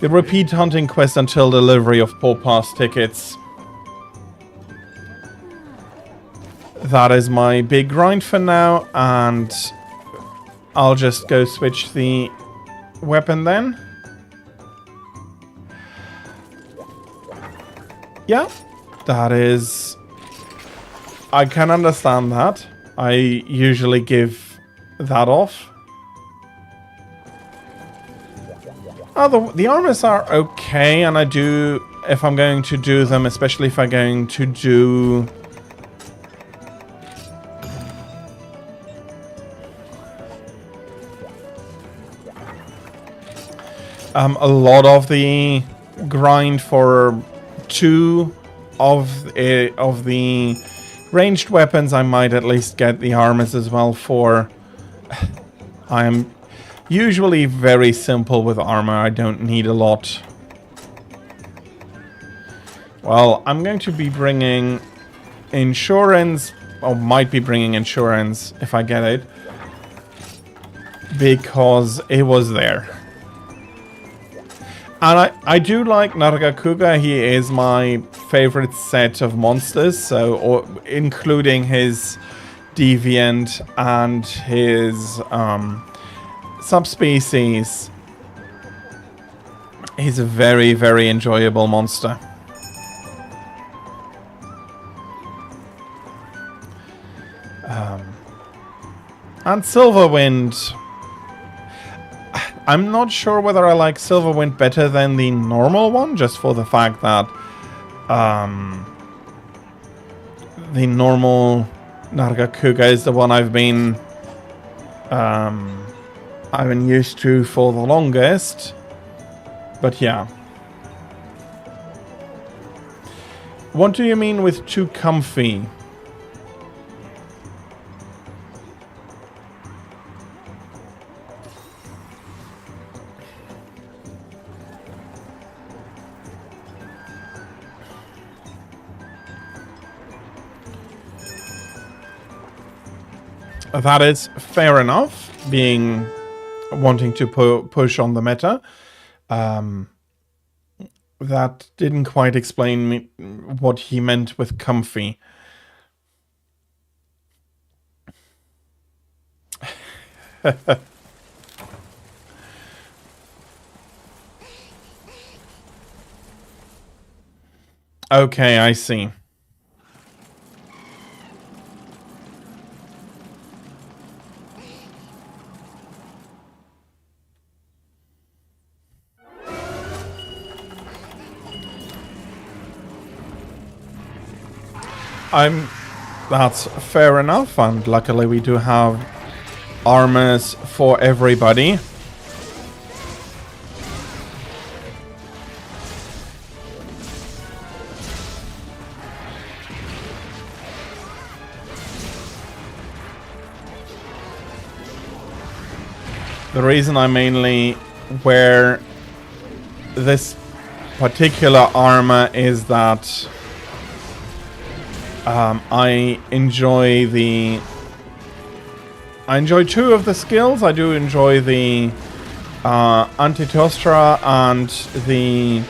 repeat hunting quest until delivery of Pole Pass tickets. That is my big grind for now, and I'll just go switch the weapon then. Yeah, that is... I can understand that. I usually give that off. Oh, the armors are okay, and I do, if I'm going to do them, especially if I'm going to do... a lot of the grind for 2 of the ranged weapons, I might at least get the armors as well for. I am usually very simple with armor. I don't need a lot. Well, I'm going to be bringing insurance, or might be bringing insurance if I get it, because it was there. And I do like Nargacuga. He is my favorite set of monsters, so including his deviant and his subspecies. He's a very, very enjoyable monster. And Silverwind. I'm not sure whether I like Silverwind better than the normal one, just for the fact that the normal Nargacuga is the one I've been used to for the longest. But yeah. What do you mean with too comfy? That is fair enough, wanting to push on the meta. That didn't quite explain what he meant with comfy. Okay, I see. That's fair enough, and luckily we do have armors for everybody. The reason I mainly wear this particular armor is that I enjoy 2 of the skills. I do enjoy the Antitostra and the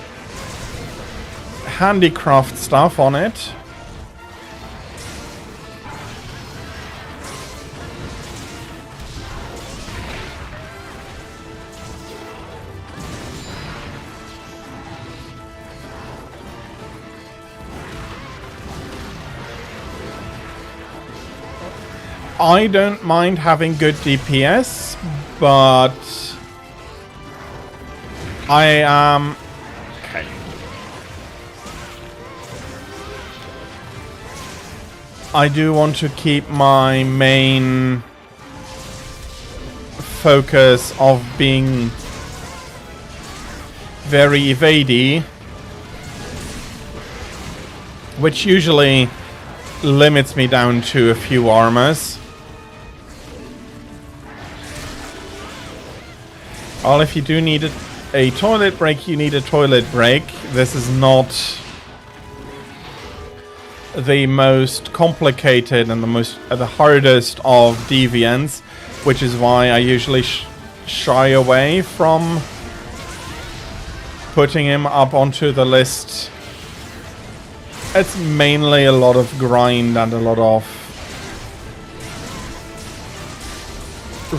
handicraft stuff on it. I don't mind having good DPS, but I am... Okay. I do want to keep my main focus of being very evadey, which usually limits me down to a few armors. Well, if you do need a toilet break, you need a toilet break. This is not the most complicated and the hardest of deviants, which is why I usually shy away from putting him up onto the list. It's mainly a lot of grind and a lot of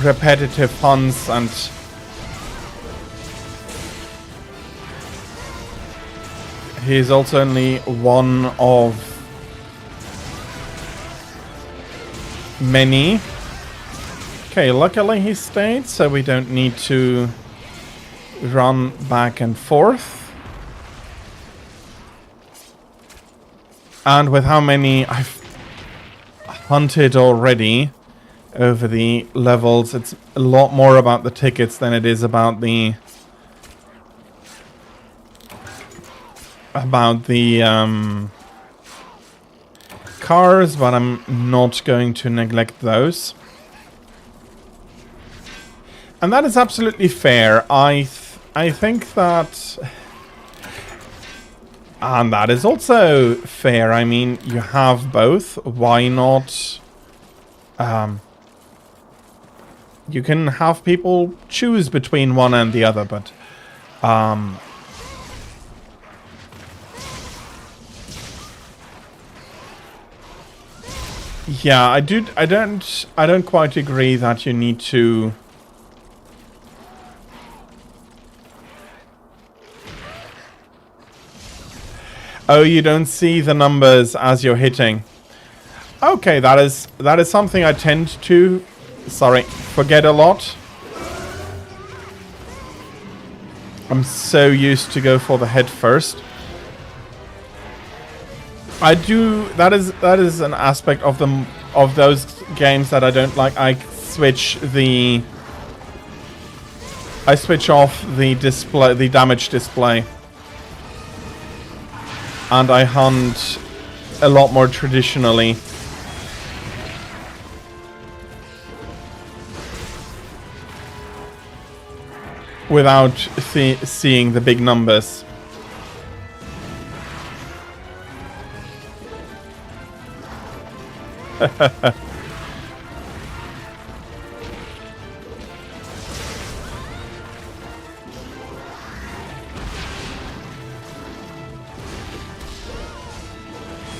repetitive hunts, and he's also only one of many. Okay, luckily he stayed, so we don't need to run back and forth. And with how many I've hunted already over the levels, it's a lot more about the tickets than it is about the cars, but I'm not going to neglect those. And that is absolutely fair. I think that... And that is also fair. I mean, you have both. Why not? You can have people choose between one and the other, but... yeah, I don't quite agree that you need to... Oh, you don't see the numbers as you're hitting. Okay, that is something I tend to, forget a lot. I'm so used to go for the head first. I do. That is an aspect of those games that I don't like. I switch off the display, the damage display. And I hunt a lot more traditionally. Without seeing the big numbers.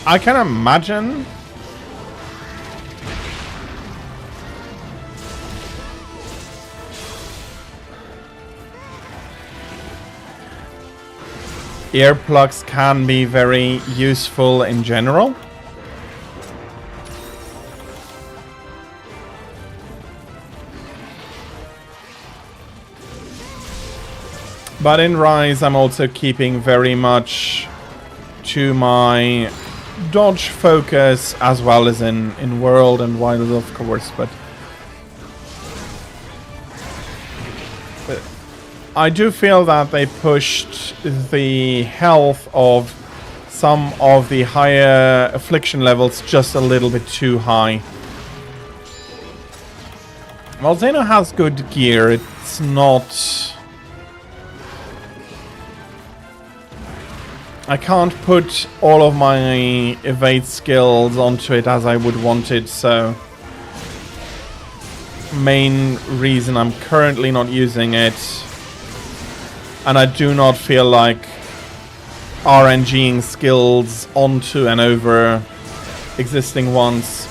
I can imagine earplugs can be very useful in general. But in Rise, I'm also keeping very much to my dodge focus, as well as in World and Wild, of course, but I do feel that they pushed the health of some of the higher affliction levels just a little bit too high. Well, Xeno has good gear. It's not... I can't put all of my evade skills onto it as I would want it, so... Main reason I'm currently not using it. And I do not feel like RNGing skills onto and over existing ones.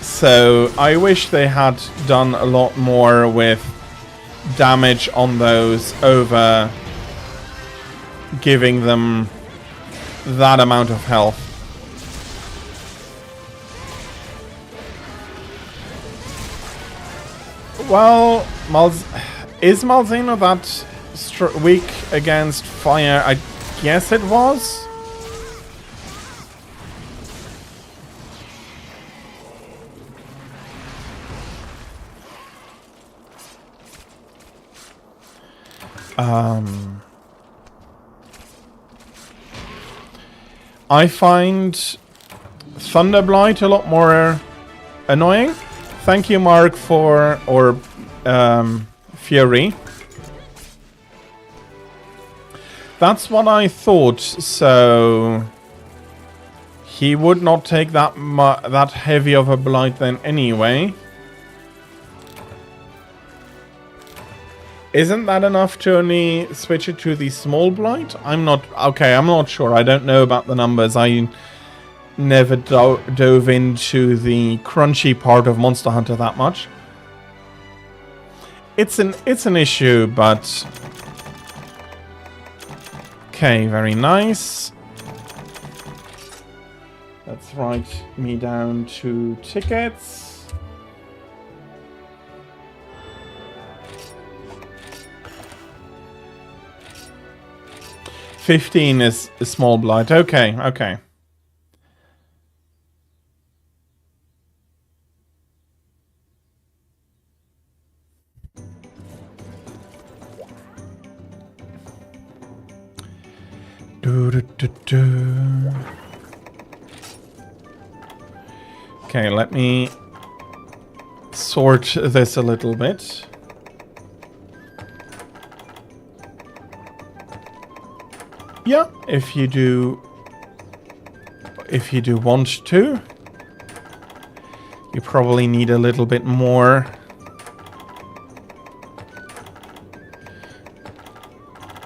So I wish they had done a lot more with damage on those over giving them that amount of health. Well, is Malzeno that weak against fire? I guess it was. I find Thunderblight a lot more annoying. Thank you, Mark, or Fury. That's what I thought. So he would not take that heavy of a blight then anyway. Isn't that enough to only switch it to the small blight? I'm not sure. I don't know about the numbers. I never dove into the crunchy part of Monster Hunter that much. It's an issue, but okay, very nice. Let's write me down 2 tickets. 15 is a small blight. Okay, okay. Okay, let me sort this a little bit. Yeah, if you do want to, you probably need a little bit more.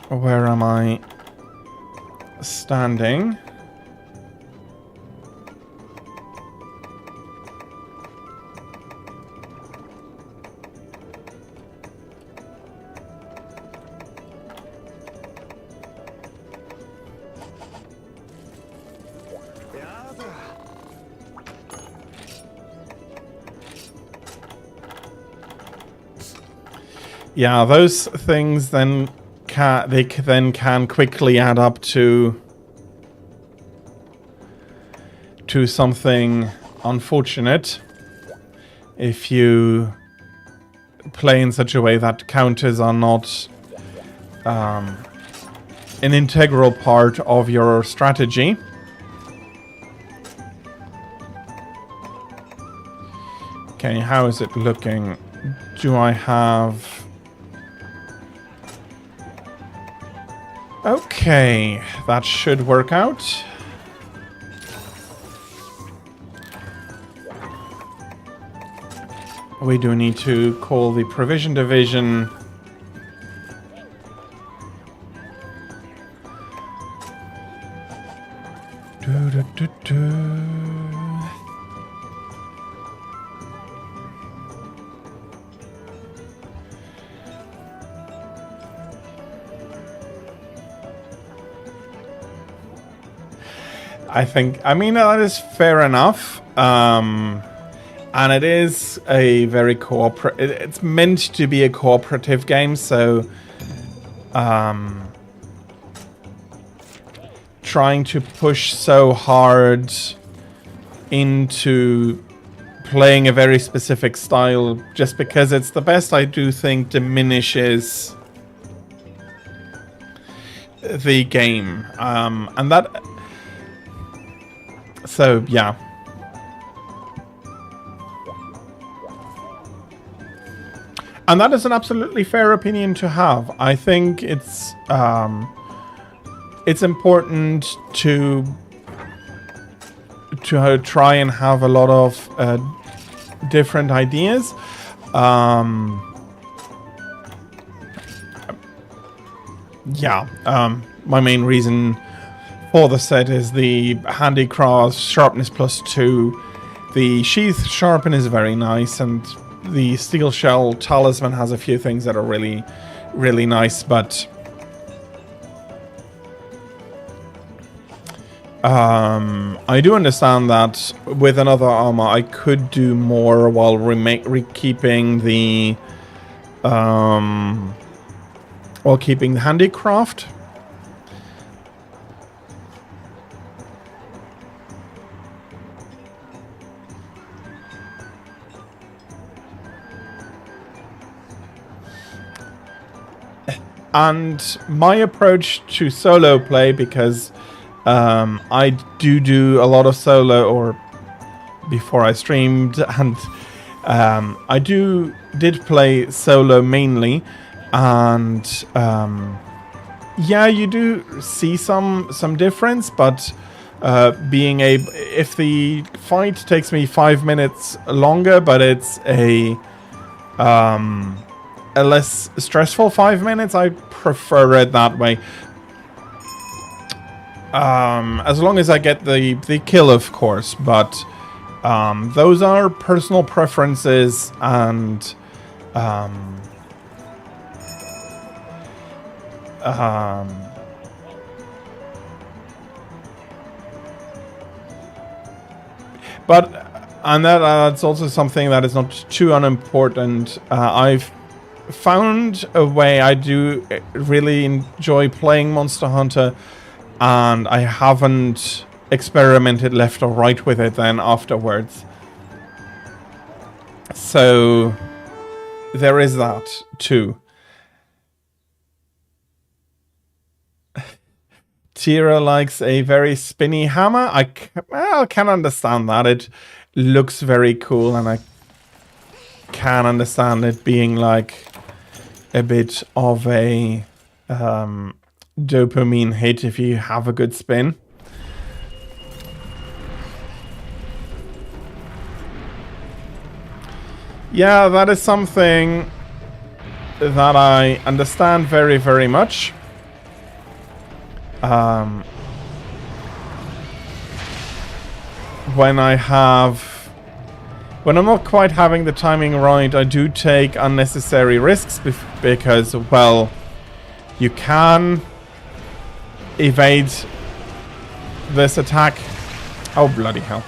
Where am I standing? Yeah, those things then can quickly add up to something unfortunate if you play in such a way that counters are not an integral part of your strategy. Okay, how is it looking? Do I have... Okay, that should work out. We do need to call the provision division. I mean, that is fair enough. And it is a very cooperative... It's meant to be a cooperative game, so... trying to push so hard into playing a very specific style just because it's the best, I do think diminishes the game. And that... So, yeah. And that is an absolutely fair opinion to have. I think it's important to try and have a lot of different ideas. My main reason for the set is the Handicraft Sharpness +2. The Sheath Sharpen is very nice, and the Steel Shell Talisman has a few things that are really, really nice, but I do understand that with another armor I could do more while keeping the handicraft. And my approach to solo play, because I do a lot of solo, or before I streamed, and I did play solo mainly, and yeah, you do see some difference, but if the fight takes me 5 minutes longer, but it's a less stressful 5 minutes, I prefer it that way. As long as I get the kill, of course, but those are personal preferences, and that's also something that is not too unimportant. I've found a way. I do really enjoy playing Monster Hunter, and I haven't experimented left or right with it then afterwards. So there is that too. Tira likes a very spinny hammer. I can understand that. It looks very cool, and I can understand it being like a bit of a dopamine hit if you have a good spin. Yeah, that is something that I understand very, very much. When I'm not quite having the timing right, I do take unnecessary risks because, well, you can evade this attack. Oh, bloody hell.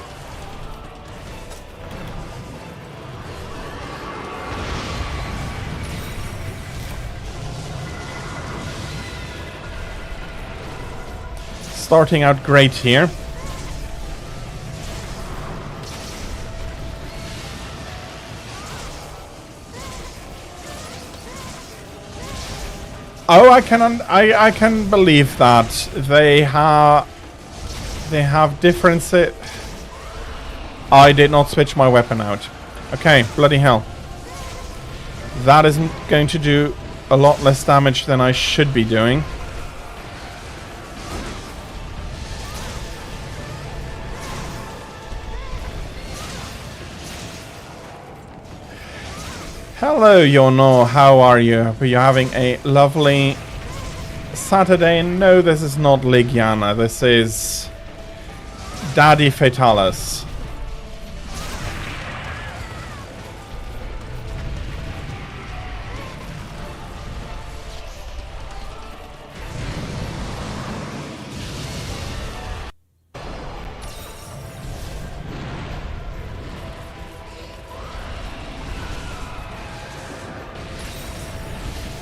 Starting out great here. Oh, I can believe that they have different. I did not switch my weapon out. Okay, bloody hell. That isn't going to do a lot less damage than I should be doing. Hello, Yono, how are you? Are you having a lovely Saturday? No, this is not Ligiana, this is Daddy Fatalis.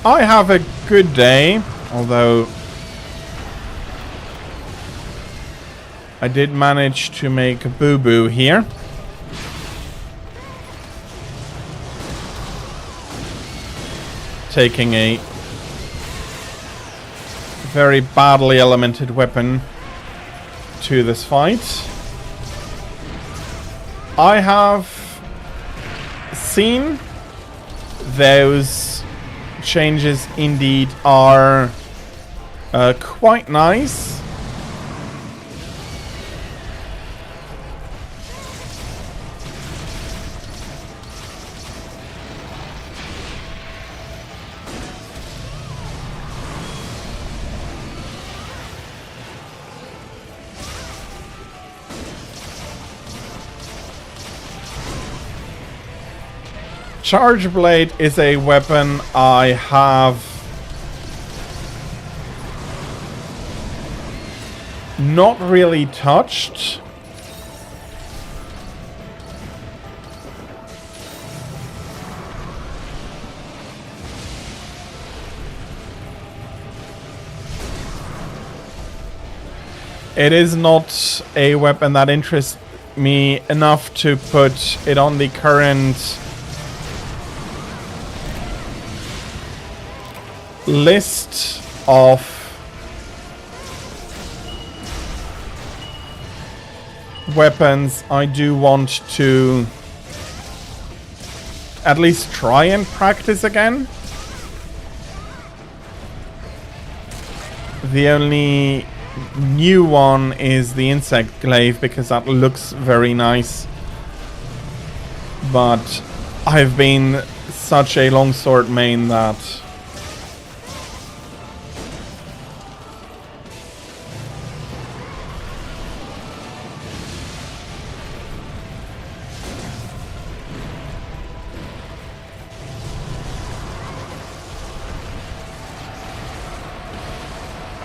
I have a good day, although I did manage to make a boo-boo here. Taking a very badly elemented weapon to this fight. I have seen those changes indeed are quite nice. Charge Blade is a weapon I have not really touched. It is not a weapon that interests me enough to put it on the current list of weapons I do want to at least try and practice again. The only new one is the insect glaive because that looks very nice, but I've been such a longsword main that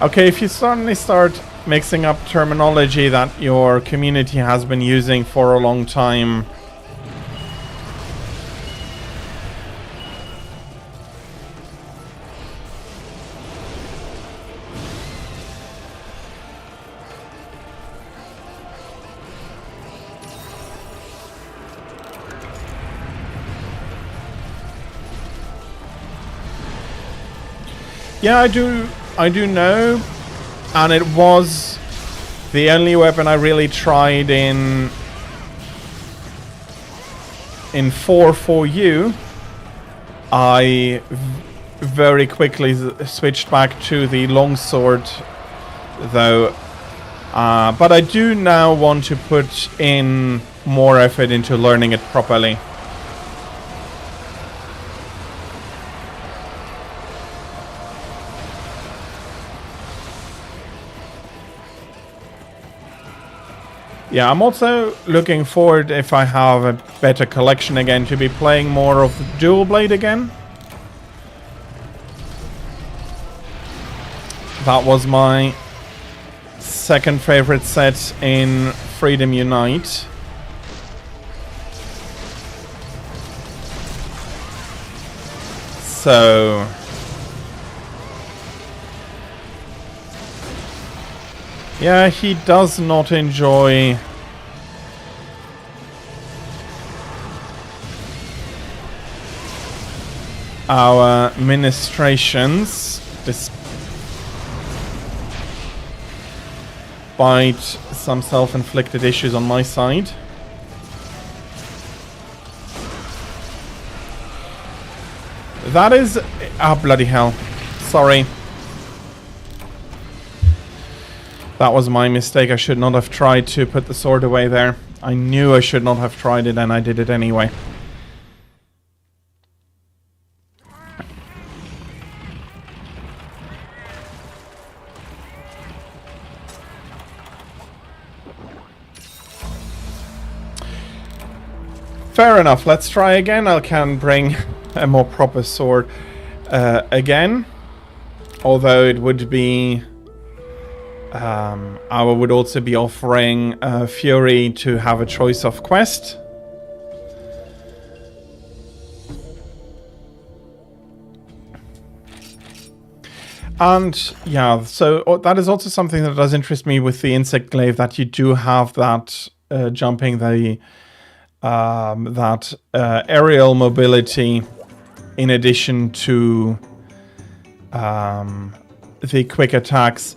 okay, if you suddenly start mixing up terminology that your community has been using for a long time, yeah, I do know, and it was the only weapon I really tried in 4-4U. I very quickly switched back to the longsword, though. But I do now want to put in more effort into learning it properly. Yeah, I'm also looking forward, if I have a better collection again, to be playing more of Dual Blade again. That was my second favorite set in Freedom Unite. So yeah, he does not enjoy our ministrations, despite some self-inflicted issues on my side. That is... ah, bloody hell. Sorry. That was my mistake. I should not have tried to put the sword away there. I knew I should not have tried it, and I did it anyway. Fair enough. Let's try again. I can bring a more proper sword again. Although it would be... I would also be offering Fury to have a choice of quest. And yeah, so that is also something that does interest me with the Insect Glaive, that you do have that jumping the aerial mobility in addition to the quick attacks.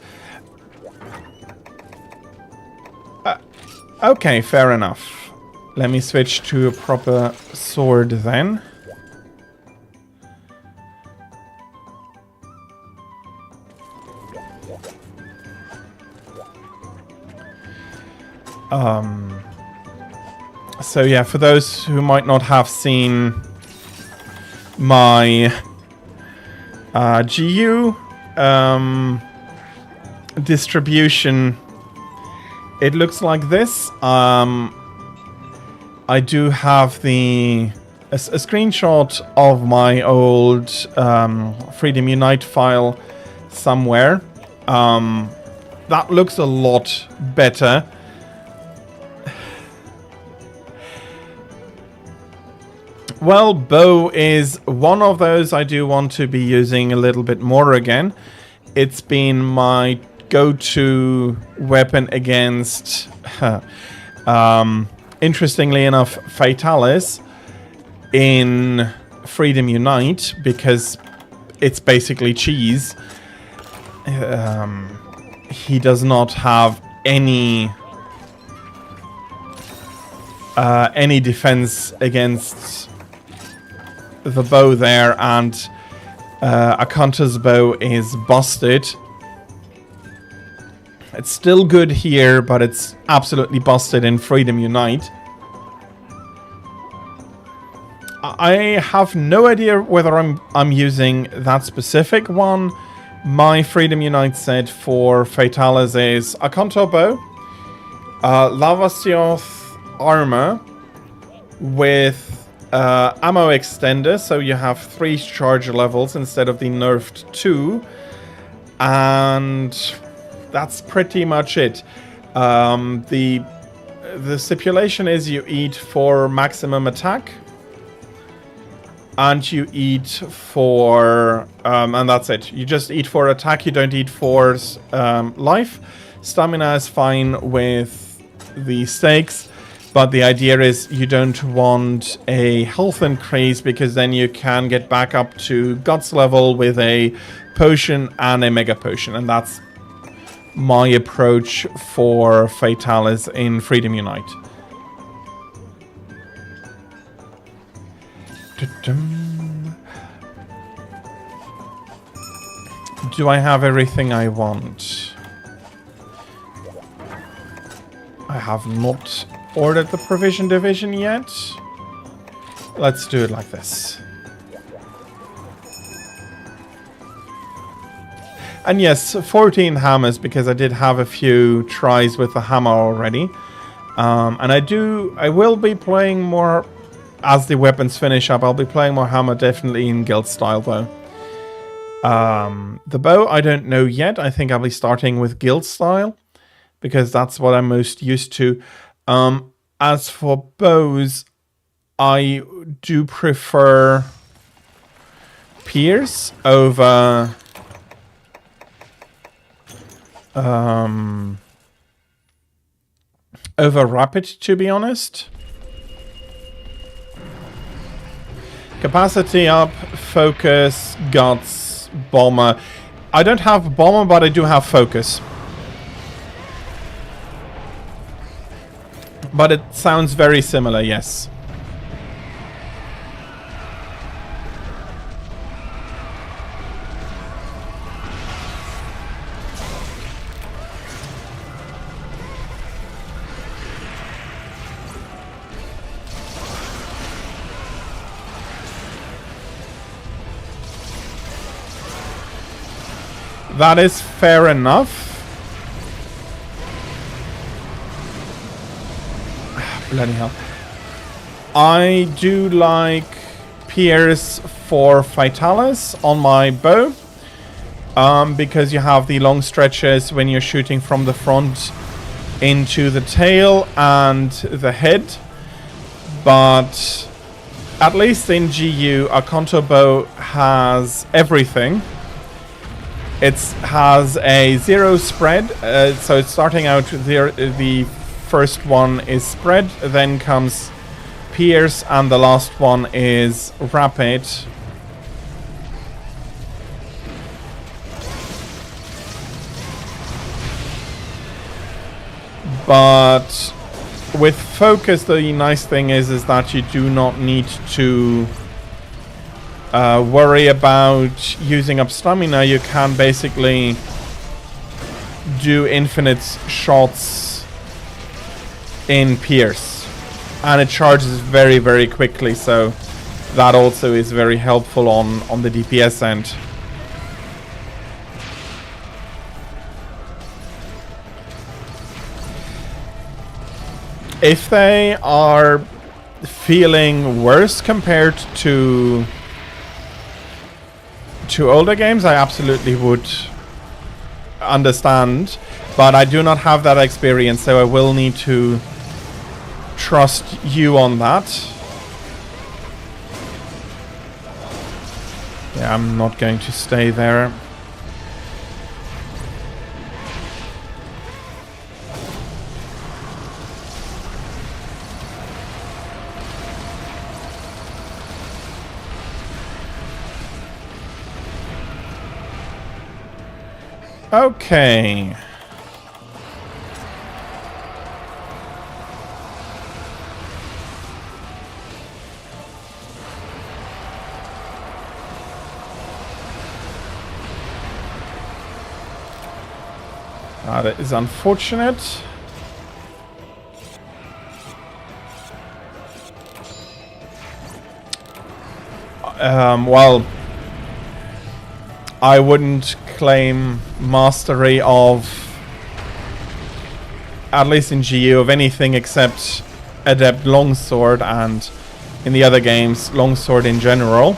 Okay, fair enough. Let me switch to a proper sword then. So yeah, for those who might not have seen my GU distribution, it looks like this. I do have a screenshot of my old Freedom Unite file somewhere. That looks a lot better. Well, bow is one of those I do want to be using a little bit more again. It's been my go-to weapon against, interestingly enough, Fatalis in Freedom Unite, because it's basically cheese. He does not have any defense against the bow there, and Akanta's bow is busted. It's still good here, but it's absolutely busted in Freedom Unite. I have no idea whether I'm using that specific one. My Freedom Unite set for Fatalis is Akanta bow, Lavasioth armor with ammo extender, so you have 3 charge levels instead of the nerfed 2, and that's pretty much it. The stipulation is you eat for maximum attack, and you eat for and that's it. You just eat for attack, you don't eat for life. Stamina is fine with the stakes, but the idea is you don't want a health increase, because then you can get back up to guts level with a potion and a mega potion, and that's my approach for Fatalis in Freedom Unite. Do I have everything I want? I have not ordered the provision division yet. Let's do it like this. And yes, 14 hammers, because I did have a few tries with the hammer already. And I will be playing more as the weapons finish up. I'll be playing more hammer, definitely in guild style though. The bow, I don't know yet. I think I'll be starting with guild style, because that's what I'm most used to. As for bows, I do prefer Pierce over Rapid, to be honest. Capacity up, focus, guts, bomber. I don't have bomber, but I do have focus. But it sounds very similar, yes. That is fair enough. Bloody hell. I do like Pierce for Fatalis on my bow. Because you have the long stretches when you're shooting from the front into the tail and the head. But at least in GU, a Akanto bow has everything. It has a 0 spread, so it's starting out the first one is spread, then comes Pierce, and the last one is rapid. But with focus, the nice thing is that you do not need to worry about using up stamina. You can basically do infinite shots in Pierce, and it charges very, very quickly, so that also is very helpful on the DPS end. If they are feeling worse compared to older games, I absolutely would understand. But I do not have that experience, so I will need to trust you on that. Yeah, I'm not going to stay there. Okay. That is unfortunate. Well, I wouldn't claim mastery of, at least in GU, of anything except Adept Longsword, and in the other games, Longsword in general.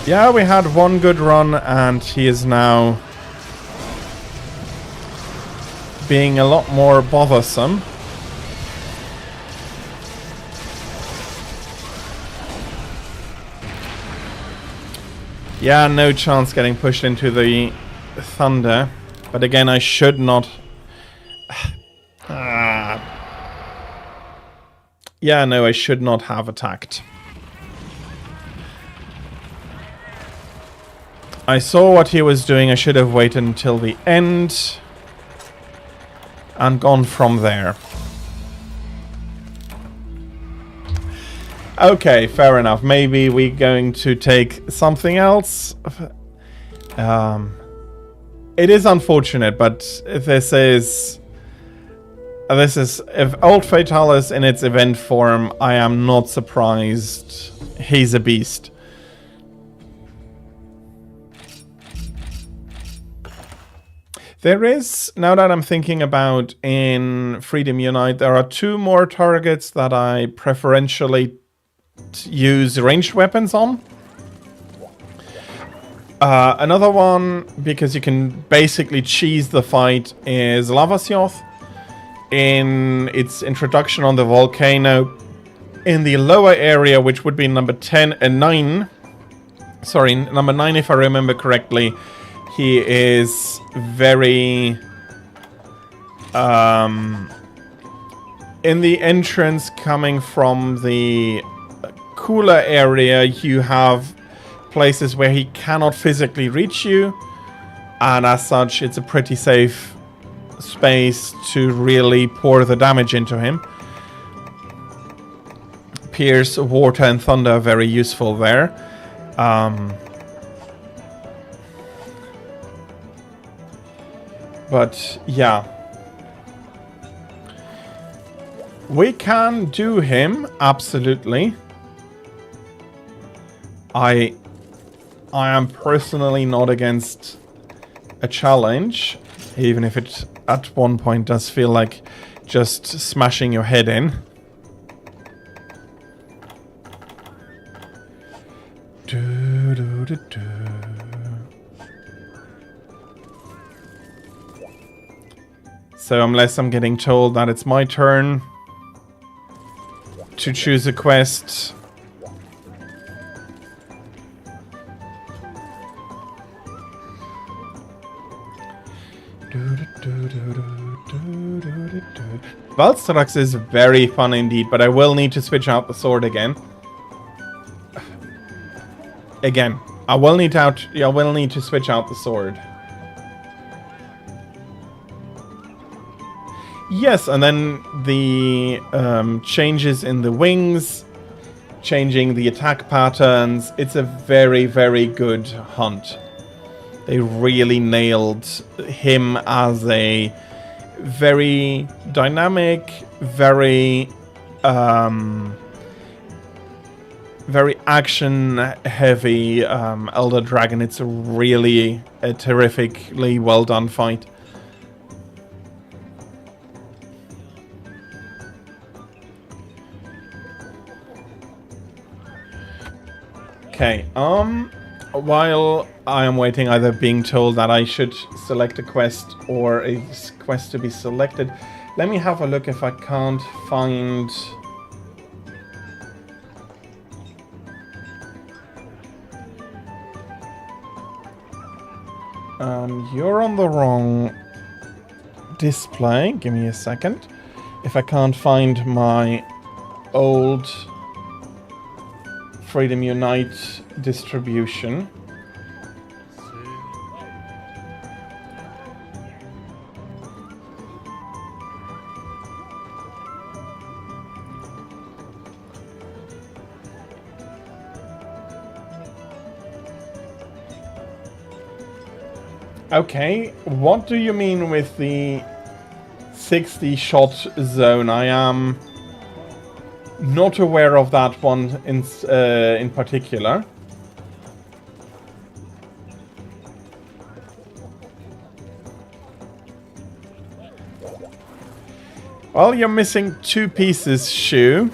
Yeah, we had one good run, and he is now being a lot more bothersome. Yeah, no chance getting pushed into the thunder. But again, I should not... Yeah, no, I should not have attacked. I saw what he was doing. I should have waited until the end and gone from there. Okay, fair enough. Maybe we're going to take something else. It is unfortunate, but this is if Old Fatalis in its event form, I am not surprised. He's a beast. There is, now that I'm thinking about in Freedom Unite, there are two more targets that I preferentially use ranged weapons on. Another one, because you can basically cheese the fight, is Lavasyoth. In its introduction on the volcano, in the lower area, which would be number 10 and 9. Sorry, number 9 if I remember correctly. He is very... in the entrance coming from the cooler area, you have places where he cannot physically reach you. And as such, it's a pretty safe space to really pour the damage into him. Pierce, Water, and Thunder are very useful there. But yeah, we can do him, absolutely. I am personally not against a challenge, even if it at one point does feel like just smashing your head in. So unless I'm getting told that it's my turn to choose a quest, Valstrax is very fun indeed, but I will need to switch out the sword again. I will need to switch out the sword. Yes, and then the changes in the wings, changing the attack patterns. It's a very, very good hunt. They really nailed him as a very dynamic, very very action-heavy Elder Dragon. It's really a terrifically well-done fight. Okay, while I am waiting, either being told that I should select a quest or a quest to be selected. Let me have a look if I can't find... You're on the wrong display. Give me a second. If I can't find my old Freedom Unite distribution. Okay, what do you mean with the 60 shot zone? I am not aware of that one in particular. Well, you're missing 2 pieces, Shu.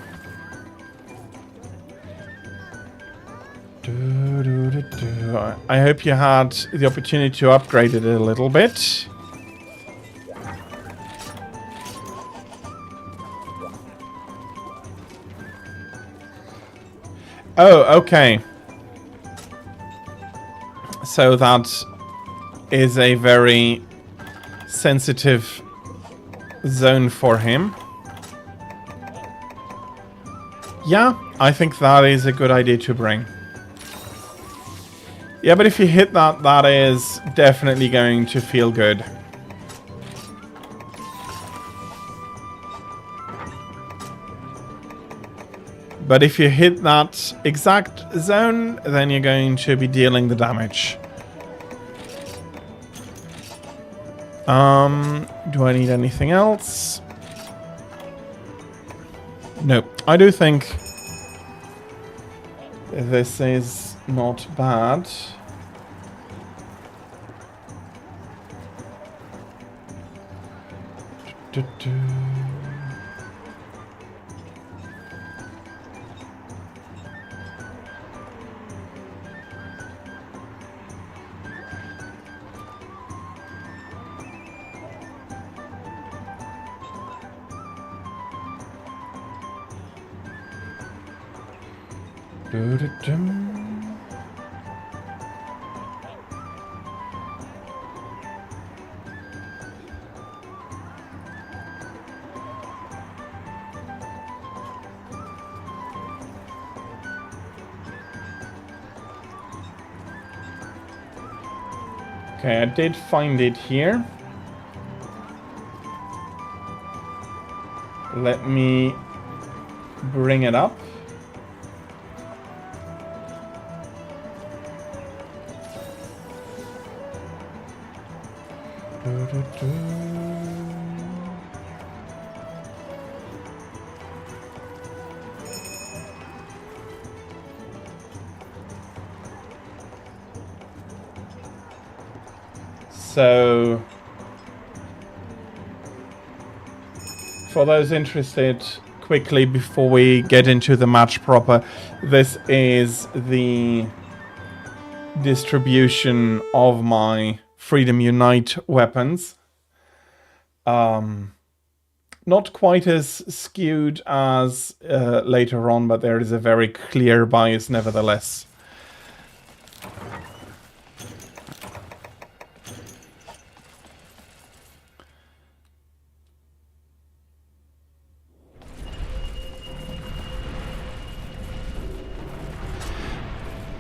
I hope you had the opportunity to upgrade it a little bit. Oh, okay. So that is a very sensitive zone for him. Yeah, I think that is a good idea to bring. Yeah, but if you hit that, that is definitely going to feel good. But if you hit that exact zone, then you're going to be dealing the damage. Do I need anything else? No, I do think this is not bad. Okay, I did find it here. Let me bring it up. So, for those interested, quickly before we get into the match proper, this is the distribution of my Freedom Unite weapons. Not quite as skewed as later on, but there is a very clear bias nevertheless.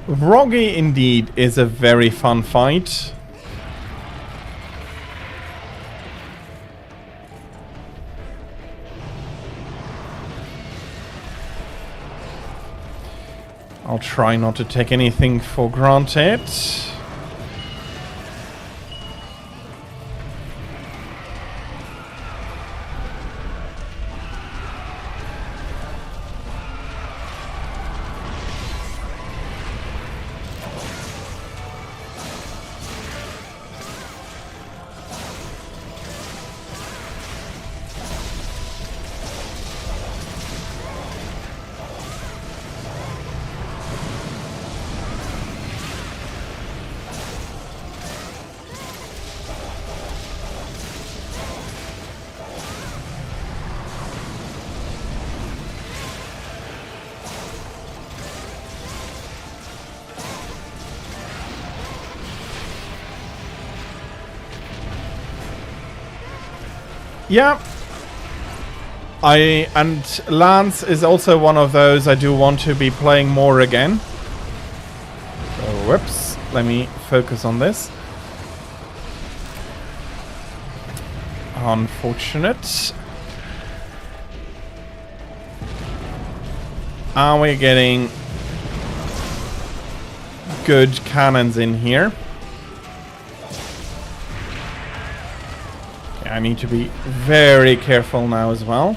Wroggy indeed is a very fun fight. I'll try not to take anything for granted. Yeah. And Lance is also one of those I do want to be playing more again. So, whoops. Let me focus on this. Unfortunate. Are we getting good cannons in here? Okay, I need to be very careful now as well.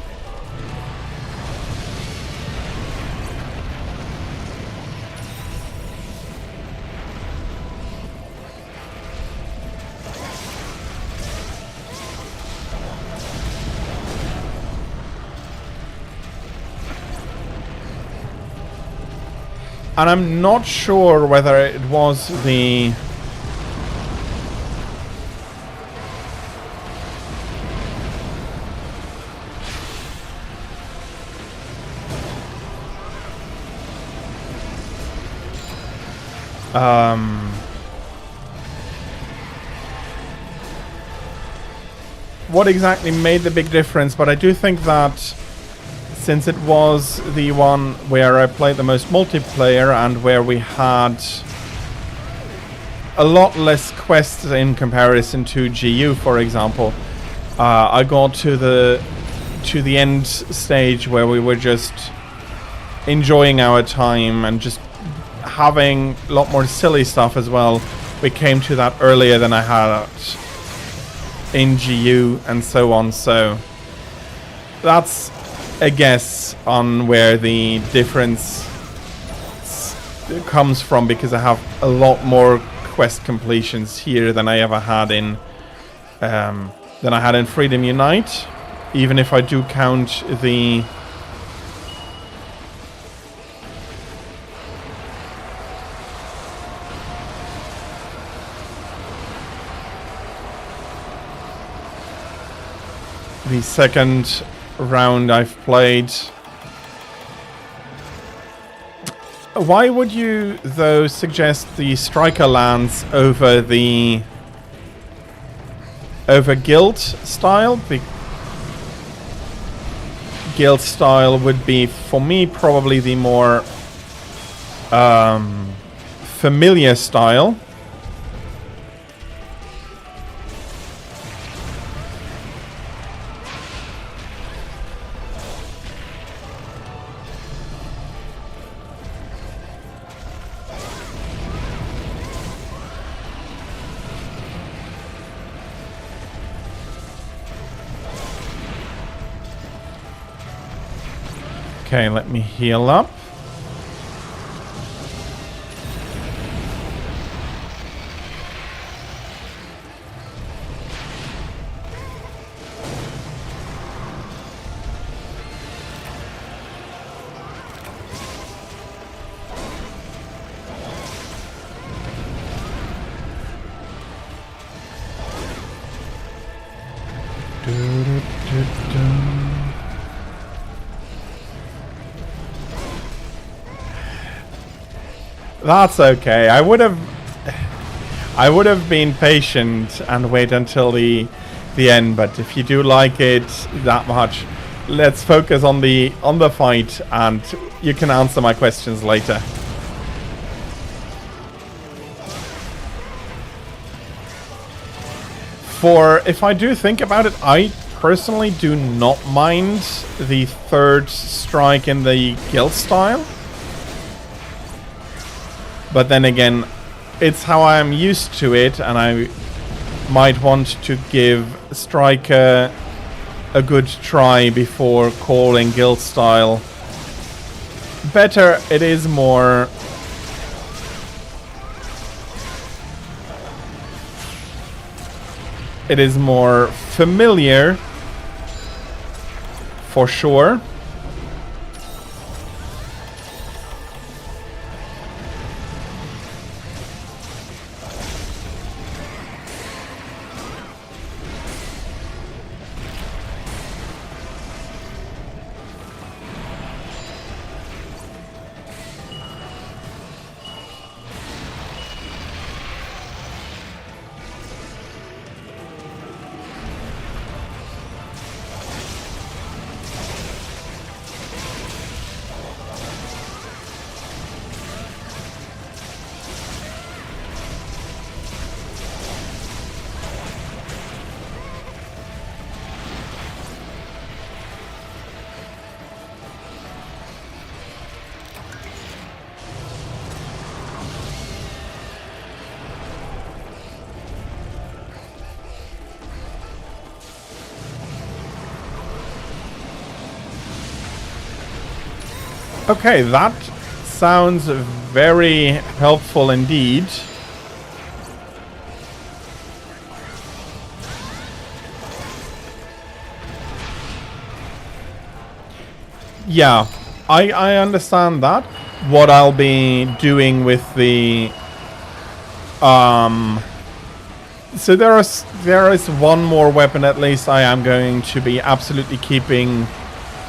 And I'm not sure whether it was the... what exactly made the big difference, but I do think that since it was the one where I played the most multiplayer and where we had a lot less quests in comparison to GU, for example, I got to the end stage where we were just enjoying our time and just having a lot more silly stuff as well. We came to that earlier than I had in GU and so on, so that's a guess on where the difference comes from, because I have a lot more quest completions here than I ever had in Freedom Unite, even if I do count the second round I've played. Why would you, though, suggest the Striker Lance over the Guild style? Guild style would be, for me, probably the more familiar style. Okay, let me heal up. That's okay. I would have been patient and wait until the end, but if you do like it that much, let's focus on the fight, and you can answer my questions later. For if I do think about it, I personally do not mind the third strike in the guild style. But then again, it's how I am used to it, and I might want to give Striker a good try before calling guild style. Better, it is more... it is more familiar, for sure. Okay, that sounds very helpful indeed. Yeah, I understand that. What I'll be doing with the so there is one more weapon at least I am going to be absolutely keeping,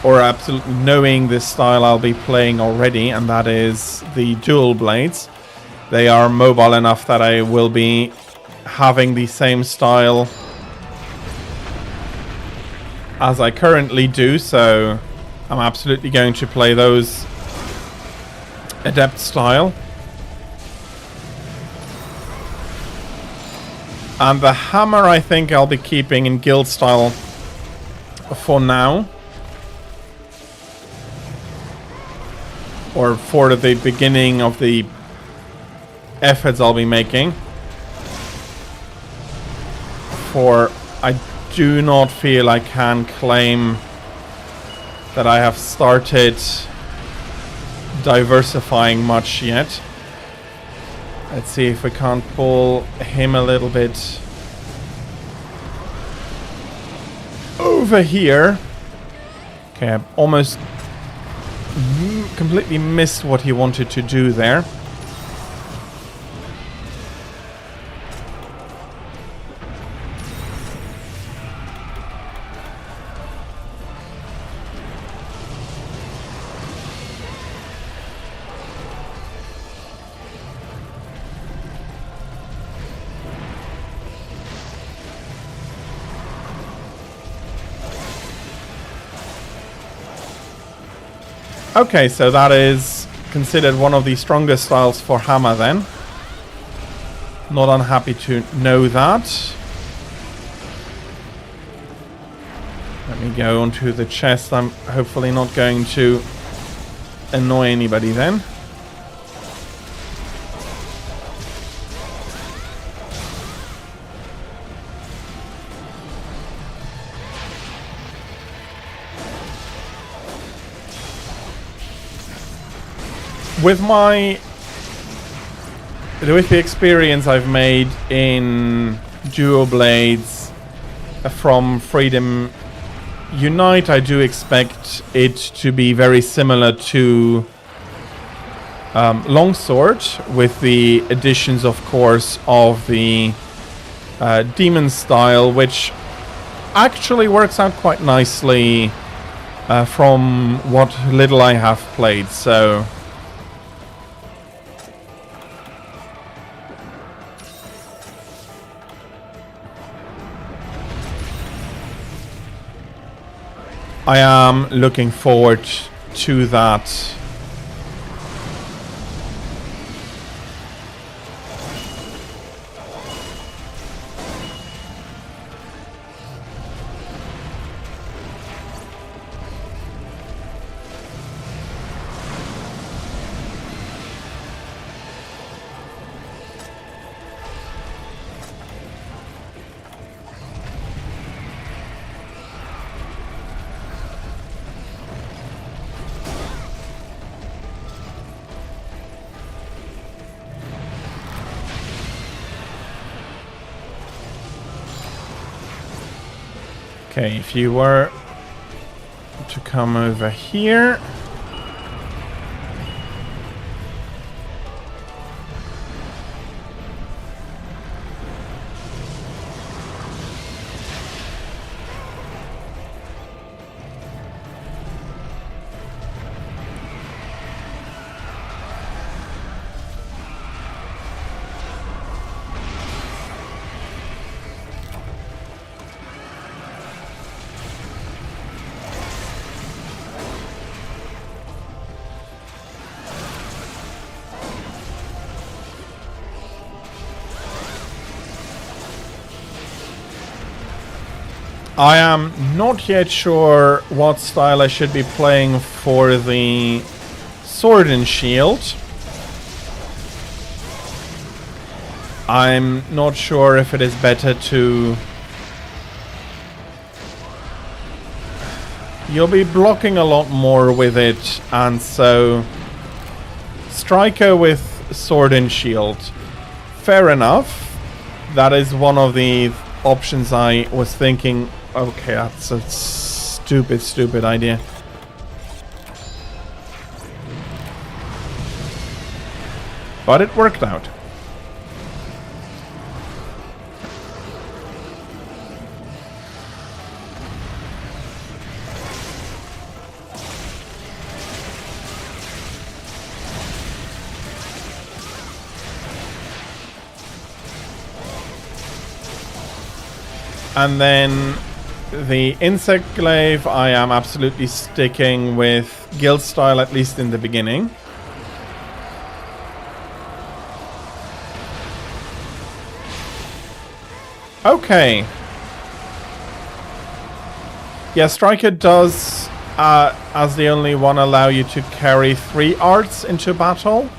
or absolutely knowing this style I'll be playing already, and that is the dual blades. They are mobile enough that I will be having the same style as I currently do, so I'm absolutely going to play those adept style. And the hammer I think I'll be keeping in guild style for now. Or for the beginning of the efforts I'll be making. For I do not feel I can claim that I have started diversifying much yet. Let's see if we can't pull him a little bit over here. Okay, I almost completely missed what he wanted to do there. Okay, so that is considered one of the strongest styles for hammer then. Not unhappy to know that. Let me go onto the chest. I'm hopefully not going to annoy anybody then. With the experience I've made in dual blades from Freedom Unite, I do expect it to be very similar to Longsword, with the additions, of course, of the demon style, which actually works out quite nicely from what little I have played. So I am looking forward to that. Okay, if you were to come over here. I am not yet sure what style I should be playing for the Sword and Shield. I'm not sure if it is better to you'll be blocking a lot more with it, and so Striker with sword and shield. Fair enough. That is one of the options I was thinking. Okay, that's a stupid idea. But it worked out. And then the Insect Glaive, I am absolutely sticking with guild style, at least in the beginning. Okay. Yeah, Striker does, as the only one, allow you to carry 3 arts into battle.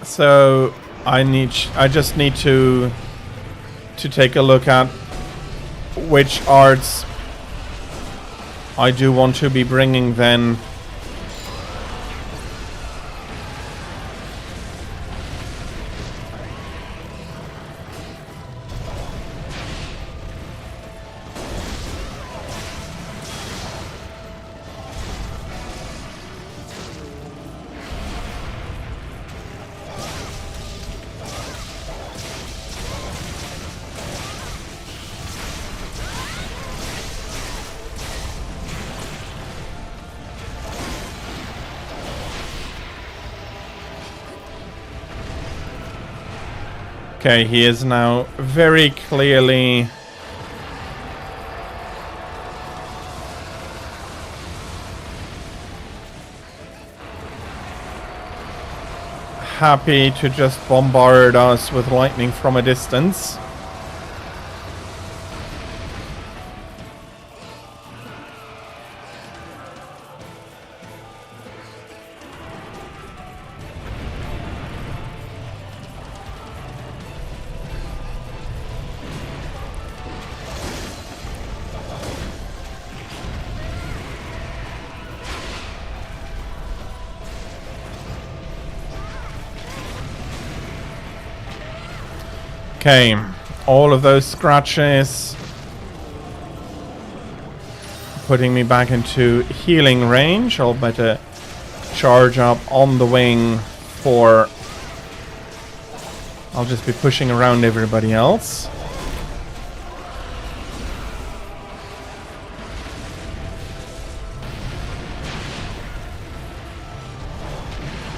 So I just need to take a look at which arts I do want to be bringing then. Okay, he is now very clearly happy to just bombard us with lightning from a distance. Okay, all of those scratches putting me back into healing range. I'll better charge up on the wing for... I'll just be pushing around everybody else.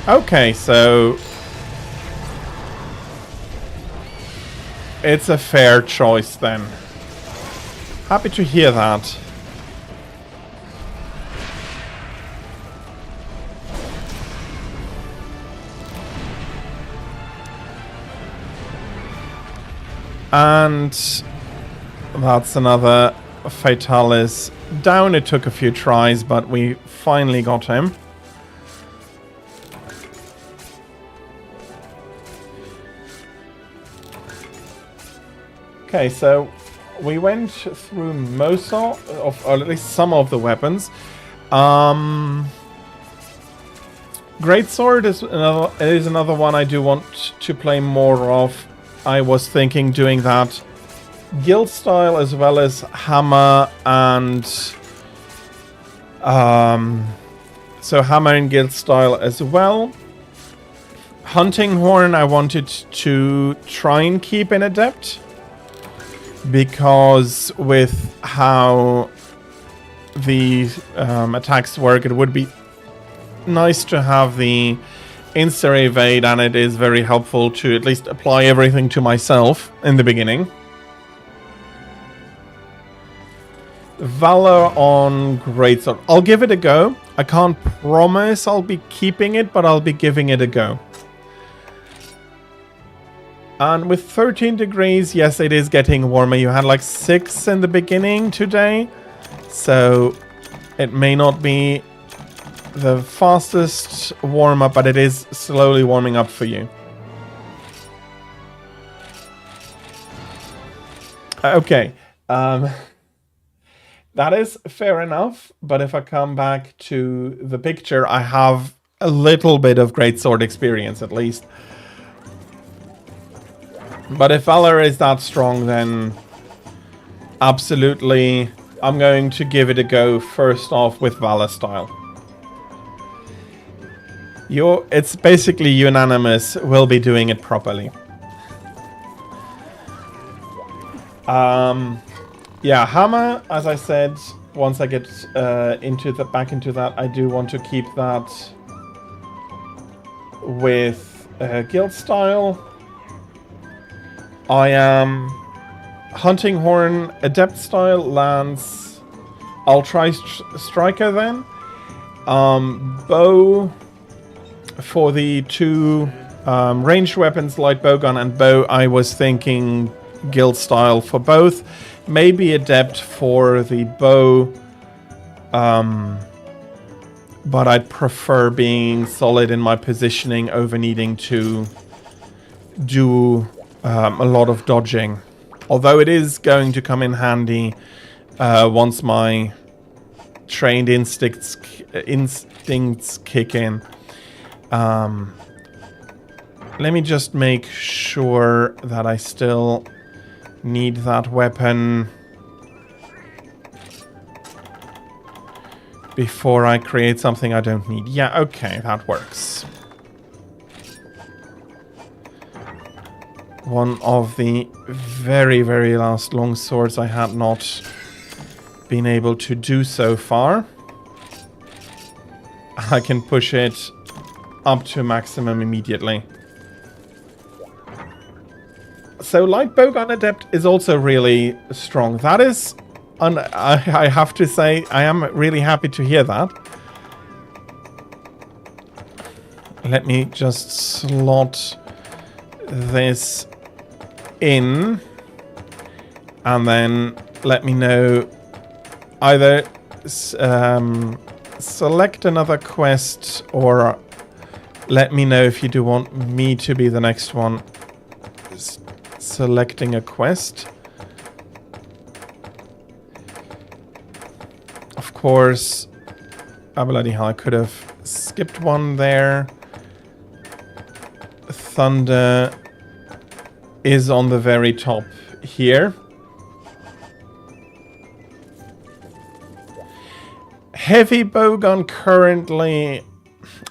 Okay, so it's a fair choice then. Happy to hear that. And that's another Fatalis down. It took a few tries, but we finally got him. Okay, so we went through most of, or at least some of the weapons. Greatsword is another one I do want to play more of. I was thinking doing that guild style as well as hammer and so hammer and guild style as well. Hunting horn I wanted to try and keep in adept, because with how the attacks work, it would be nice to have the insta evade, and it is very helpful to at least apply everything to myself in the beginning. Valor on Greatsword. I'll give it a go. I can't promise I'll be keeping it, but I'll be giving it a go. And with 13 degrees, yes, it is getting warmer. You had like 6 in the beginning today, so it may not be the fastest warm-up, but it is slowly warming up for you. Okay. That is fair enough, but if I come back to the picture, I have a little bit of greatsword experience at least. But if Valor is that strong, then absolutely I'm going to give it a go first off with Valor style. It's basically unanimous. We'll be doing it properly. Yeah, hammer, as I said, once I get back into that, I do want to keep that with guild style. I am hunting horn, adept style, lance. I'll try striker then. Bow for the two ranged weapons, light bowgun and bow. I was thinking guild style for both. Maybe adept for the bow, but I'd prefer being solid in my positioning over needing to do a lot of dodging. Although it is going to come in handy once my trained instincts kick in. Let me just make sure that I still need that weapon before I create something I don't need. Yeah, okay, that works. One of the very, very last long swords I had not been able to do so far. I can push it up to maximum immediately. So light bowgun adept is also really strong. That is, I have to say, I am really happy to hear that. Let me just slot this in, and then let me know either select another quest, or let me know if you do want me to be the next one selecting a quest. Of course, oh bloody hell, I could have skipped one there. Thunder is on the very top here. Heavy bowgun currently...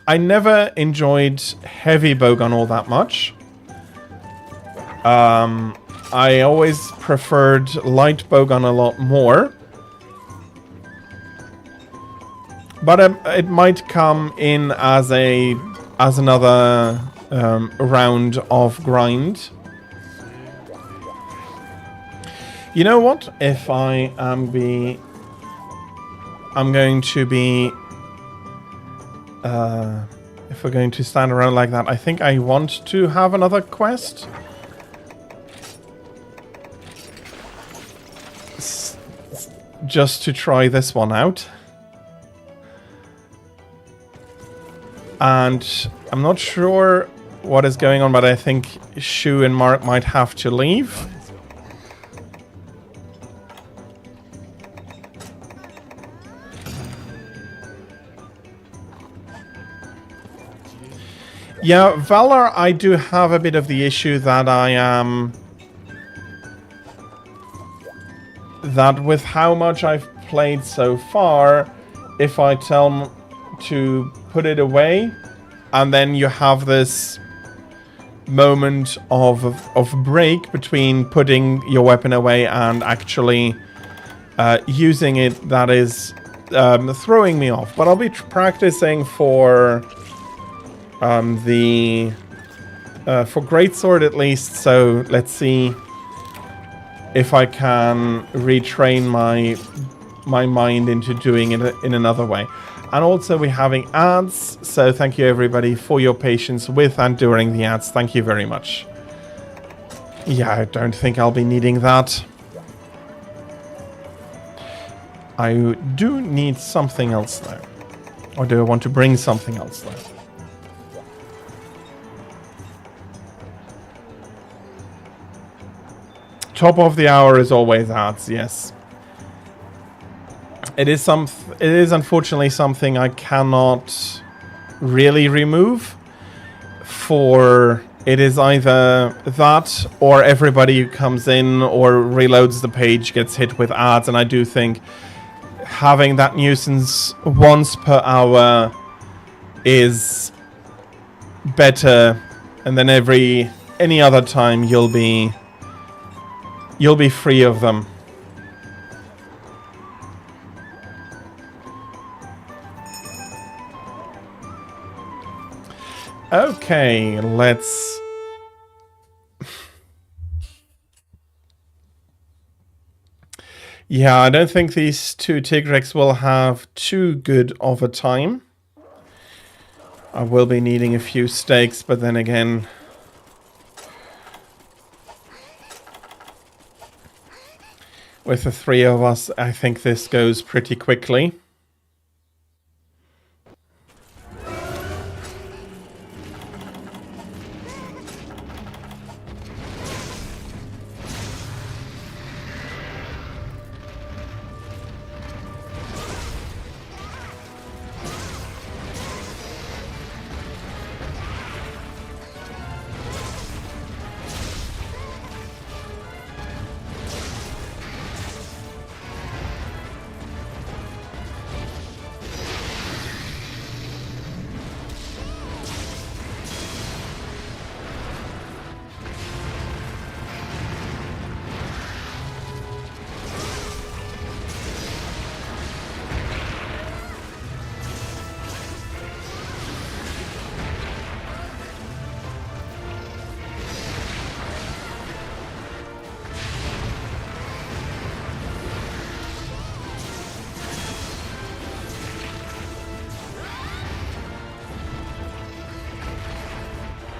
I never enjoyed heavy bowgun all that much. I always preferred light bowgun a lot more. But it might come in as another round of grind. You know what? If I am going to be if we're going to stand around like that, I think I want to have another quest. Just to try this one out. And I'm not sure what is going on, but I think Shu and Mark might have to leave. Yeah, Valor, I do have a bit of the issue that I am... that with how much I've played so far, if I tell them to put it away, and then you have this moment of break between putting your weapon away and actually using it, that is throwing me off. But I'll be practicing for for greatsword at least, so let's see if I can retrain my mind into doing it in another way. And also we're having ads, so thank you everybody for your patience with and during the ads. Thank you very much. Yeah, I don't think I'll be needing that. I do need something else though. Or do I want to bring something else though? top of the hour is always ads, yes. It is unfortunately something I cannot really remove. For it is either that or everybody who comes in or reloads the page gets hit with ads, and I do think having that nuisance once per hour is better, and then any other time you'll be free of them. Okay, let's... Yeah, I don't think these two Tigrex will have too good of a time. I will be needing a few steaks, but then again... with the three of us, I think this goes pretty quickly.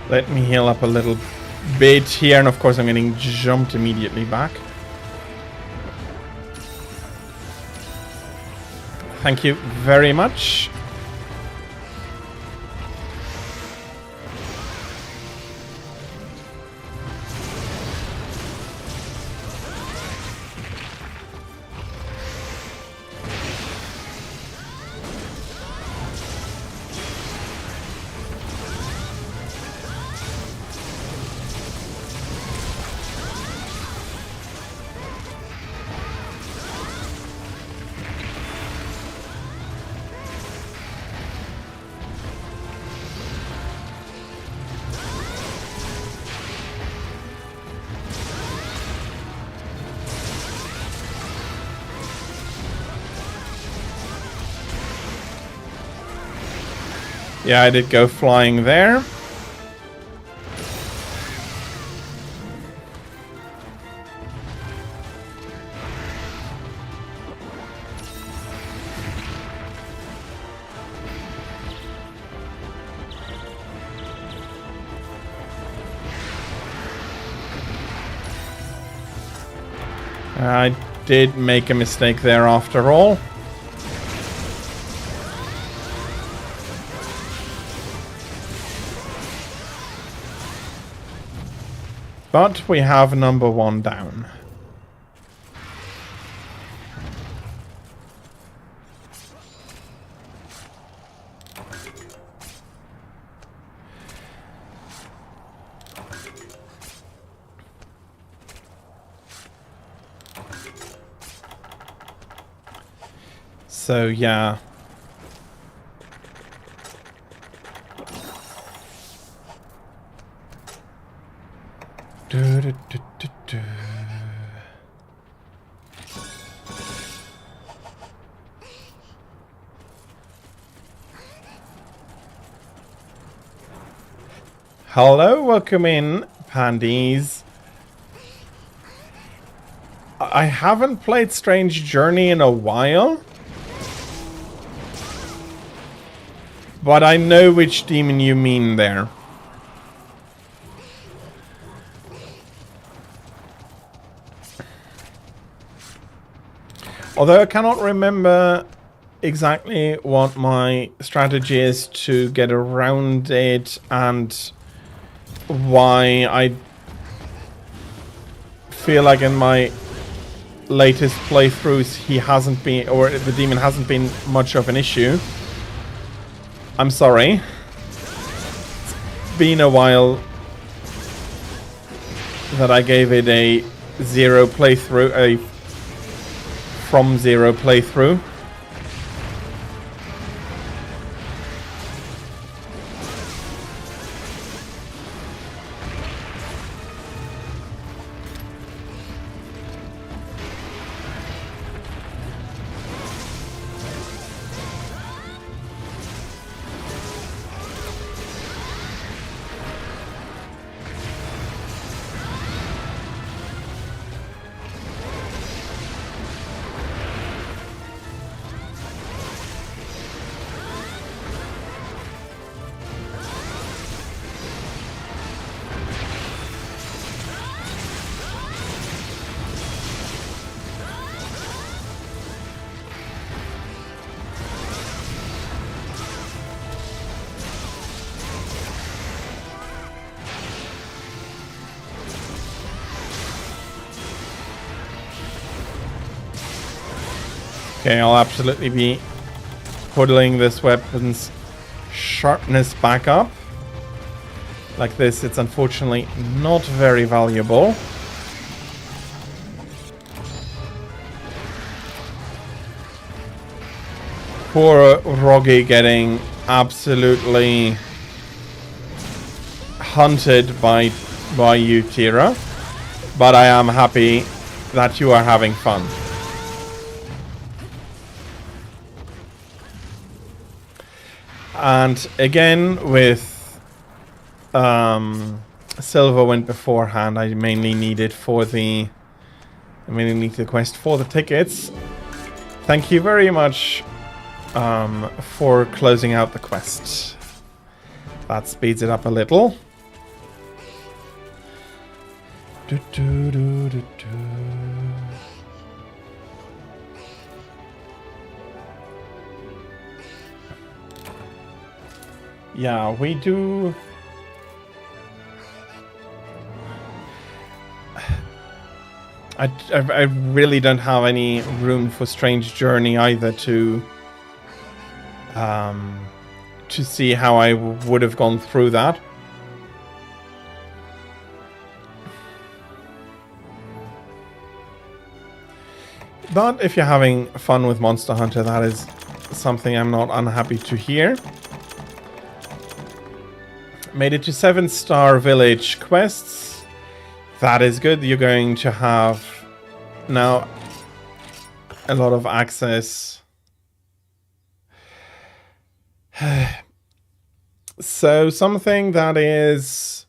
Let me heal up a little bit here, and of course I'm getting jumped immediately back. Thank you very much. Yeah, I did go flying there. I did make a mistake there after all. But we have number one down. So, yeah. Hello, welcome in, Pandies. I haven't played Strange Journey in a while, but I know which demon you mean there. Although I cannot remember exactly what my strategy is to get around it and why I feel like in my latest playthroughs he hasn't been, or the demon hasn't been much of an issue. I'm sorry. It's been a while that I gave it a zero playthrough, a from zero playthrough. Okay, I'll absolutely be putting this weapon's sharpness back up. Like this, it's unfortunately not very valuable. Poor Roggy getting absolutely hunted by you, Tira. But I am happy that you are having fun. And again, with Silver went beforehand. I mainly need the quest for the tickets. Thank you very much for closing out the quest. That speeds it up a little. Yeah, we do. I really don't have any room for Strange Journey either to see how I would have gone through that. But if you're having fun with Monster Hunter, that is something I'm not unhappy to hear. Made it to 7-star village quests. That is good. You're going to have now a lot of access. So something that is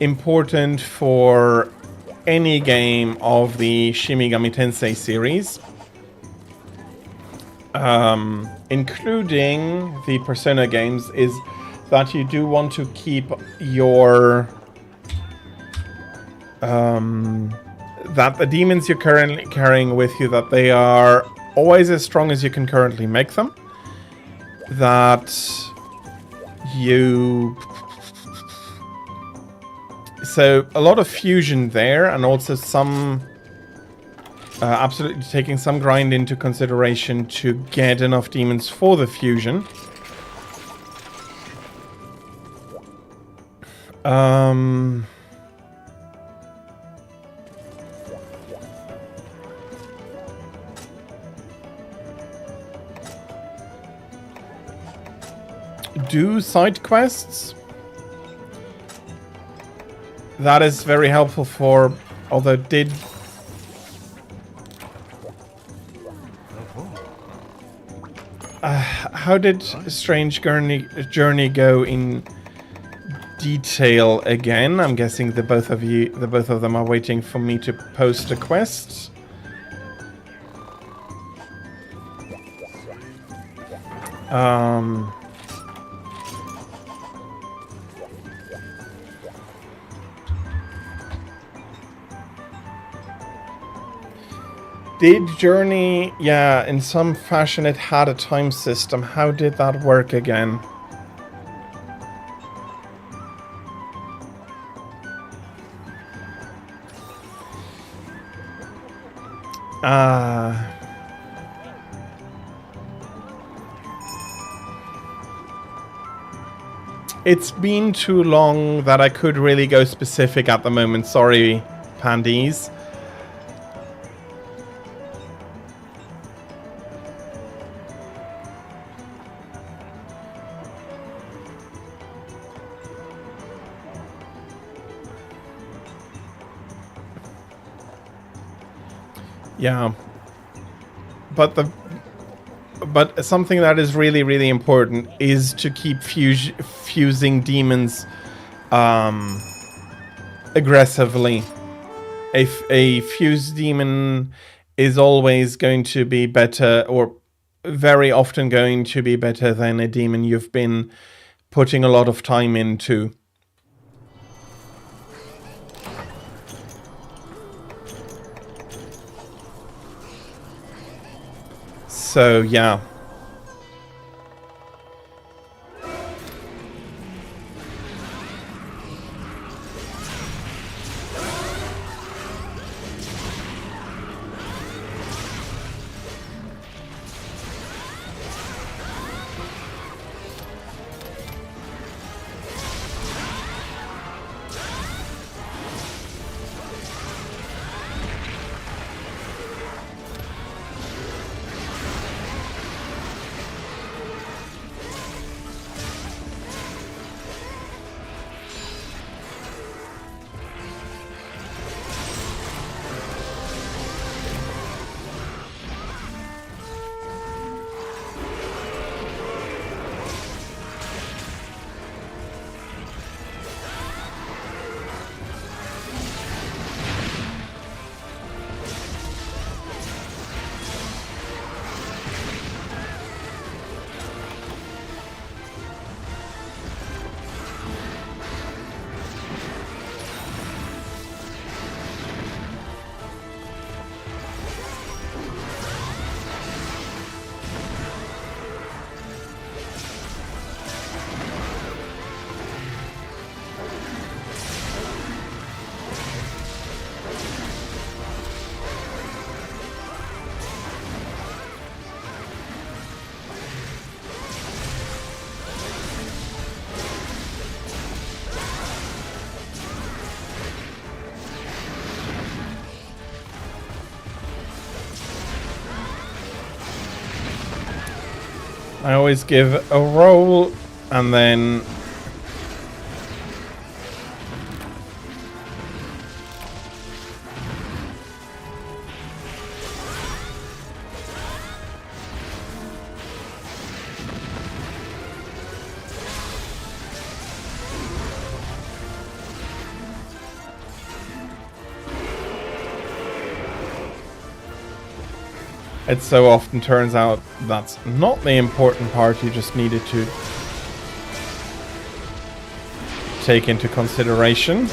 important for any game of the Shin Megami Tensei series, including the Persona games, is that you do want to keep your that the demons you're currently carrying with you, that they are always as strong as you can currently make them. That you... So a lot of fusion there, and also some absolutely taking some grind into consideration to get enough demons for the fusion. Do side quests. That is very helpful for, although did... how did Strange Journey go in detail again? I'm guessing the both of them are waiting for me to post a quest. Did Journey... Yeah, in some fashion it had a time system. How did that work again? It's been too long that I could really go specific at the moment. Sorry, Pandies. Yeah. But something that is really, really important is to keep fusing demons aggressively. A fused demon is always going to be better, or very often going to be better than a demon you've been putting a lot of time into. So, yeah. I always give a roll and then it so often turns out that's not the important part you just needed to take into consideration.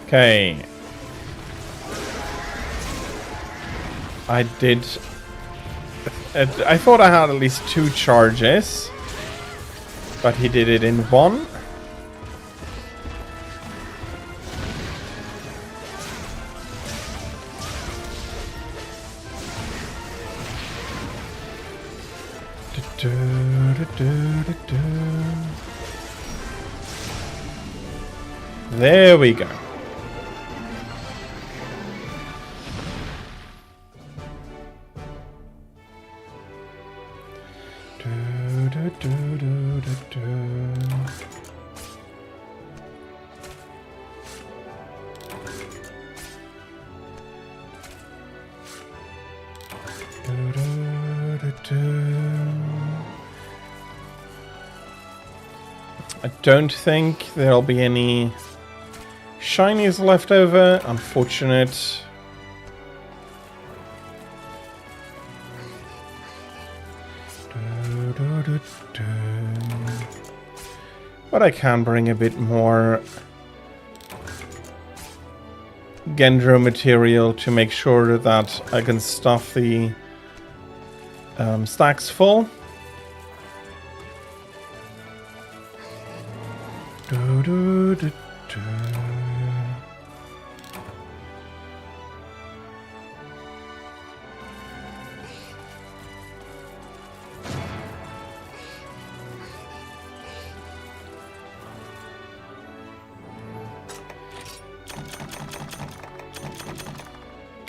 Okay. I thought I had at least 2 charges, but he did it in 1. There we go. I don't think there'll be any shinies left over. Unfortunate. But I can bring a bit more Gendro material to make sure that I can stuff the stacks full.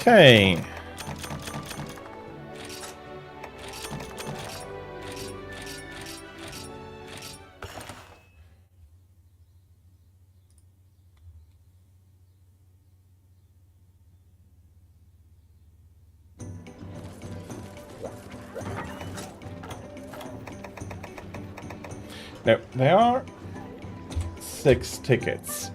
Okay. No, there are 6 tickets.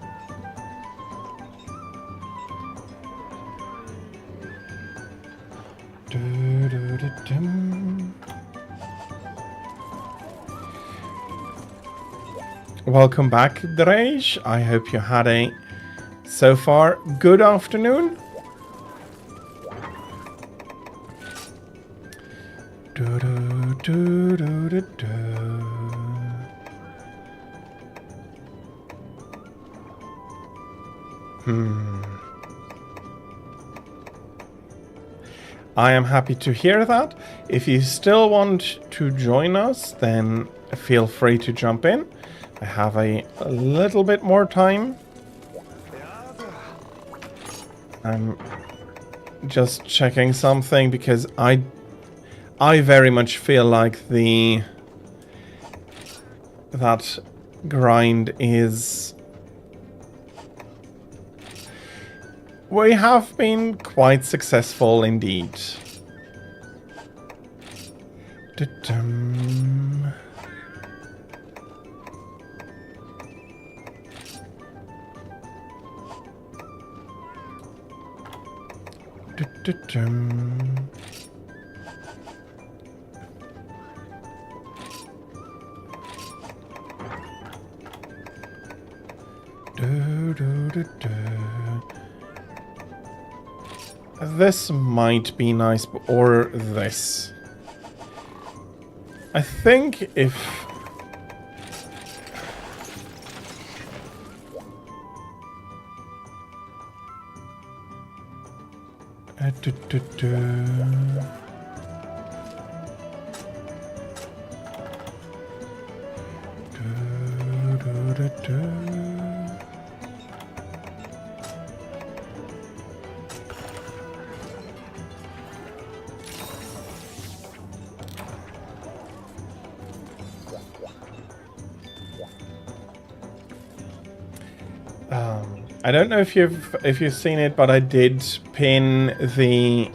Welcome back, Drej. I hope you had a, so far, good afternoon. I am happy to hear that. If you still want to join us, then feel free to jump in. I have a little bit more time. I'm just checking something because I very much feel like that grind is... We have been quite successful indeed. This might be nice, or this. I think if... I don't know if you've seen it, but I did pin the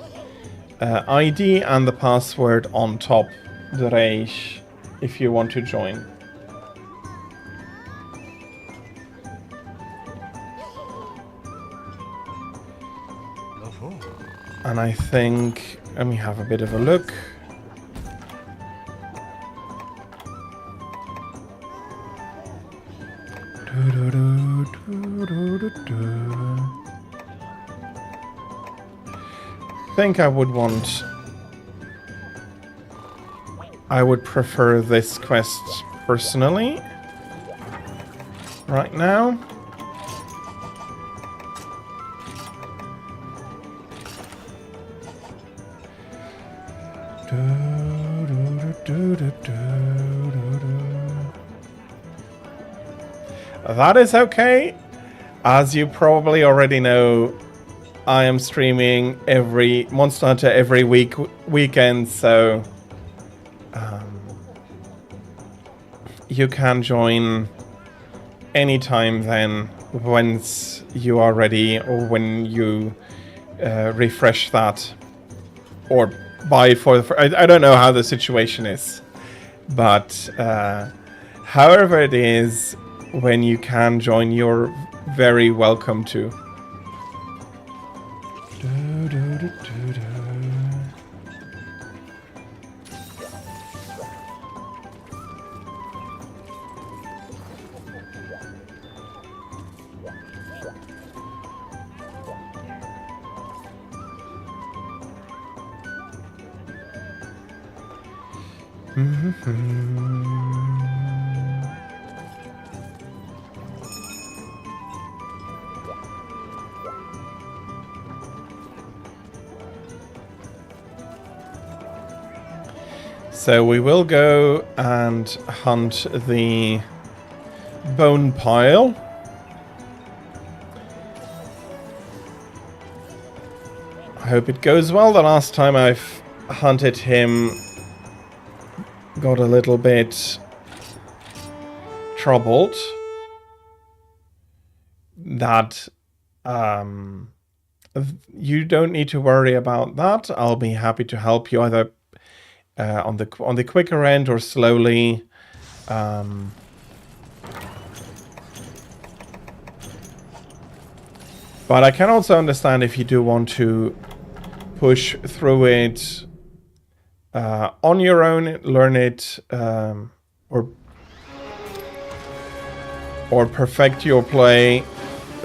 ID and the password on top, Drej, if you want to join. And I think, let me have a bit of a look. I think I would prefer this quest personally right now. That is okay. As you probably already know, I am streaming every Monster Hunter every weekend, so you can join anytime then, once you are ready or when you refresh that, or buy for the. I don't know how the situation is, but However it is, when you can join, you're very welcome to. So we will go and hunt the bone pile. I hope it goes well. The last time I've hunted him got a little bit troubled. That you don't need to worry about that. I'll be happy to help you either on the quicker end or slowly. But I can also understand if you do want to push through it on your own, learn it, or perfect your play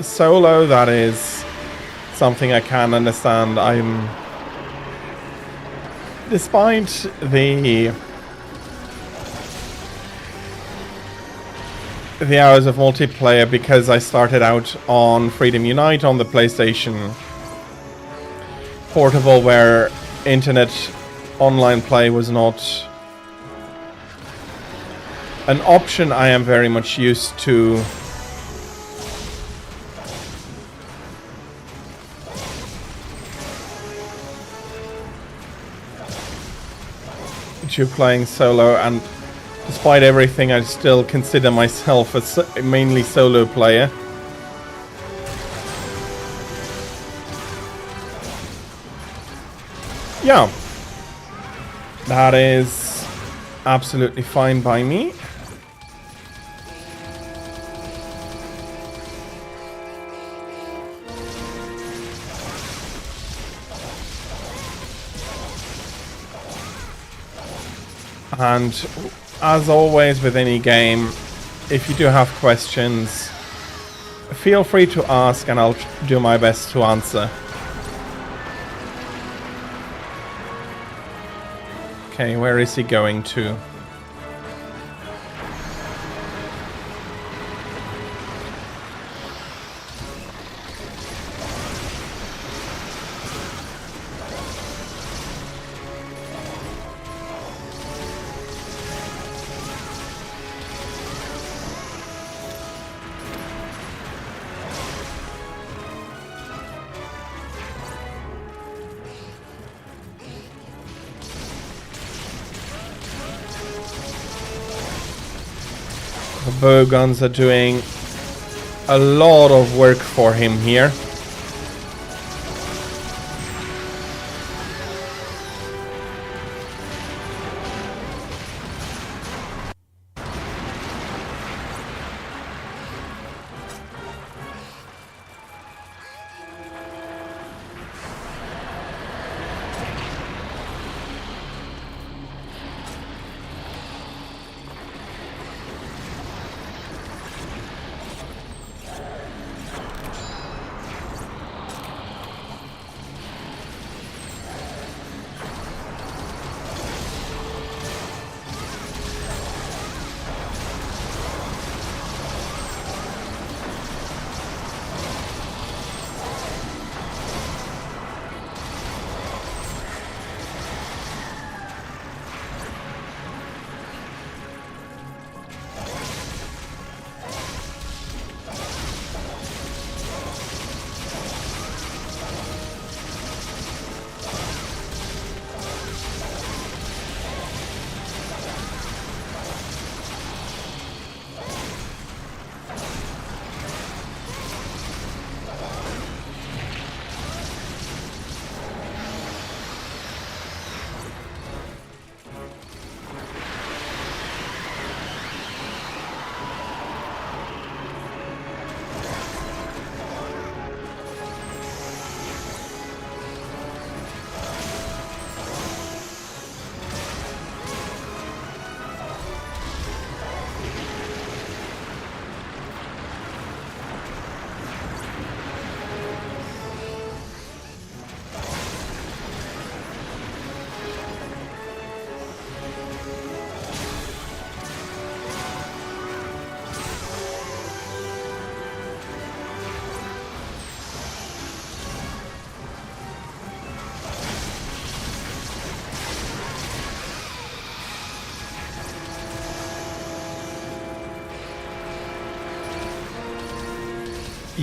solo. That is something I can understand. Despite the hours of multiplayer, because I started out on Freedom Unite on the PlayStation Portable, where internet online play was not an option. I am very much used to playing solo, and despite everything, I still consider myself a mainly solo player. Yeah, that is absolutely fine by me. And as always with any game, if you do have questions, feel free to ask and I'll do my best to answer. Okay, where is he going to? The bowguns are doing a lot of work for him here.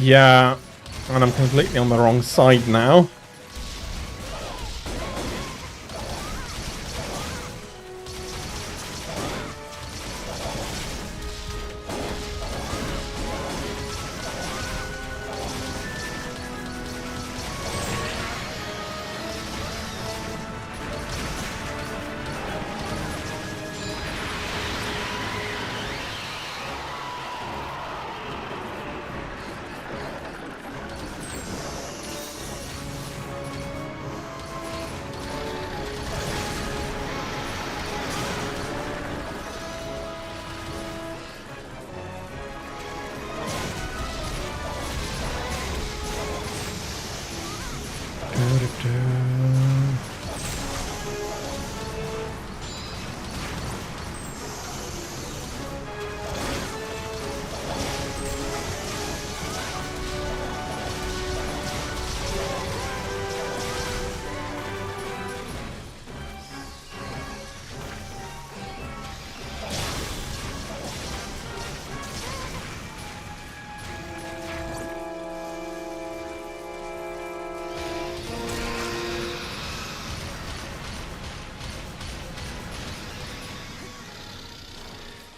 Yeah, and I'm completely on the wrong side now.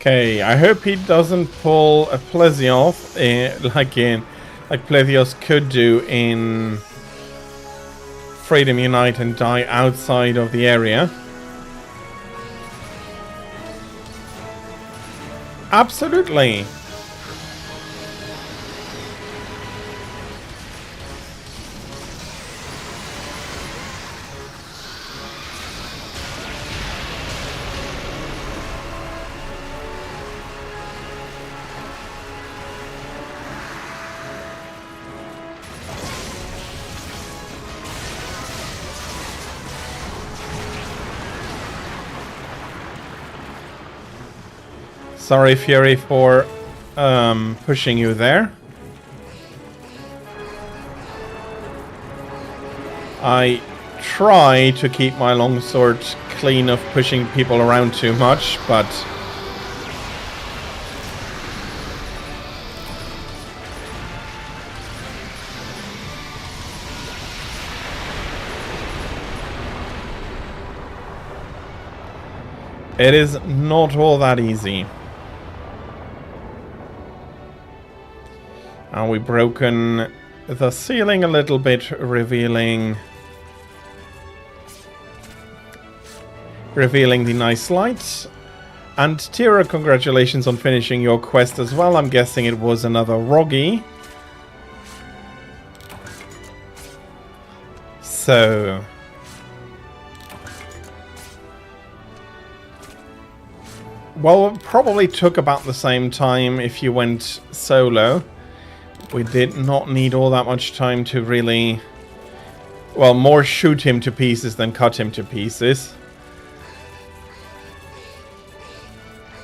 Okay, I hope he doesn't pull a Plesioth like Plesios could do in Freedom Unite and die outside of the area. Absolutely. Sorry, Fury, for pushing you there. I try to keep my longsword clean of pushing people around too much, but it is not all that easy. And we've broken the ceiling a little bit, revealing the nice lights. And Tira, congratulations on finishing your quest as well. I'm guessing it was another Roggy. So well, it probably took about the same time if you went solo. We did not need all that much time to really... well, more shoot him to pieces than cut him to pieces.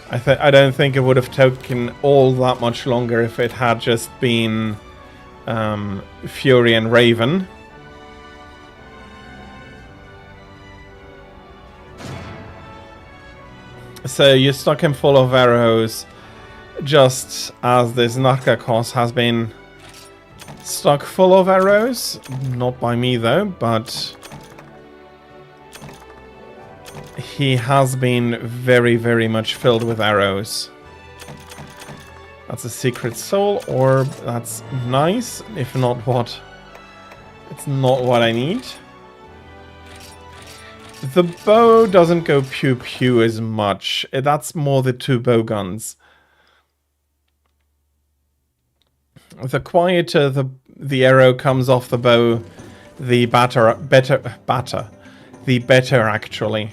I don't think it would have taken all that much longer if it had just been Fury and Raven. So you stuck him full of arrows, just as this Narkakos has been stuck full of arrows. Not by me though, but he has been very, very much filled with arrows. That's a secret soul orb. That's nice. If not what? It's not what I need. The bow doesn't go pew pew as much. That's more the two bow guns. The quieter the arrow comes off the bow, the better actually.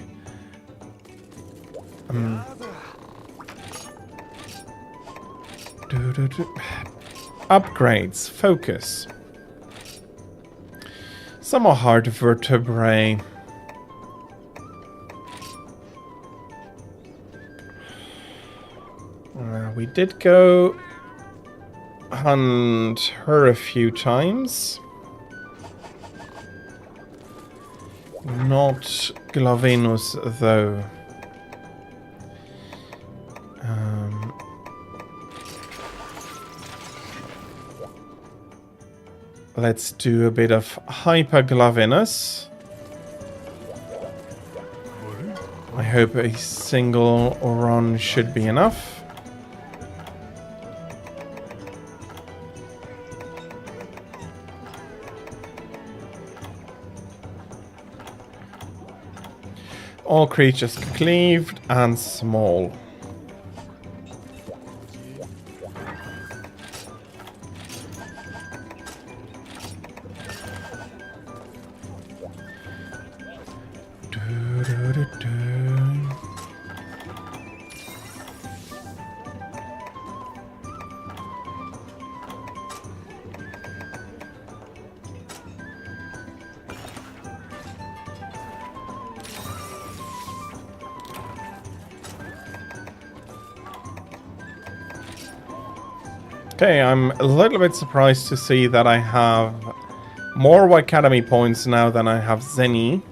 Upgrades, focus. Some more hard vertebrae. We did go hunt her a few times. Not Glavenus though. Let's do a bit of hypergloviness. I hope a single run should be enough. All creatures cleaved and small. Okay, I'm a little bit surprised to see that I have more Academy points now than I have Zenny.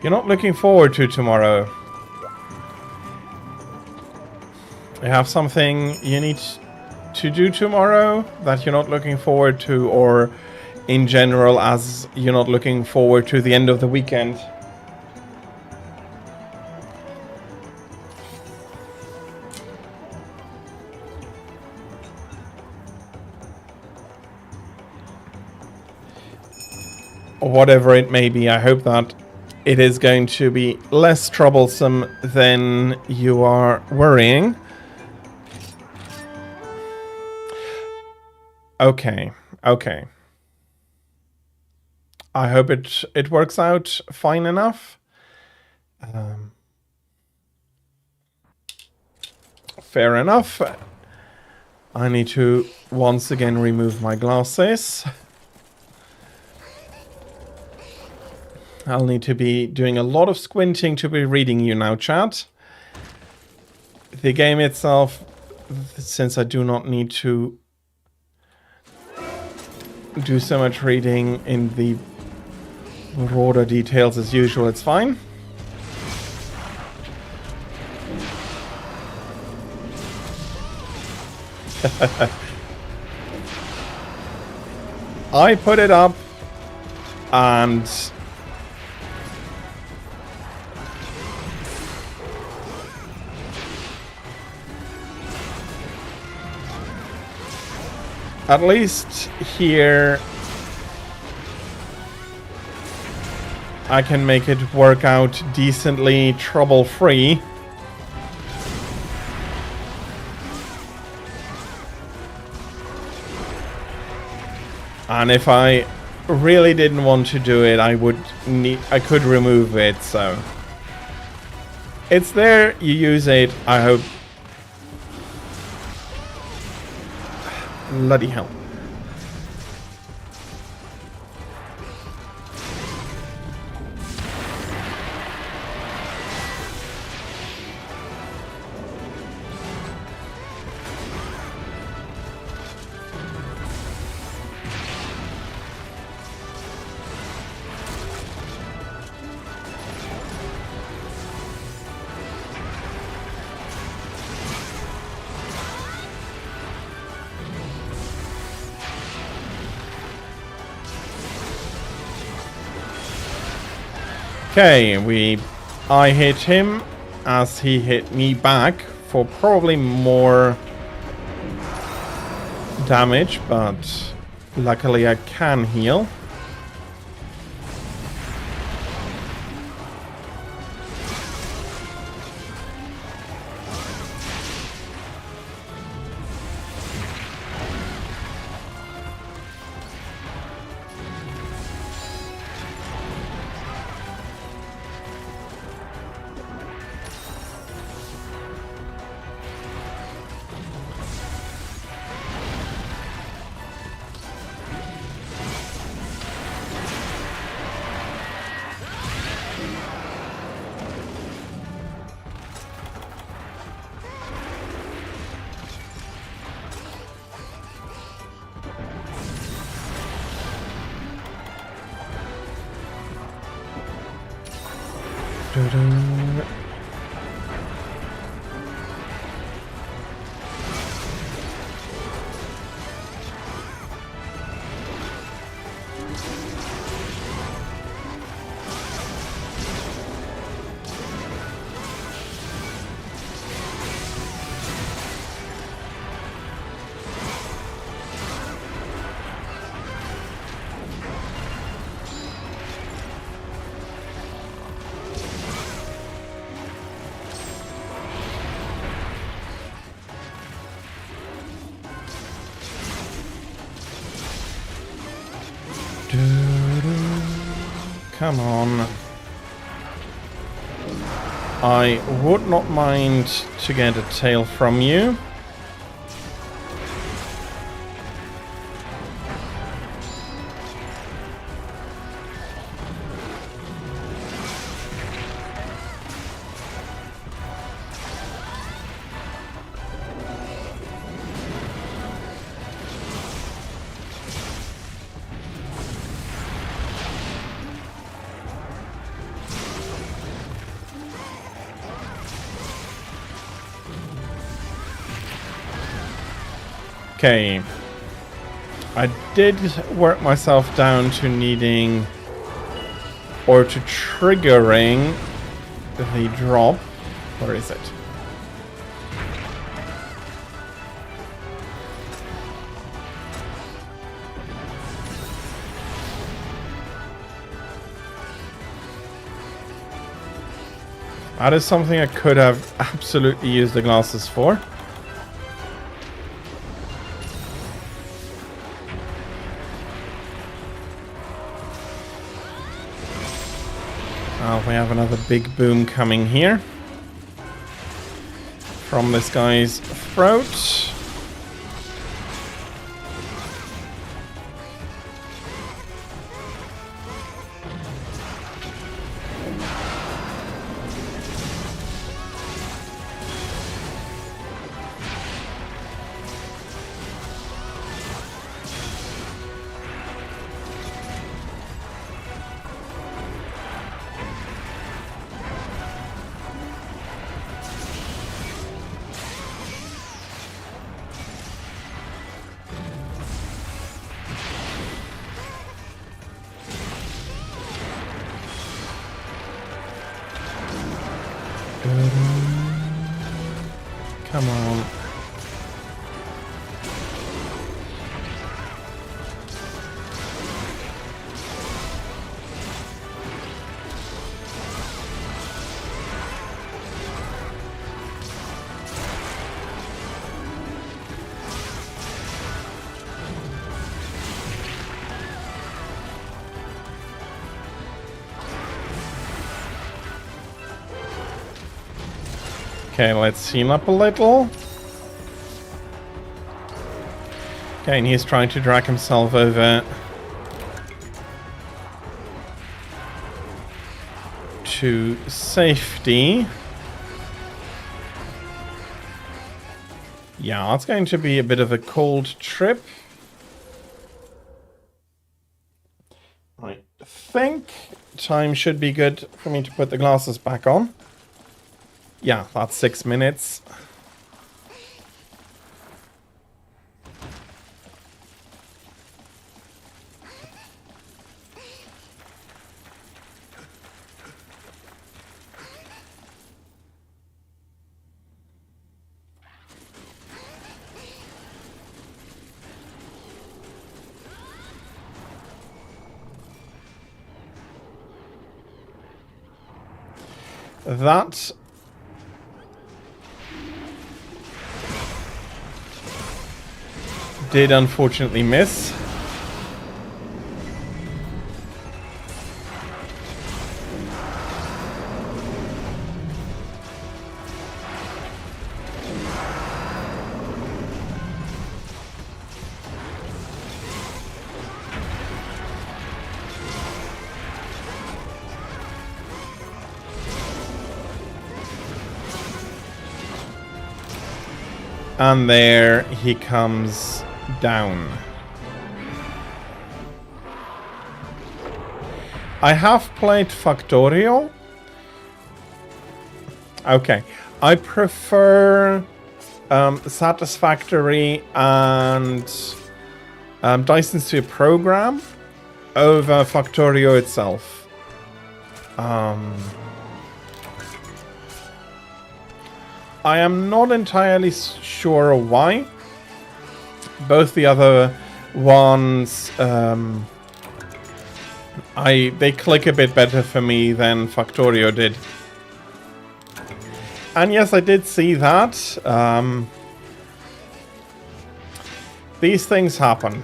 You're not looking forward to tomorrow. You have something you need to do tomorrow that you're not looking forward to, or in general, as you're not looking forward to the end of the weekend? Whatever it may be, I hope that it is going to be less troublesome than you are worrying. Okay, okay. I hope it works out fine enough. Fair enough. I need to once again remove my glasses. I'll need to be doing a lot of squinting to be reading you now, chat. The game itself, since I do not need to do so much reading in the broader details as usual, it's fine. I put it up and at least here I can make it work out decently trouble-free. And if I really didn't want to do it, I could remove it, so it's there, you use it. I hope. Bloody hell. Okay, I hit him as he hit me back for probably more damage, but luckily I can heal. Come on. I would not mind to get a tail from you. Okay, I did work myself down to needing or to triggering the drop. Where is it? That is something I could have absolutely used the glasses for. We have another big boom coming here from this guy's throat. Come on. Okay, let's heal up a little. Okay, and he's trying to drag himself over to safety. Yeah, it's going to be a bit of a cold trip. I think time should be good for me to put the glasses back on. Yeah, that's 6 minutes. That did unfortunately miss. And there he comes down. I have played Factorio. Okay. I prefer Satisfactory and Dyson Sphere Program over Factorio itself. I am not entirely sure why. Both the other ones, they click a bit better for me than Factorio did. And yes, I did see that. These things happen.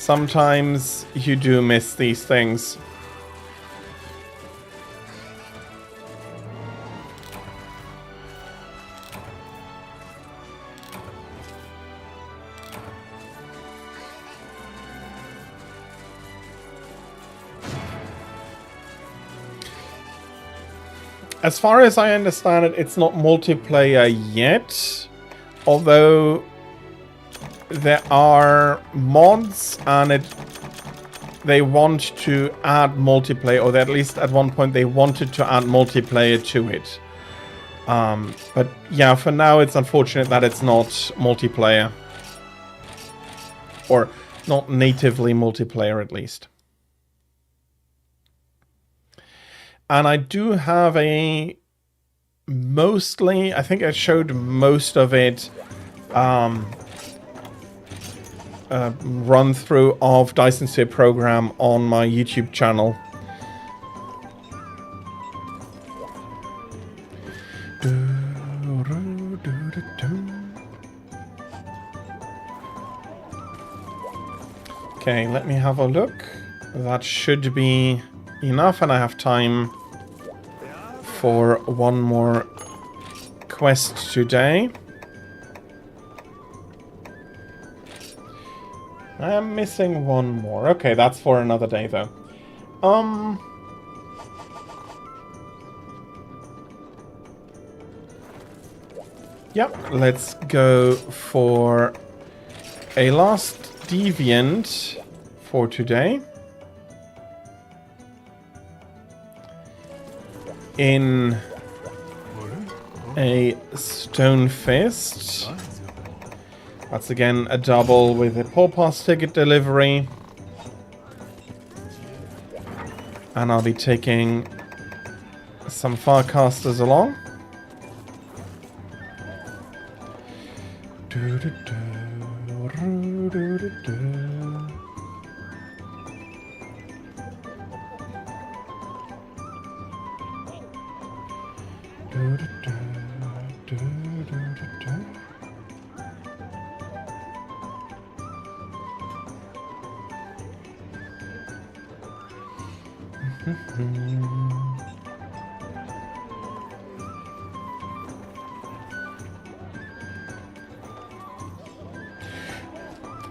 sometimes you do miss these things. As far as I understand it, it's not multiplayer yet, although there are mods and they want to add multiplayer, or at least at one point they wanted to add multiplayer to it. But yeah, for now it's unfortunate that it's not multiplayer, or not natively multiplayer at least. And I do have I think I showed most of it, run through of Dyson Sphere program on my YouTube channel. Okay, let me have a look. That should be enough, and I have time for one more quest today. I'm missing one more. Okay, that's for another day though. Yep, let's go for a last deviant for today. In a stone fist. That's again a double with a Paw Pass ticket delivery. And I'll be taking some Farcasters along.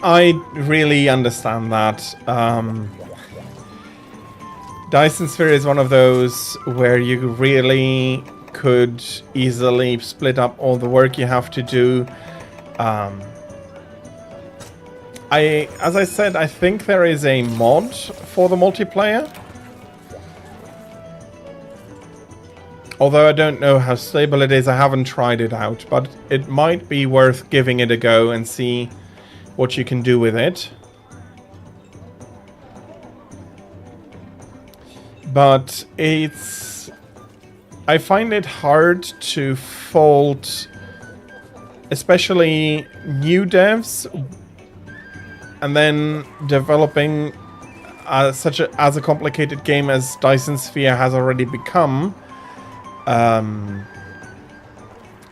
I really understand that. Dyson Sphere is one of those where you really could easily split up all the work you have to do. As I said, I think there is a mod for the multiplayer. Although I don't know how stable it is, I haven't tried it out, but it might be worth giving it a go and see what you can do with it. But I find it hard to fault, especially new devs, and then developing as a complicated game as Dyson Sphere has already become,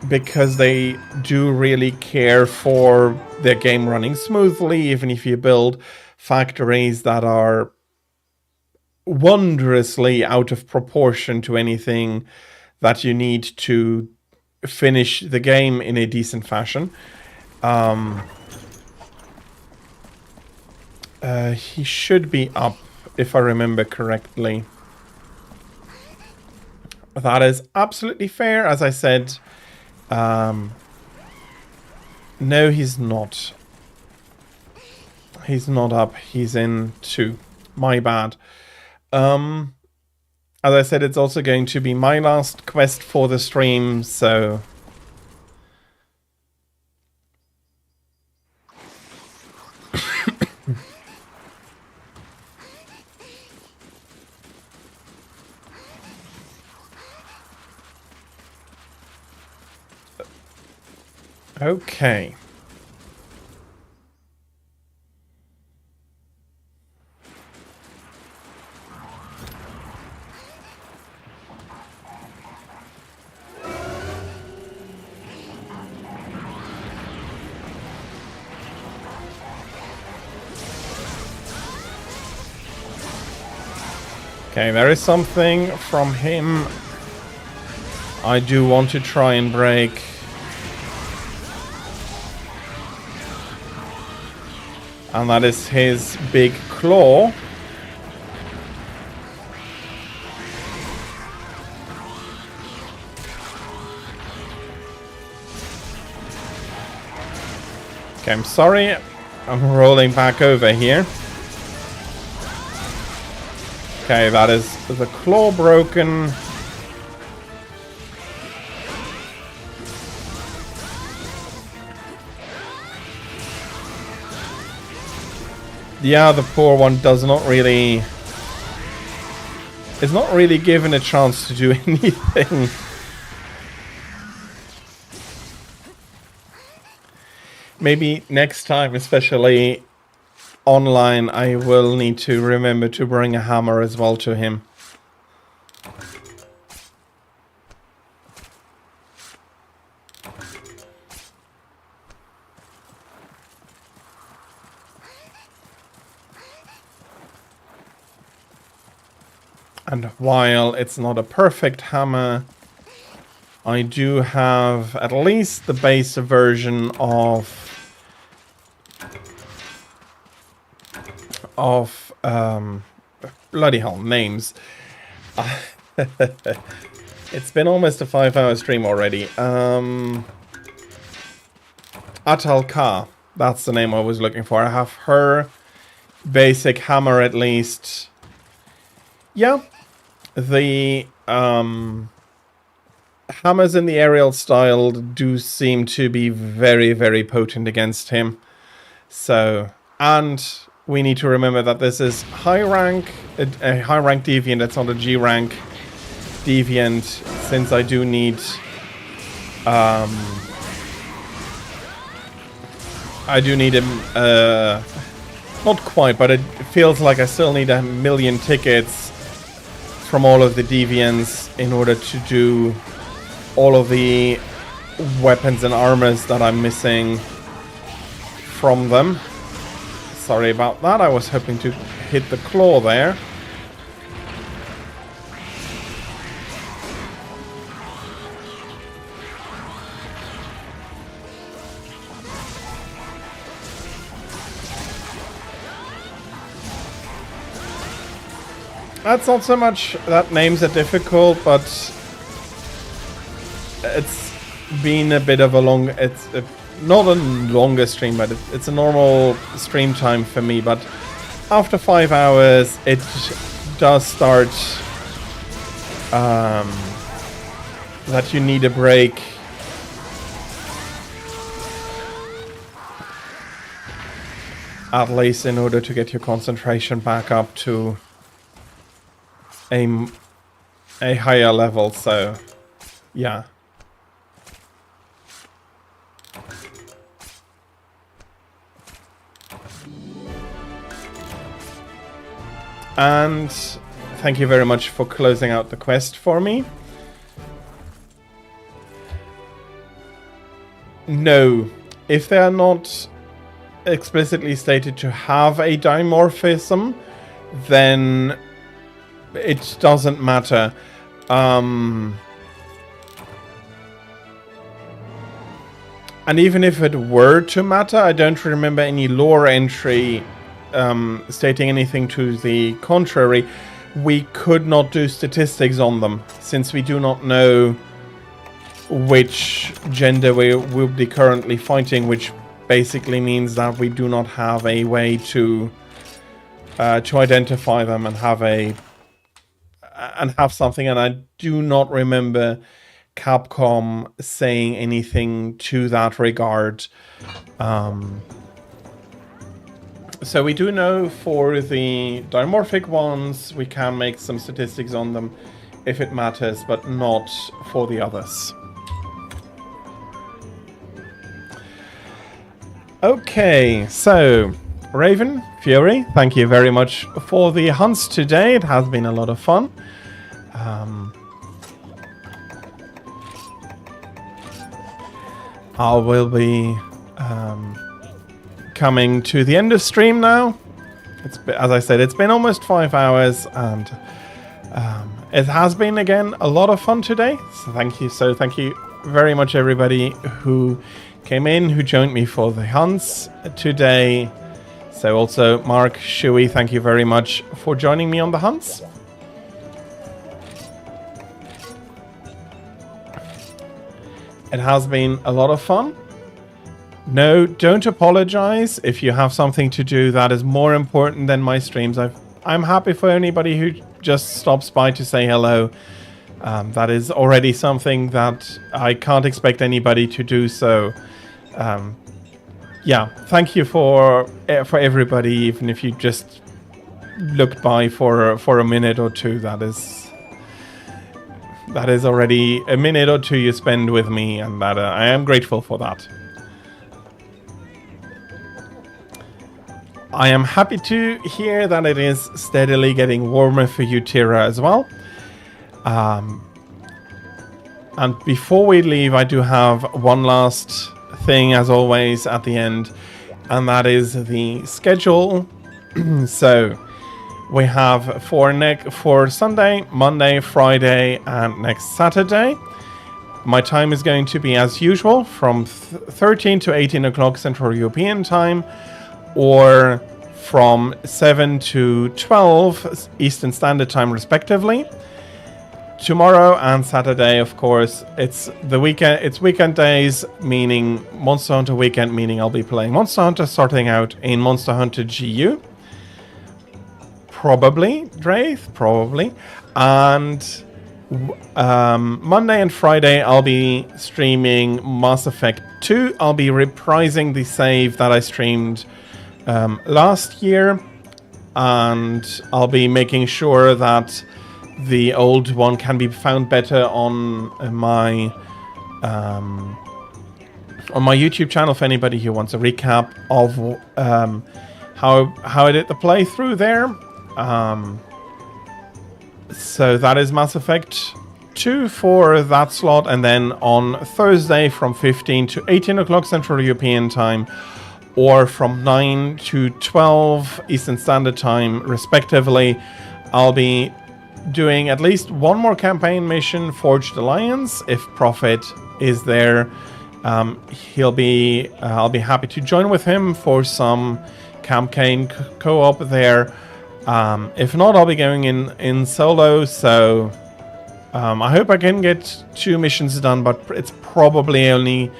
because they do really care for their game running smoothly, even if you build factories that are wondrously out of proportion to anything that you need to finish the game in a decent fashion. He should be up, if I remember correctly. That is absolutely fair. As I said, no, he's not. He's not up. He's in 2. My bad. As I said, it's also going to be my last quest for the stream, so... Okay. Okay, there is something from him I do want to try and break. And that is his big claw. Okay, I'm sorry. I'm rolling back over here. Okay, that is the claw broken. Yeah, the poor one does not really... is not really given a chance to do anything. Maybe next time, especially online, I will need to remember to bring a hammer as well to him. And while it's not a perfect hammer, I do have at least the base version of bloody hell, names. It's been almost a 5-hour stream already. Atal Ka, that's the name I was looking for. I have her basic hammer at least. Yeah, the hammers in the aerial style do seem to be very, very potent against him. So, and we need to remember that this is high rank, a high rank deviant. That's not a G rank deviant, since I do need him, not quite, but it feels like I still need 1,000,000 tickets from all of the deviants in order to do all of the weapons and armors that I'm missing from them. Sorry about that, I was hoping to hit the claw there. That's not so much that names are difficult, but it's been a bit of a long... it's not a longer stream, but it's a normal stream time for me. But after 5 hours, it does start that you need a break. At least in order to get your concentration back up to a higher level, so yeah. And thank you very much for closing out the quest for me. No, if they are not explicitly stated to have a dimorphism, then it doesn't matter. And even if it were to matter, I don't remember any lore entry stating anything to the contrary. We could not do statistics on them, since we do not know which gender we will be currently fighting, which basically means that we do not have a way to identify them and have something. And I do not remember Capcom saying anything to that regard. So we do know for the dimorphic ones, we can make some statistics on them if it matters, but not for the others. Okay, so Raven, Fury, thank you very much for the hunts today. It has been a lot of fun. I will be coming to the end of stream now. As I said, it's been almost 5 hours, and It has been, again, a lot of fun today. So thank you. So thank you very much, everybody who came in, who joined me for the hunts today. So also, Mark, Shui, thank you very much for joining me on the hunts. It has been a lot of fun. No, don't apologize if you have something to do that is more important than my streams. I'm happy for anybody who just stops by to say hello. That is already something that I can't expect anybody to do. So, yeah, thank you for everybody, even if you just looked by for a minute or two. That is already a minute or two you spend with me, and that I am grateful for that. I am happy to hear that it is steadily getting warmer for you, Tira, as well. And before we leave, I do have one last thing, as always, at the end, and that is the schedule. So we have for Sunday, Monday, Friday, and next Saturday. My time is going to be, as usual, from 13 to 18 o'clock Central European Time, or from 7 to 12 Eastern Standard Time, respectively. Tomorrow and Saturday, of course, it's the weekend. It's weekend days, meaning Monster Hunter weekend, meaning I'll be playing Monster Hunter, starting out in Monster Hunter GU. Probably, Draith, probably. And Monday and Friday, I'll be streaming Mass Effect 2. I'll be reprising the save that I streamed last year, and I'll be making sure that the old one can be found better on my YouTube channel for anybody who wants a recap of how I did the playthrough there. So that is Mass Effect 2 for that slot, and then on Thursday from 15 to 18 o'clock Central European Time, or from 9 to 12 Eastern Standard Time, respectively, I'll be doing at least one more campaign mission, Forged Alliance. If Prophet is there, I'll be happy to join with him for some campaign co-op there. If not, I'll be going in solo. So I hope I can get 2 missions done, but it's probably only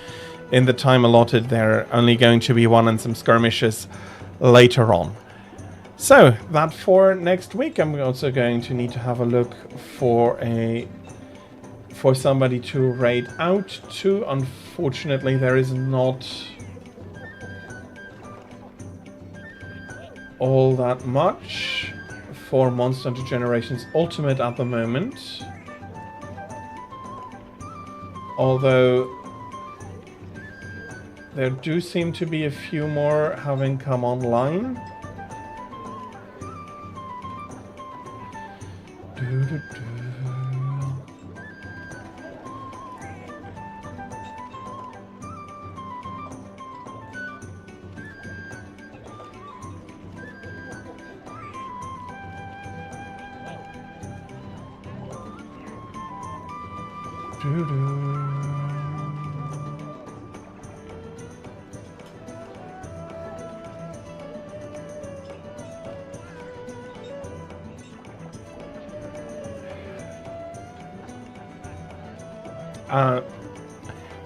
in the time allotted. They're only going to be 1 and some skirmishes later on. So that for next week. I'm also going to need to have a look for somebody to raid out to. Unfortunately, there is not all that much for Monster Hunter Generations Ultimate at the moment. Although there do seem to be a few more having come online.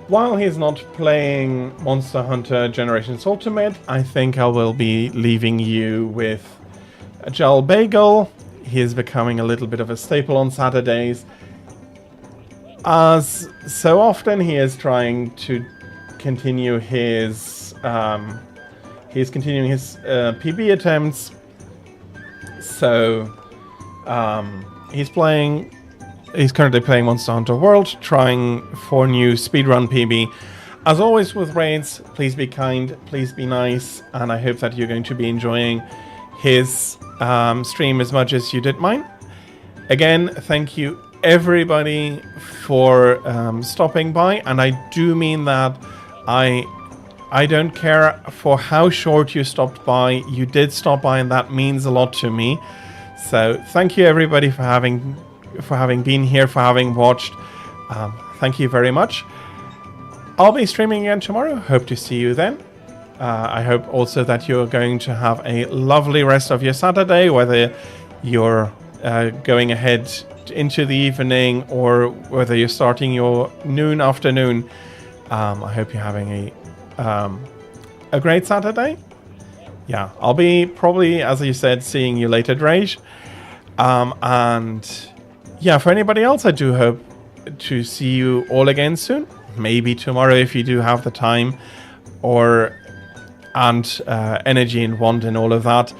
While he's not playing Monster Hunter Generations Ultimate, I think I will be leaving you with Jal Bagel. He is becoming a little bit of a staple on Saturdays. As so often, he is trying to continue his PB attempts. So he's currently playing Monster Hunter World, trying for new speedrun PB. As always with raids, please be kind, please be nice, and I hope that you're going to be enjoying his stream as much as you did mine. Again, thank you everybody for stopping by, and I do mean that. I don't care for how short you stopped by. You did stop by, and that means a lot to me. So thank you everybody for having for having been here, for having watched. Thank you very much. I'll be streaming again tomorrow. Hope to see you then. I hope also that you're going to have a lovely rest of your Saturday, whether you're going ahead into the evening or whether you're starting your afternoon. I hope you're having a great Saturday. Yeah, I'll be probably, as you said, seeing you later, Drage. And yeah, for anybody else, I do hope to see you all again soon. Maybe tomorrow if you do have the time and energy and want and all of that.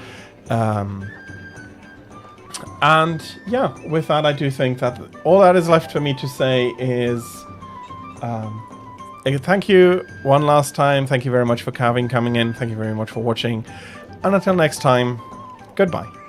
And yeah, with that, I do think that all that is left for me to say is thank you one last time. Thank you very much for coming in. Thank you very much for watching. And until next time, goodbye.